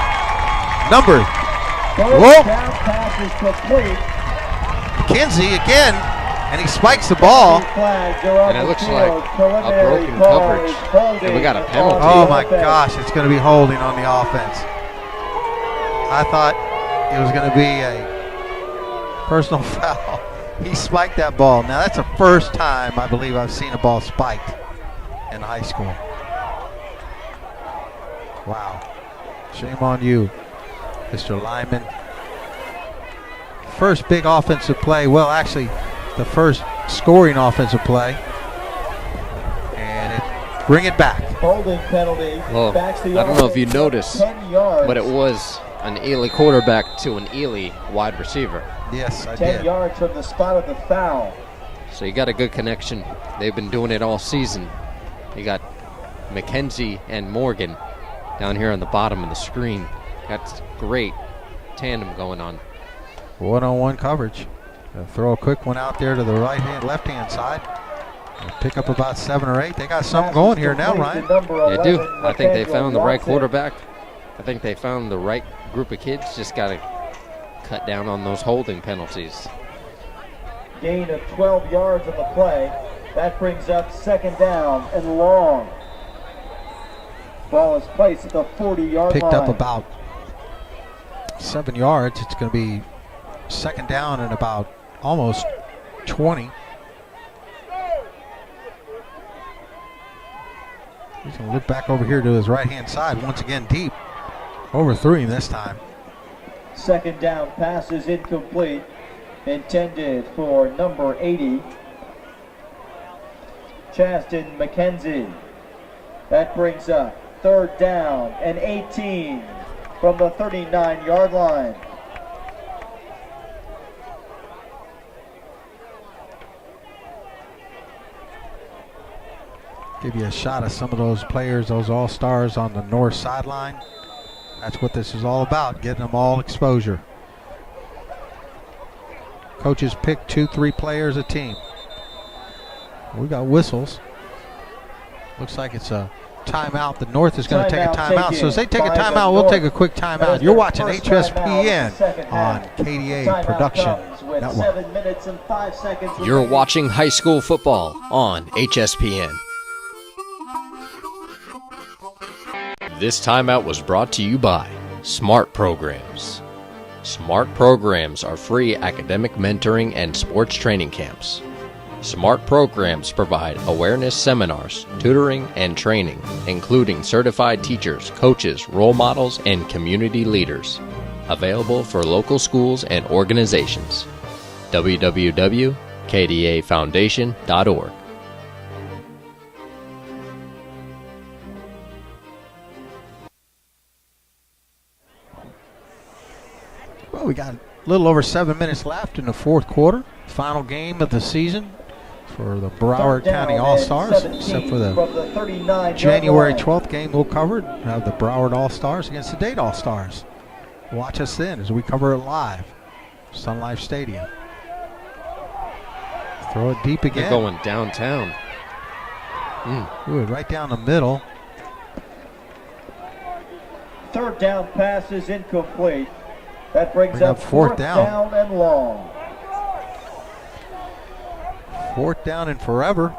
Number.
Down pass is complete.
McKenzie again, and he spikes the ball.
And it looks like a broken coverage. And we got a penalty.
Oh my gosh, it's going to be holding on the offense. I thought it was going to be a personal foul. He spiked that ball. Now that's the first time I believe I've seen a ball spiked in high school. Wow. Shame on you, Mr. Lyman. First big offensive play. Well, actually, the first scoring offensive play. And bring it back.
Holding penalty.
Well, I don't know if you noticed, but it was an Ely quarterback to an Ely wide receiver.
Yes, I
10
did.
yards from the spot of the foul.
So you got a good connection. They've been doing it all season. You got McKenzie and Morgan down here on the bottom of the screen. Got great tandem going on.
One-on-one coverage. Throw a quick one out there to the left-hand side. Pick up about 7 or 8. They got something going here now, Ryan.
They do. I think they found the right quarterback. I think they found the right group of kids. Just got to cut down on those holding penalties.
Gain of 12 yards on the play. That brings up 2nd down and long. Ball is placed at the 40-yard line.
Picked up about 7 yards. It's going to be 2nd down and about almost 20. He's going to look back over here to his right-hand side. Once again, deep. Overthrew him this time.
2nd down pass is incomplete. Intended for number 80, Chaston McKenzie. That brings up 3rd down and 18 from the 39-yard line.
Give you a shot of some of those players, those all-stars on the north sideline. That's what this is all about, getting them all exposure. Coaches pick 2-3 players a team. We got whistles. Looks like it's a timeout. The North is going to take a timeout. So as they take a timeout, we'll take a quick timeout. You're watching Hspn on KDA Production Network.
You're watching high school football on HSPN. This timeout was brought to you by Smart Programs. Smart Programs are free academic mentoring and sports training camps. Smart Programs provide awareness seminars, tutoring, and training, including certified teachers, coaches, role models, and community leaders. Available for local schools and organizations. www.kdafoundation.org.
Well, we got a little over 7 minutes left in the 4th quarter. Final game of the season for the Broward County All-Stars, except for the January 12th game we'll cover. We'll have the Broward All-Stars against the Dade All-Stars. Watch us then as we cover it live. Sun Life Stadium. Throw it deep again.
They're going downtown.
Ooh, right down the middle.
3rd down pass is incomplete. That brings up 4th down and long.
4th down and forever.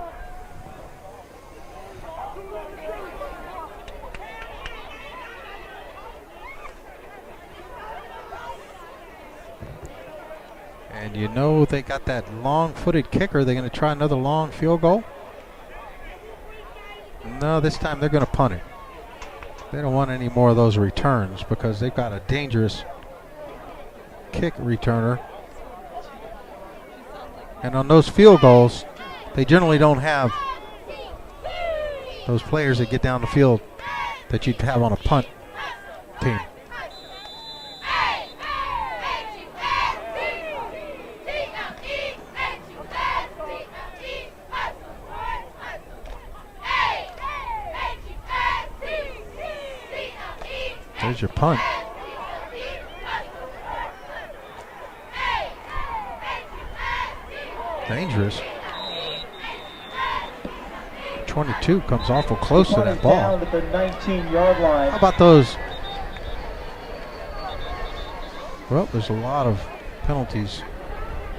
And you know they got that long-footed kicker. They're going to try another long field goal. No, this time they're going to punt it. They don't want any more of those returns because they've got a dangerous kick returner. And on those field goals, they generally don't have those players that get down the field that you'd have on a punt team. There's your punt. Dangerous. 22 comes awful close to that ball.
At the 19-yard line.
How about those? Well, there's a lot of penalties,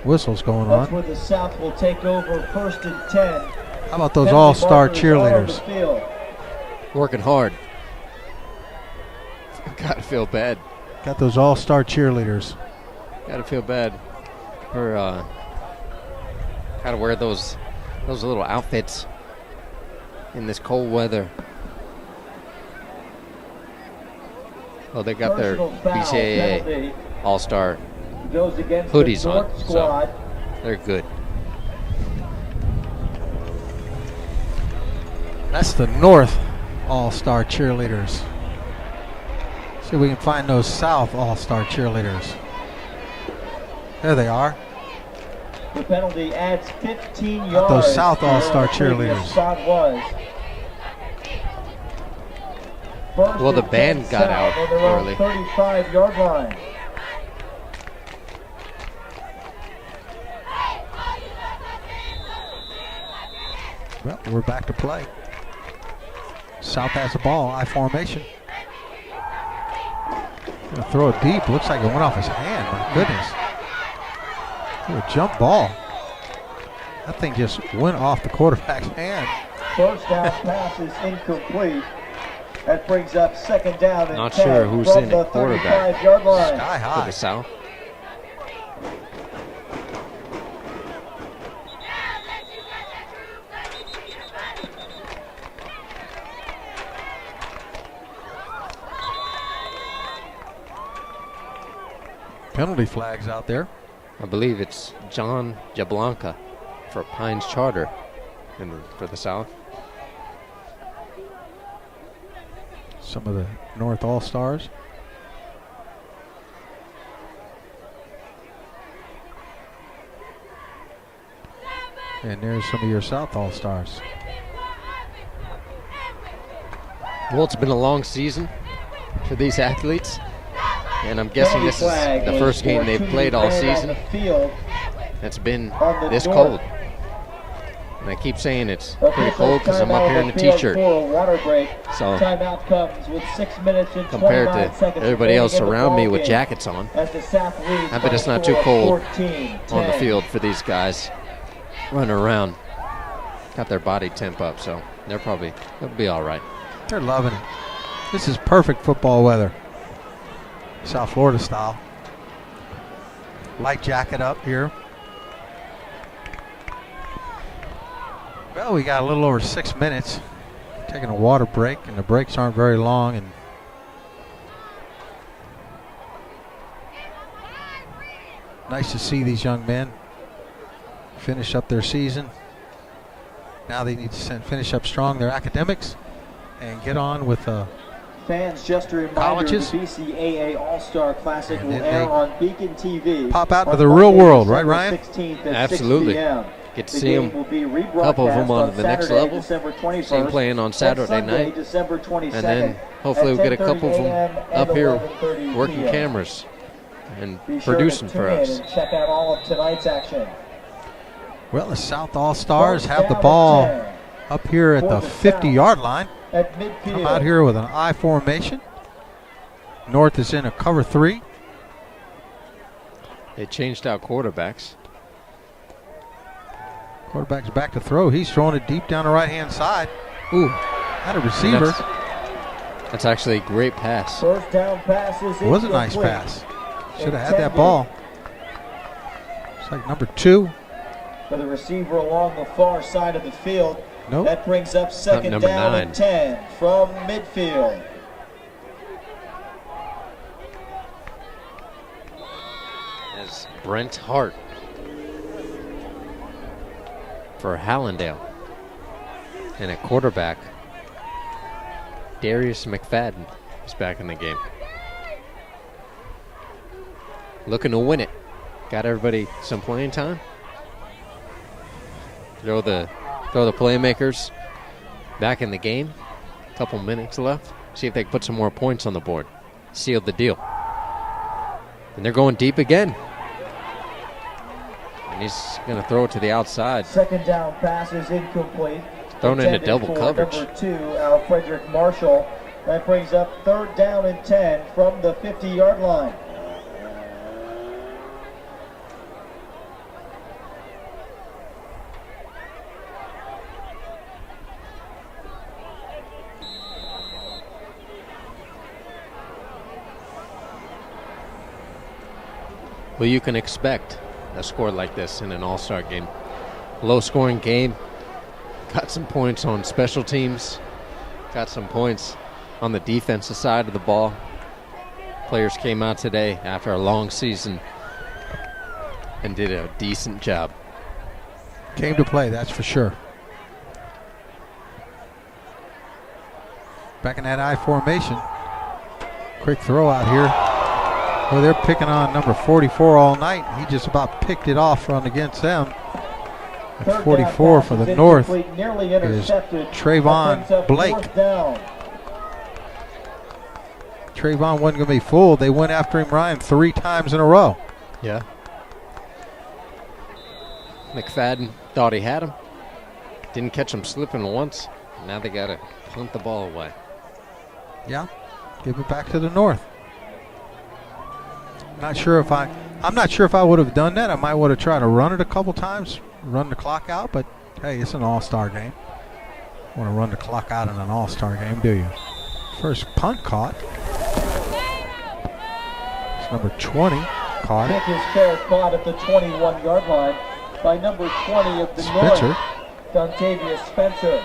whistles going on.
That's where the South will take over 1st and 10.
How about those all-star cheerleaders?
Working hard. Gotta feel bad.
Got those all-star cheerleaders.
Gotta feel bad for gotta wear those little outfits in this cold weather. Well, they got their Bcaa all-star hoodies on, so they're good.
That's the North all-star cheerleaders. See if we can find those South all-star cheerleaders. There they are.
The penalty adds 15 yards.
Those South All-Star cheerleaders.
Shot was.
Well, the band got out early.
35-yard line.
Well, we're back to play. South has the ball, I formation. Gonna throw it deep. Looks like it went off his hand. My goodness. What a jump ball. That thing just went off the quarterback's hand.
First down pass is incomplete. That brings up second down.
Not sure who's in at quarterback.
Sky high.
For the South.
Penalty flags out there.
I believe it's John Jablanca for Pines Charter for the South.
Some of the North All-Stars. And there's some of your South All-Stars.
Well, it's been a long season for these athletes. And I'm guessing this is the first game they've played all season. It's been this cold. And I keep saying it's pretty cold because I'm up here in a t-shirt. So compared to everybody else around me with jackets on, I bet it's not too cold on the field for these guys running around. Got their body temp up, so they'll be all right.
They're loving it. This is perfect football weather. South Florida style. Light jacket up here. Well, we got a little over 6 minutes. Taking a water break, and the breaks aren't very long. And nice to see these young men finish up their season. Now they need to finish up strong their academics and get on with
fans, just a reminder,
colleges.
The BCAA All-Star Classic will air on Beacon TV.
Pop out into the real world, right, Ryan?
Absolutely. Get to see them, a couple of them on the next level. See them playing on Saturday night. And then hopefully we'll get a couple of them up here working cameras and producing for us.
Check out all of tonight's action.
Well, the South All-Stars have the ball up here at the 50-yard line. Come out here with an I formation. North is in a cover 3.
They changed out quarterbacks.
Quarterback's back to throw. He's throwing it deep down the right-hand side. Ooh, had a receiver.
That's actually a great pass.
First down pass is
it was a nice pass. Should have had that ball. It's like number 2.
For the receiver along the far side of the field.
Nope.
That brings up second down
9.
and 10 from midfield.
As Brent Hart for Hallandale. And at quarterback, Darius McFadden is back in the game. Looking to win it. Got everybody some playing time. Throw the playmakers back in the game. A couple minutes left. See if they can put some more points on the board. Seal the deal. And they're going deep again. And he's going to throw it to the outside.
Second down pass is incomplete.
Thrown into double coverage.
Number 2, Frederick Marshall. That brings up third down and 10 from the 50-yard line.
Well, you can expect a score like this in an all-star game. Low-scoring game. Got some points on special teams. Got some points on the defensive side of the ball. Players came out today after a long season and did a decent job.
Came to play, that's for sure. Back in that I formation. Quick throw out here. Well, they're picking on number 44 all night. He just about picked it off run against them. At 44 for the North is Trayvon Blake. Trayvon wasn't going to be fooled. They went after him, Ryan, 3 times in a row.
Yeah. McFadden thought he had him. Didn't catch him slipping once. Now they got to punt the ball away.
Yeah. Give it back to the North. I'm not sure if I would have done that. I might would have tried to run it a couple times, run the clock out, but hey, it's an all-star game. You want to run the clock out in an all-star game, do you? First punt caught. It's number 20 caught.
Kick is fair, caught at the 21-yard line by number 20 of the North, Dontavius Spencer.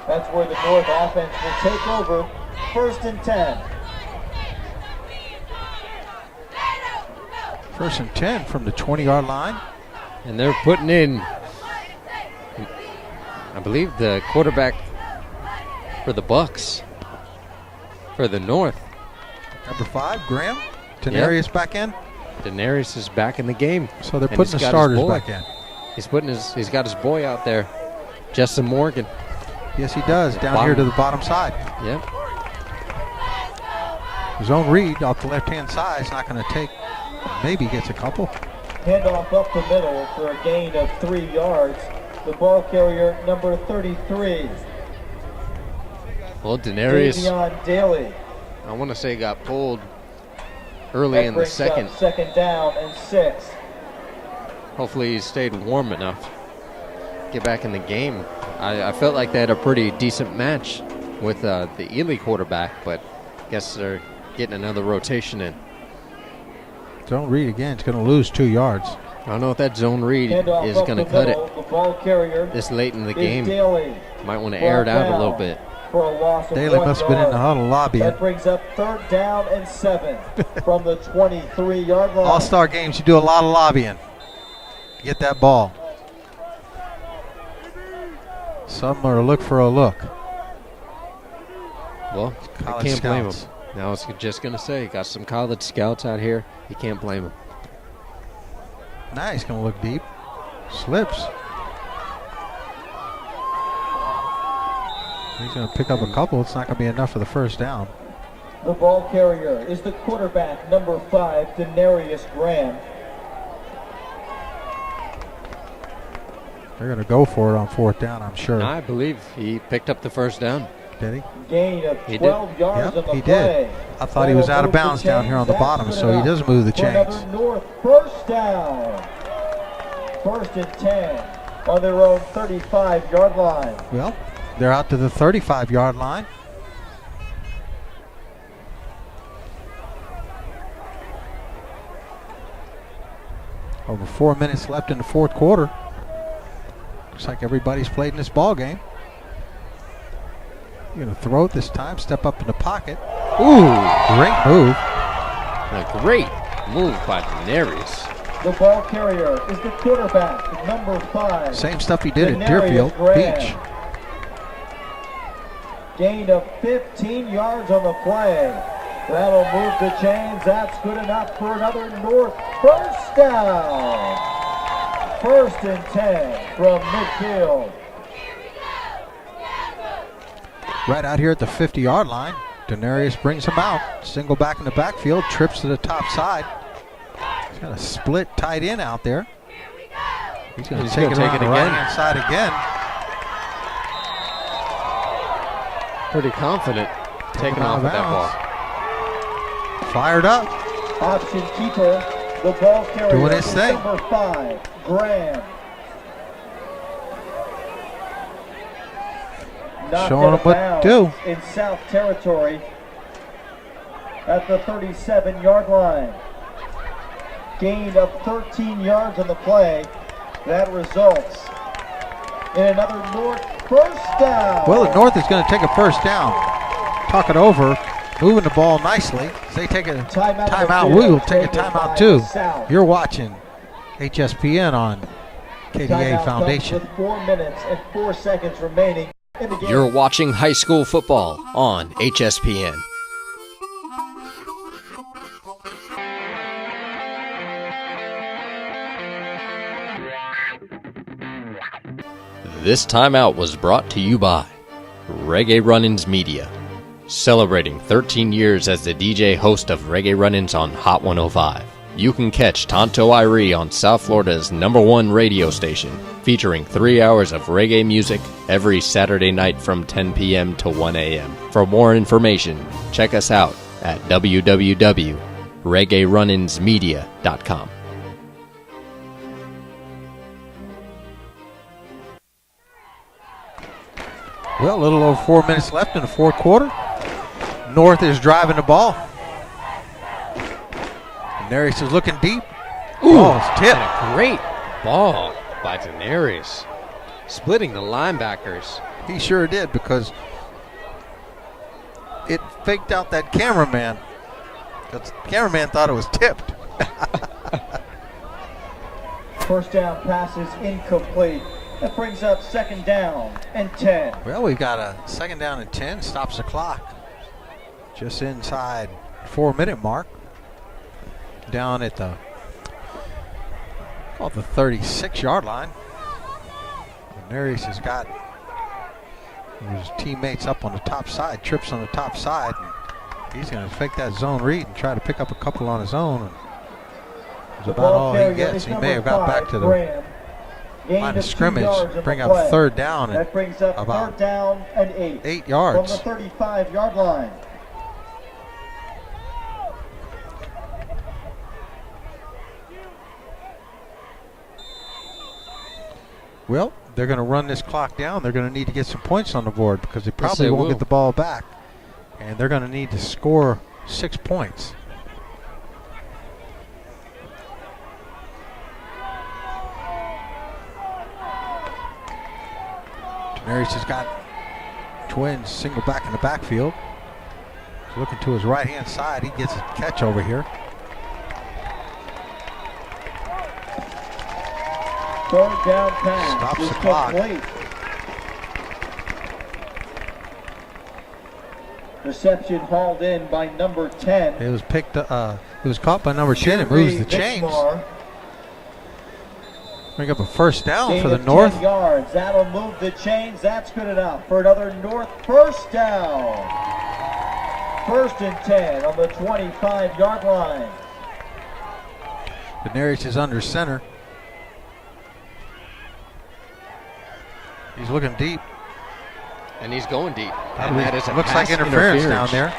That's where the North offense will take over. 1st and 10.
1st and 10 from the 20-yard line.
And they're putting in, I believe, the quarterback for the Bucks, for the North.
Number 5, Graham. Denarius back in.
Denarius is back in the game.
So they're putting the starters back in.
He's got his boy out there, Justin Morgan.
Yes, he does. Down here to the bottom side.
Yep.
Zone read off the left-hand side is not going to take. Maybe gets a couple.
Handoff up the middle for a gain of 3 yards. The ball carrier, number 33.
Well, Denarius,
Daly.
I want to say, got pulled early in the second.
2nd down and 6.
Hopefully he stayed warm enough. Get back in the game. I felt like they had a pretty decent match with the Ely quarterback, but I guess they're getting another rotation in.
Zone read again. It's going to lose 2 yards.
I don't know if that zone read is going to cut it this late in the game. Might want to air it out a little bit.
Daly must have been in the huddle lobbying.
That brings up 3rd down and 7 from the 23-yard line.
All-star games, you do a lot of lobbying. Get that ball. Some are look for a look.
Well, I can't blame him. Now I was just going to say, got some college scouts out here. You can't blame him.
Nice, going to look deep. Slips. He's going to pick up a couple. It's not going to be enough for the 1st down.
The ball carrier is the quarterback, number 5, Denarius Graham.
They're going to go for it on 4th down, I'm sure.
I believe he picked up the 1st down.
Did he?
Gain of 12 yards on the
he
play.
did. I thought he was out of bounds down here on the bottom, so he does move the chains.
North 1st down. 1st and 10 on their own 35-yard line.
Well, they're out to the 35-yard line. Over 4 minutes left in the 4th quarter. Looks like everybody's played in this ball game. You're going to throw it this time, step up in the pocket. Ooh, great move.
A great move by Denarius.
The ball carrier is the quarterback, number 5.
Same stuff he did at Deerfield Beach.
Gain of 15 yards on the play. That'll move the chains. That's good enough for another North 1st down. 1st and 10 from midfield.
Right out here at the 50-yard line. Denarius brings him out. Single back in the backfield. Trips to the top side. He's got a split tight end out there. He's going to take it around the right-hand side again.
Pretty confident taking off with that ball.
Fired up.
Option keeper. The ball carrier.
Doing his thing.
Number 5, Graham.
Showing them what to do.
In South Territory at the 37-yard line. Gain of 13 yards on the play. That results in another North 1st down.
Well, the North is going to take a 1st down. Talk it over. Moving the ball nicely. They take a timeout. We will take a timeout too. You're watching HSPN on KDA Foundation.
With 4 minutes and 4 seconds remaining.
You're watching high school football on HSPN. This timeout was brought to you by Reggae Run-Ins Media, celebrating 13 years as the DJ host of Reggae Run-Ins on Hot 105. You can catch Tonto Irie on South Florida's #1 radio station, featuring 3 hours of reggae music every Saturday night from 10 p.m. to 1 a.m. For more information, check us out at www.reggaeruninsmedia.com.
Well, a little over 4 minutes left in the fourth quarter. North is driving the ball. Daenerys is looking deep.
Ooh,
it's tipped.
And a great ball by Daenerys, splitting the linebackers.
He sure did, because it faked out that cameraman. Because the cameraman thought it was tipped.
First down pass is incomplete. That brings up 2nd down and 10.
Well, we've got a 2nd down and 10. Stops the clock. Just inside 4-minute mark. Down at the 36-yard line. Daenerys has got his teammates up on the top side, trips on the top side. And he's going to fake that zone read and try to pick up a couple on his own. And that's about all he gets. He may have got back to the line of scrimmage, bring up 3rd down.
That brings up
about
3rd down and 8.
8 yards.
From the 35-yard line.
Well, they're going to run this clock down. They're going to need to get some points on the board, because they probably won't get the ball back. And they're going to need to score 6 points. Daenerys has got twins single back in the backfield. He's looking to his right-hand side. He gets a catch over here.
3rd down pass.
Stops the clock.
Complete. Reception hauled in by number 10.
It was picked. It was caught by number 10. It moves the chains. Bring up a 1st down for the North.
10 yards. That'll move the chains. That's good enough for another North 1st down. 1st and 10 on the 25-yard line.
Daenerys is under center. He's looking deep.
And he's going deep.
And that is looks like interference down there.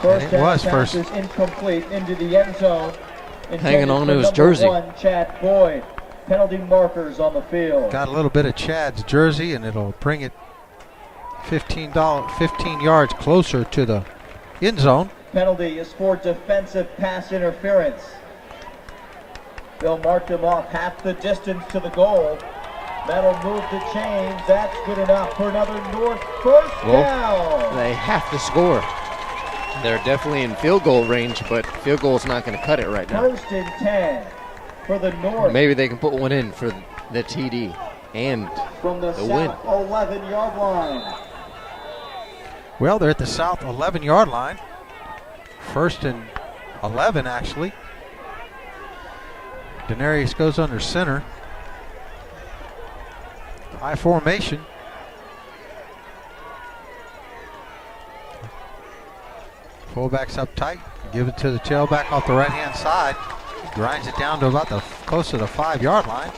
First
and it was first.
Is incomplete into the end zone.
Hanging on to his jersey.
1, Chad Boyd. Penalty markers on the field.
Got a little bit of Chad's jersey, and it'll bring it 15 yards closer to the end zone.
Penalty is for defensive pass interference. They'll mark them off half the distance to the goal. That'll move the chains. That's good enough for another North 1st down.
They have to score. They're definitely in field goal range, but field goal is not going to cut it right now.
1st and 10 for the North.
Maybe they can put one in for the TD and
from the
win.
11-yard line.
Well, they're at the south 11-yard line. 1st and 11, actually. Daenerys goes under center. High formation. Fullback's up tight. Give it to the tailback off the right-hand side. Grinds it down to about close to the 5-yard line.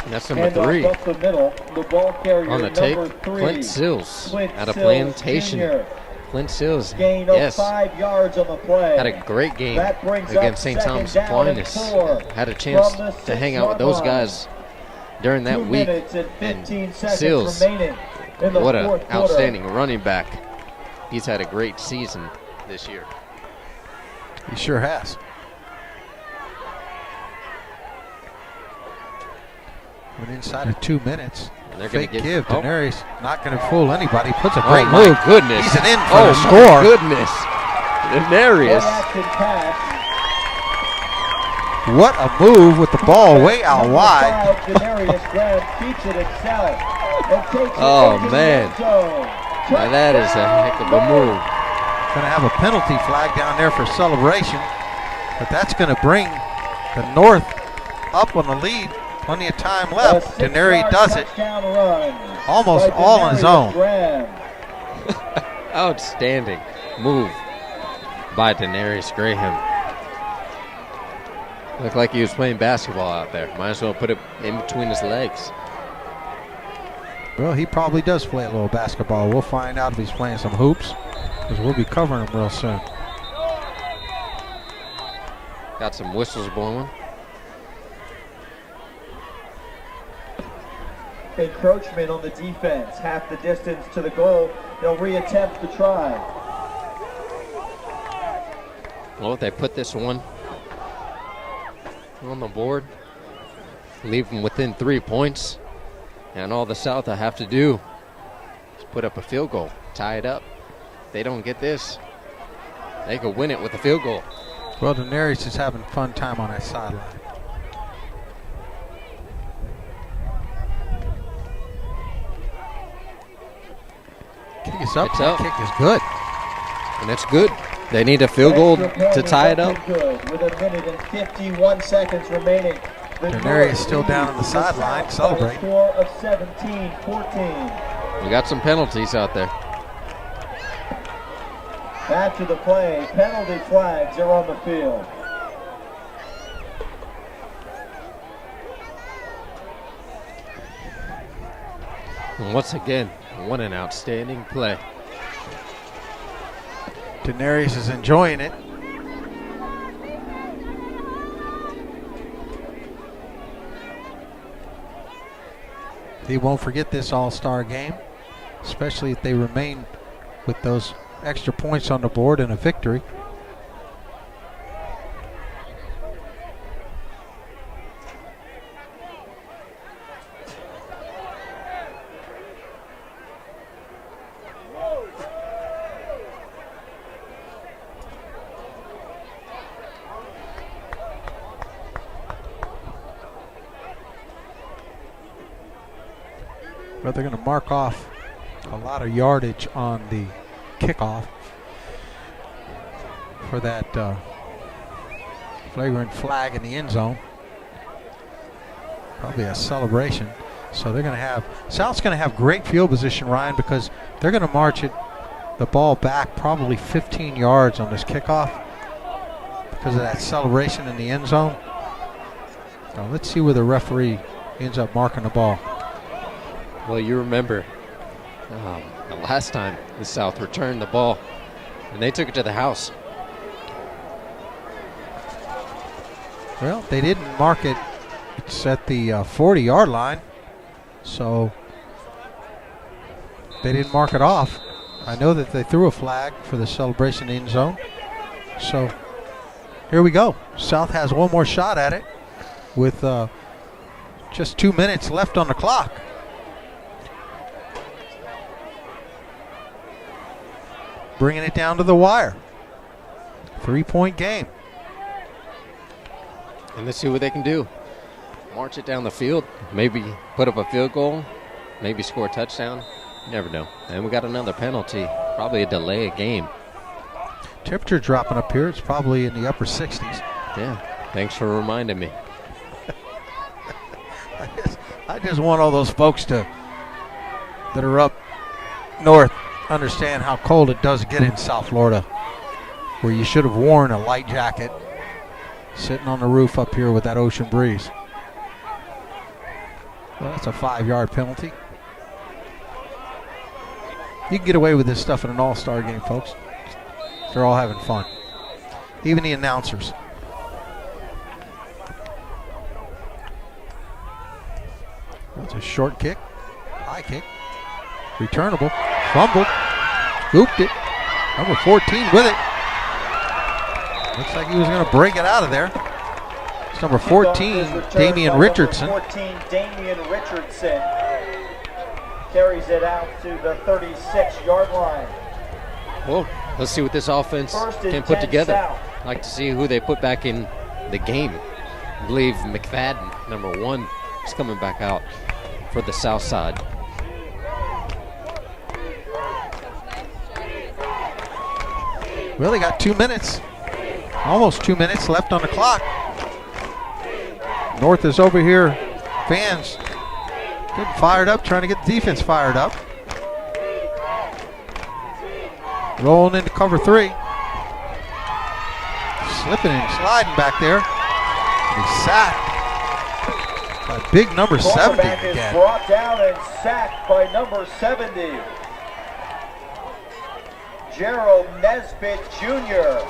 And that's number 3.
Up the middle, the ball carrier,
on the tape,
3,
Clint Sills out of
Sills
Plantation.
Jr.
Clint Sills,
Gain of 5 yards on the play.
had a great game against St. Thomas Aquinas. Had a chance to hang out with those guys during that
2
week.
minutes and 15 seconds
Sills,
remaining in the
what an
fourth quarter.
outstanding running back. He's had a great season this year.
He sure has. But inside of 2 minutes,
And they're
fake
gonna
give. Daenerys not going to fool anybody. Puts a
Oh
great
my
move.
goodness.
He's an in for the
Oh
score.
my goodness. Daenerys.
One-action pass.
What a move with the ball way out
Number
wide.
5, Daenerys Graham keeps it himself and takes it
Oh,
into the
man.
end zone.
Now that is a heck of a move.
Going to have a penalty flag down there for celebration. But that's going to bring the North up on the lead. Plenty of time left. Denary does it. Almost all on his own.
Outstanding move by Denarius Graham. Looked like he was playing basketball out there. Might as well put it in between his legs.
Well, he probably does play a little basketball. We'll find out if he's playing some hoops, because we'll be covering him real soon.
Got some whistles blowing.
Encroachment on the defense, half the distance to the goal. They'll reattempt the try.
Well, they put this one on the board, leave them within 3 points, and all the South will have to do is put up a field goal, tie it up. If they don't get this, they could win it with a field goal.
Well, Denarius is having a fun time on that sideline. Kick is up. That kick is good.
And it's good. They need a field goal to tie it up.
Good. With a minute and 51 seconds remaining.
Denarius still down on the sideline celebrating.
Score of 17-14.
We got some penalties out there.
After the play, penalty flags are on the field.
And once again, what an outstanding play.
Denarius is enjoying it. He won't forget this all-star game, especially if they remain with those extra points on the board and a victory. But they're going to mark off a lot of yardage on the kickoff for that flagrant flag in the end zone. Probably a celebration. So they're going to have, South's going to have great field position, Ryan, because they're going to march the ball back probably 15 yards on this kickoff because of that celebration in the end zone. Now let's see where the referee ends up marking the ball.
Well, you remember the last time the South returned the ball, and they took it to the house.
Well, they didn't mark it. It's at the 40-yard line, so they didn't mark it off. I know that they threw a flag for the celebration end zone. So here we go. South has one more shot at it with just 2 minutes left on the clock. Bringing it down to the wire. 3-point game.
And let's see what they can do. March it down the field, maybe put up a field goal, maybe score a touchdown. You never know. And we got another penalty, probably a delay of game.
Temperature dropping up here. It's probably in the upper 60s.
Yeah, thanks for reminding me.
I just want all those folks that are up north understand how cold it does get in South Florida, where you should have worn a light jacket sitting on the roof up here with that ocean breeze. Well, that's a 5-yard penalty. You can get away with this stuff in an all-star game, folks. They're all having fun. Even the announcers. That's a short kick, high kick, returnable, fumbled, scooped it. Number 14 with it. Looks like he was going to break it out of there. It's number 14, Damian Richardson.
Number 14, Damian Richardson carries it out to the 36-yard line.
Well, let's see what this offense can put together. I'd like to see who they put back in the game. I believe McFadden, number 1, is coming back out for the South side.
Well, they got 2 minutes. Almost 2 minutes left on the clock. North is over here Fans getting fired up, trying to get the defense fired up. Rolling into cover 3. Slipping and sliding back there. He's sacked by big number 70
Is
again.
brought down and sacked by number 70. Gerald Nesbitt Jr.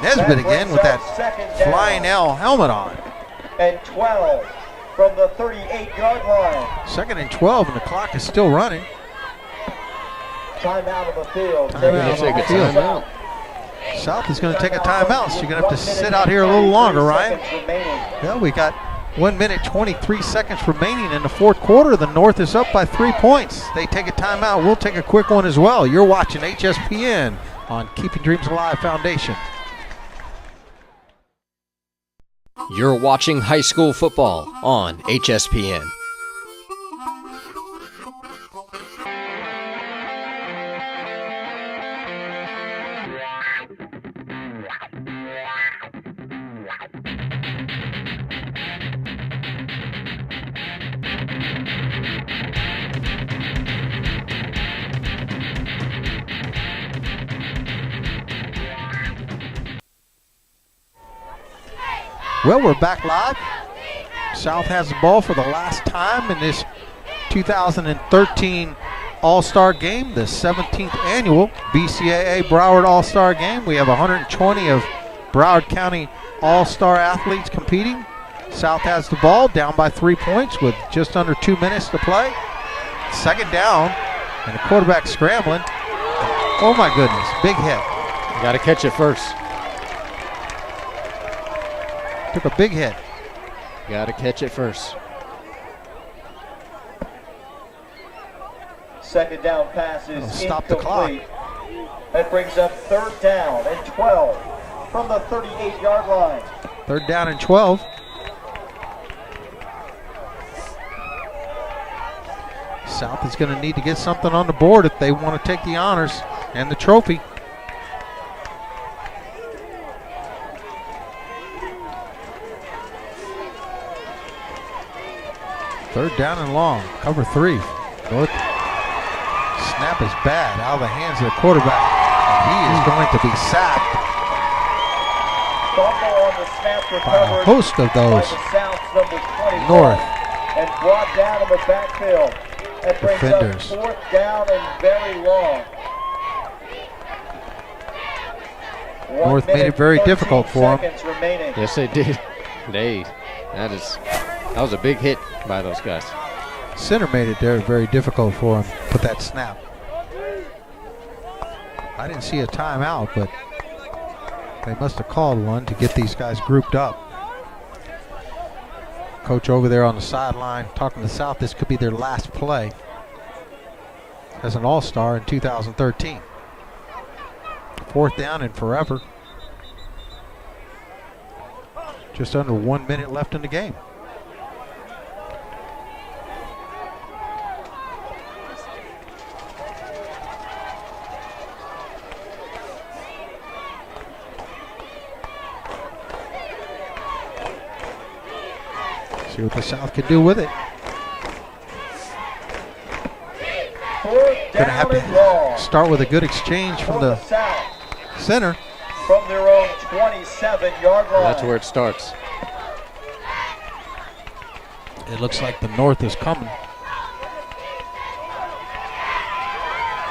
Nesbitt again with that flying L helmet on.
And 12 from the 38-yard line.
2nd and 12, and the clock is still running.
Timeout of the field.
Timeout. South is going to take a timeout, so you're going to have to sit out here a little longer, Ryan. Well, we got 1 minute, 23 seconds remaining in the 4th quarter. The North is up by 3 points. They take a timeout. We'll take a quick one as well. You're watching HSPN on Keeping Dreams Alive Foundation.
You're watching high school football on HSPN.
Well, we're back live. South has the ball for the last time in this 2013 All-Star Game, the 17th annual BCAA Broward All-Star Game. We have 120 of Broward County All-Star athletes competing. South has the ball, down by 3 points with just under 2 minutes to play. 2nd down, and the quarterback scrambling. Oh my goodness, big hit.
You got to catch it first.
Took a big hit.
Got to catch it first.
2nd down pass is
stop the clock.
That brings up 3rd down and 12 from the 38-yard line.
3rd down and 12. South is going to need to get something on the board if they want to take the honors and the trophy. Third down and long, cover 3. North snap is bad, out of the hands of the quarterback. He is going to be sacked by a host of those. North
and brought down in the backfield. That brings
defenders.
up 4th down and very long.
North made it very difficult for him.
Remaining.
Yes, they did. That was a big hit by those guys.
Center made it very, very difficult for him with that snap. I didn't see a timeout, but they must have called one to get these guys grouped up. Coach over there on the sideline talking to South. This could be their last play as an All-Star in 2013. 4th down and forever. Just under 1 minute left in the game. See what the South can do with it. Gonna have to start with a good exchange from the center.
From their own 27-yard line.
That's where it starts.
It looks like the North is coming.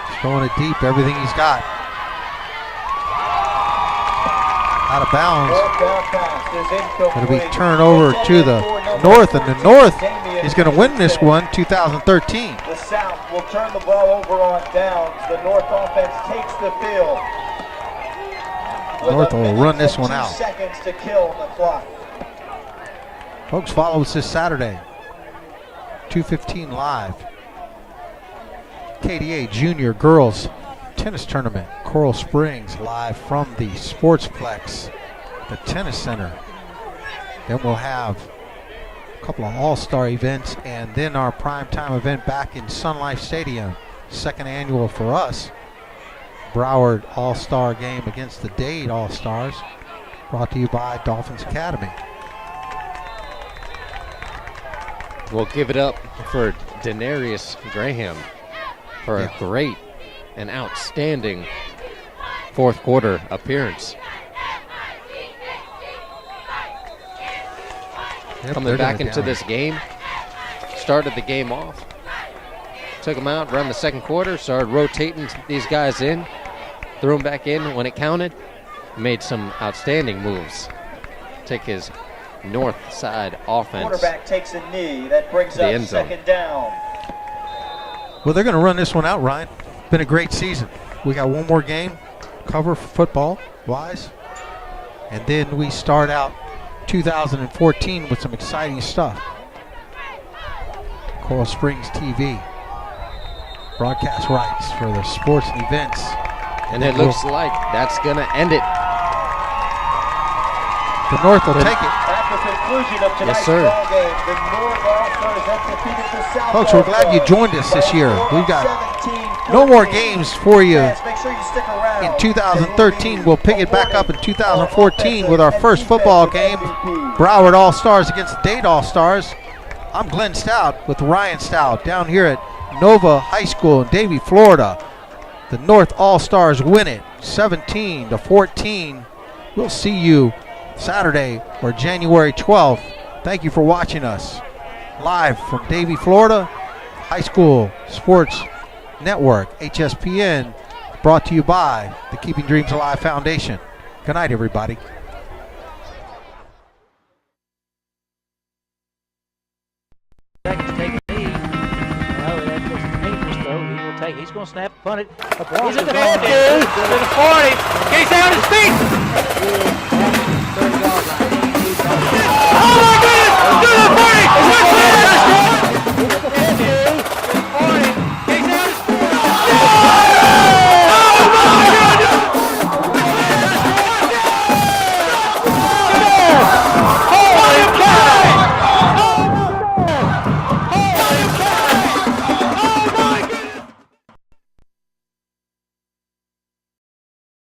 He's throwing it deep, everything he's got. Out of bounds. It'll be turned over to the North, and the North is going to win this one, 2013.
The South will turn the ball over on downs. The North offense takes the field.
North will run this one out.
2 seconds to kill on the clock.
Folks, follow us this Saturday, 2:15 live. KDA Junior Girls Tennis Tournament, Coral Springs, live from the Sportsplex, the Tennis Center. Then we'll have a couple of all-star events and then our primetime event back in Sun Life Stadium, 2nd annual for us. Broward All-Star Game against the Dade All-Stars, brought to you by Dolphins Academy.
We'll give it up for Denarius Graham for a great and outstanding fourth quarter appearance. Coming back into this game, started the game off, took them out, run the second quarter, started rotating these guys in, threw them back in when it counted, made some outstanding moves. Take his north side offense.
Quarterback takes a knee. That brings up second down.
Well, they're going to run this one out, Ryan. Been a great season. We got one more game, cover football-wise, and then we start out 2014 with some exciting stuff. Coral Springs TV, broadcast rights for the sports and events.
And it looks like that's going to end it.
The North will take it.
At the conclusion of tonight's ball game, the North All-Stars have defeated the South.
Folks, we're glad you joined us this year. We've got no more games for you in 2013. We'll pick it back up in 2014 with our first football game, Broward All-Stars against Dade All-Stars. I'm Glenn Stout with Ryan Stout down here at Nova High School in Davie, Florida. The North All-Stars win it 17-14. We'll see you Saturday or January 12th. Thank you for watching us live from Davie, Florida. High School Sports Network, HSPN, brought to you by the Keeping Dreams Alive Foundation. Good night, everybody.
He's going to snap, punt it. He's at the 50, to the 40. He's down his feet.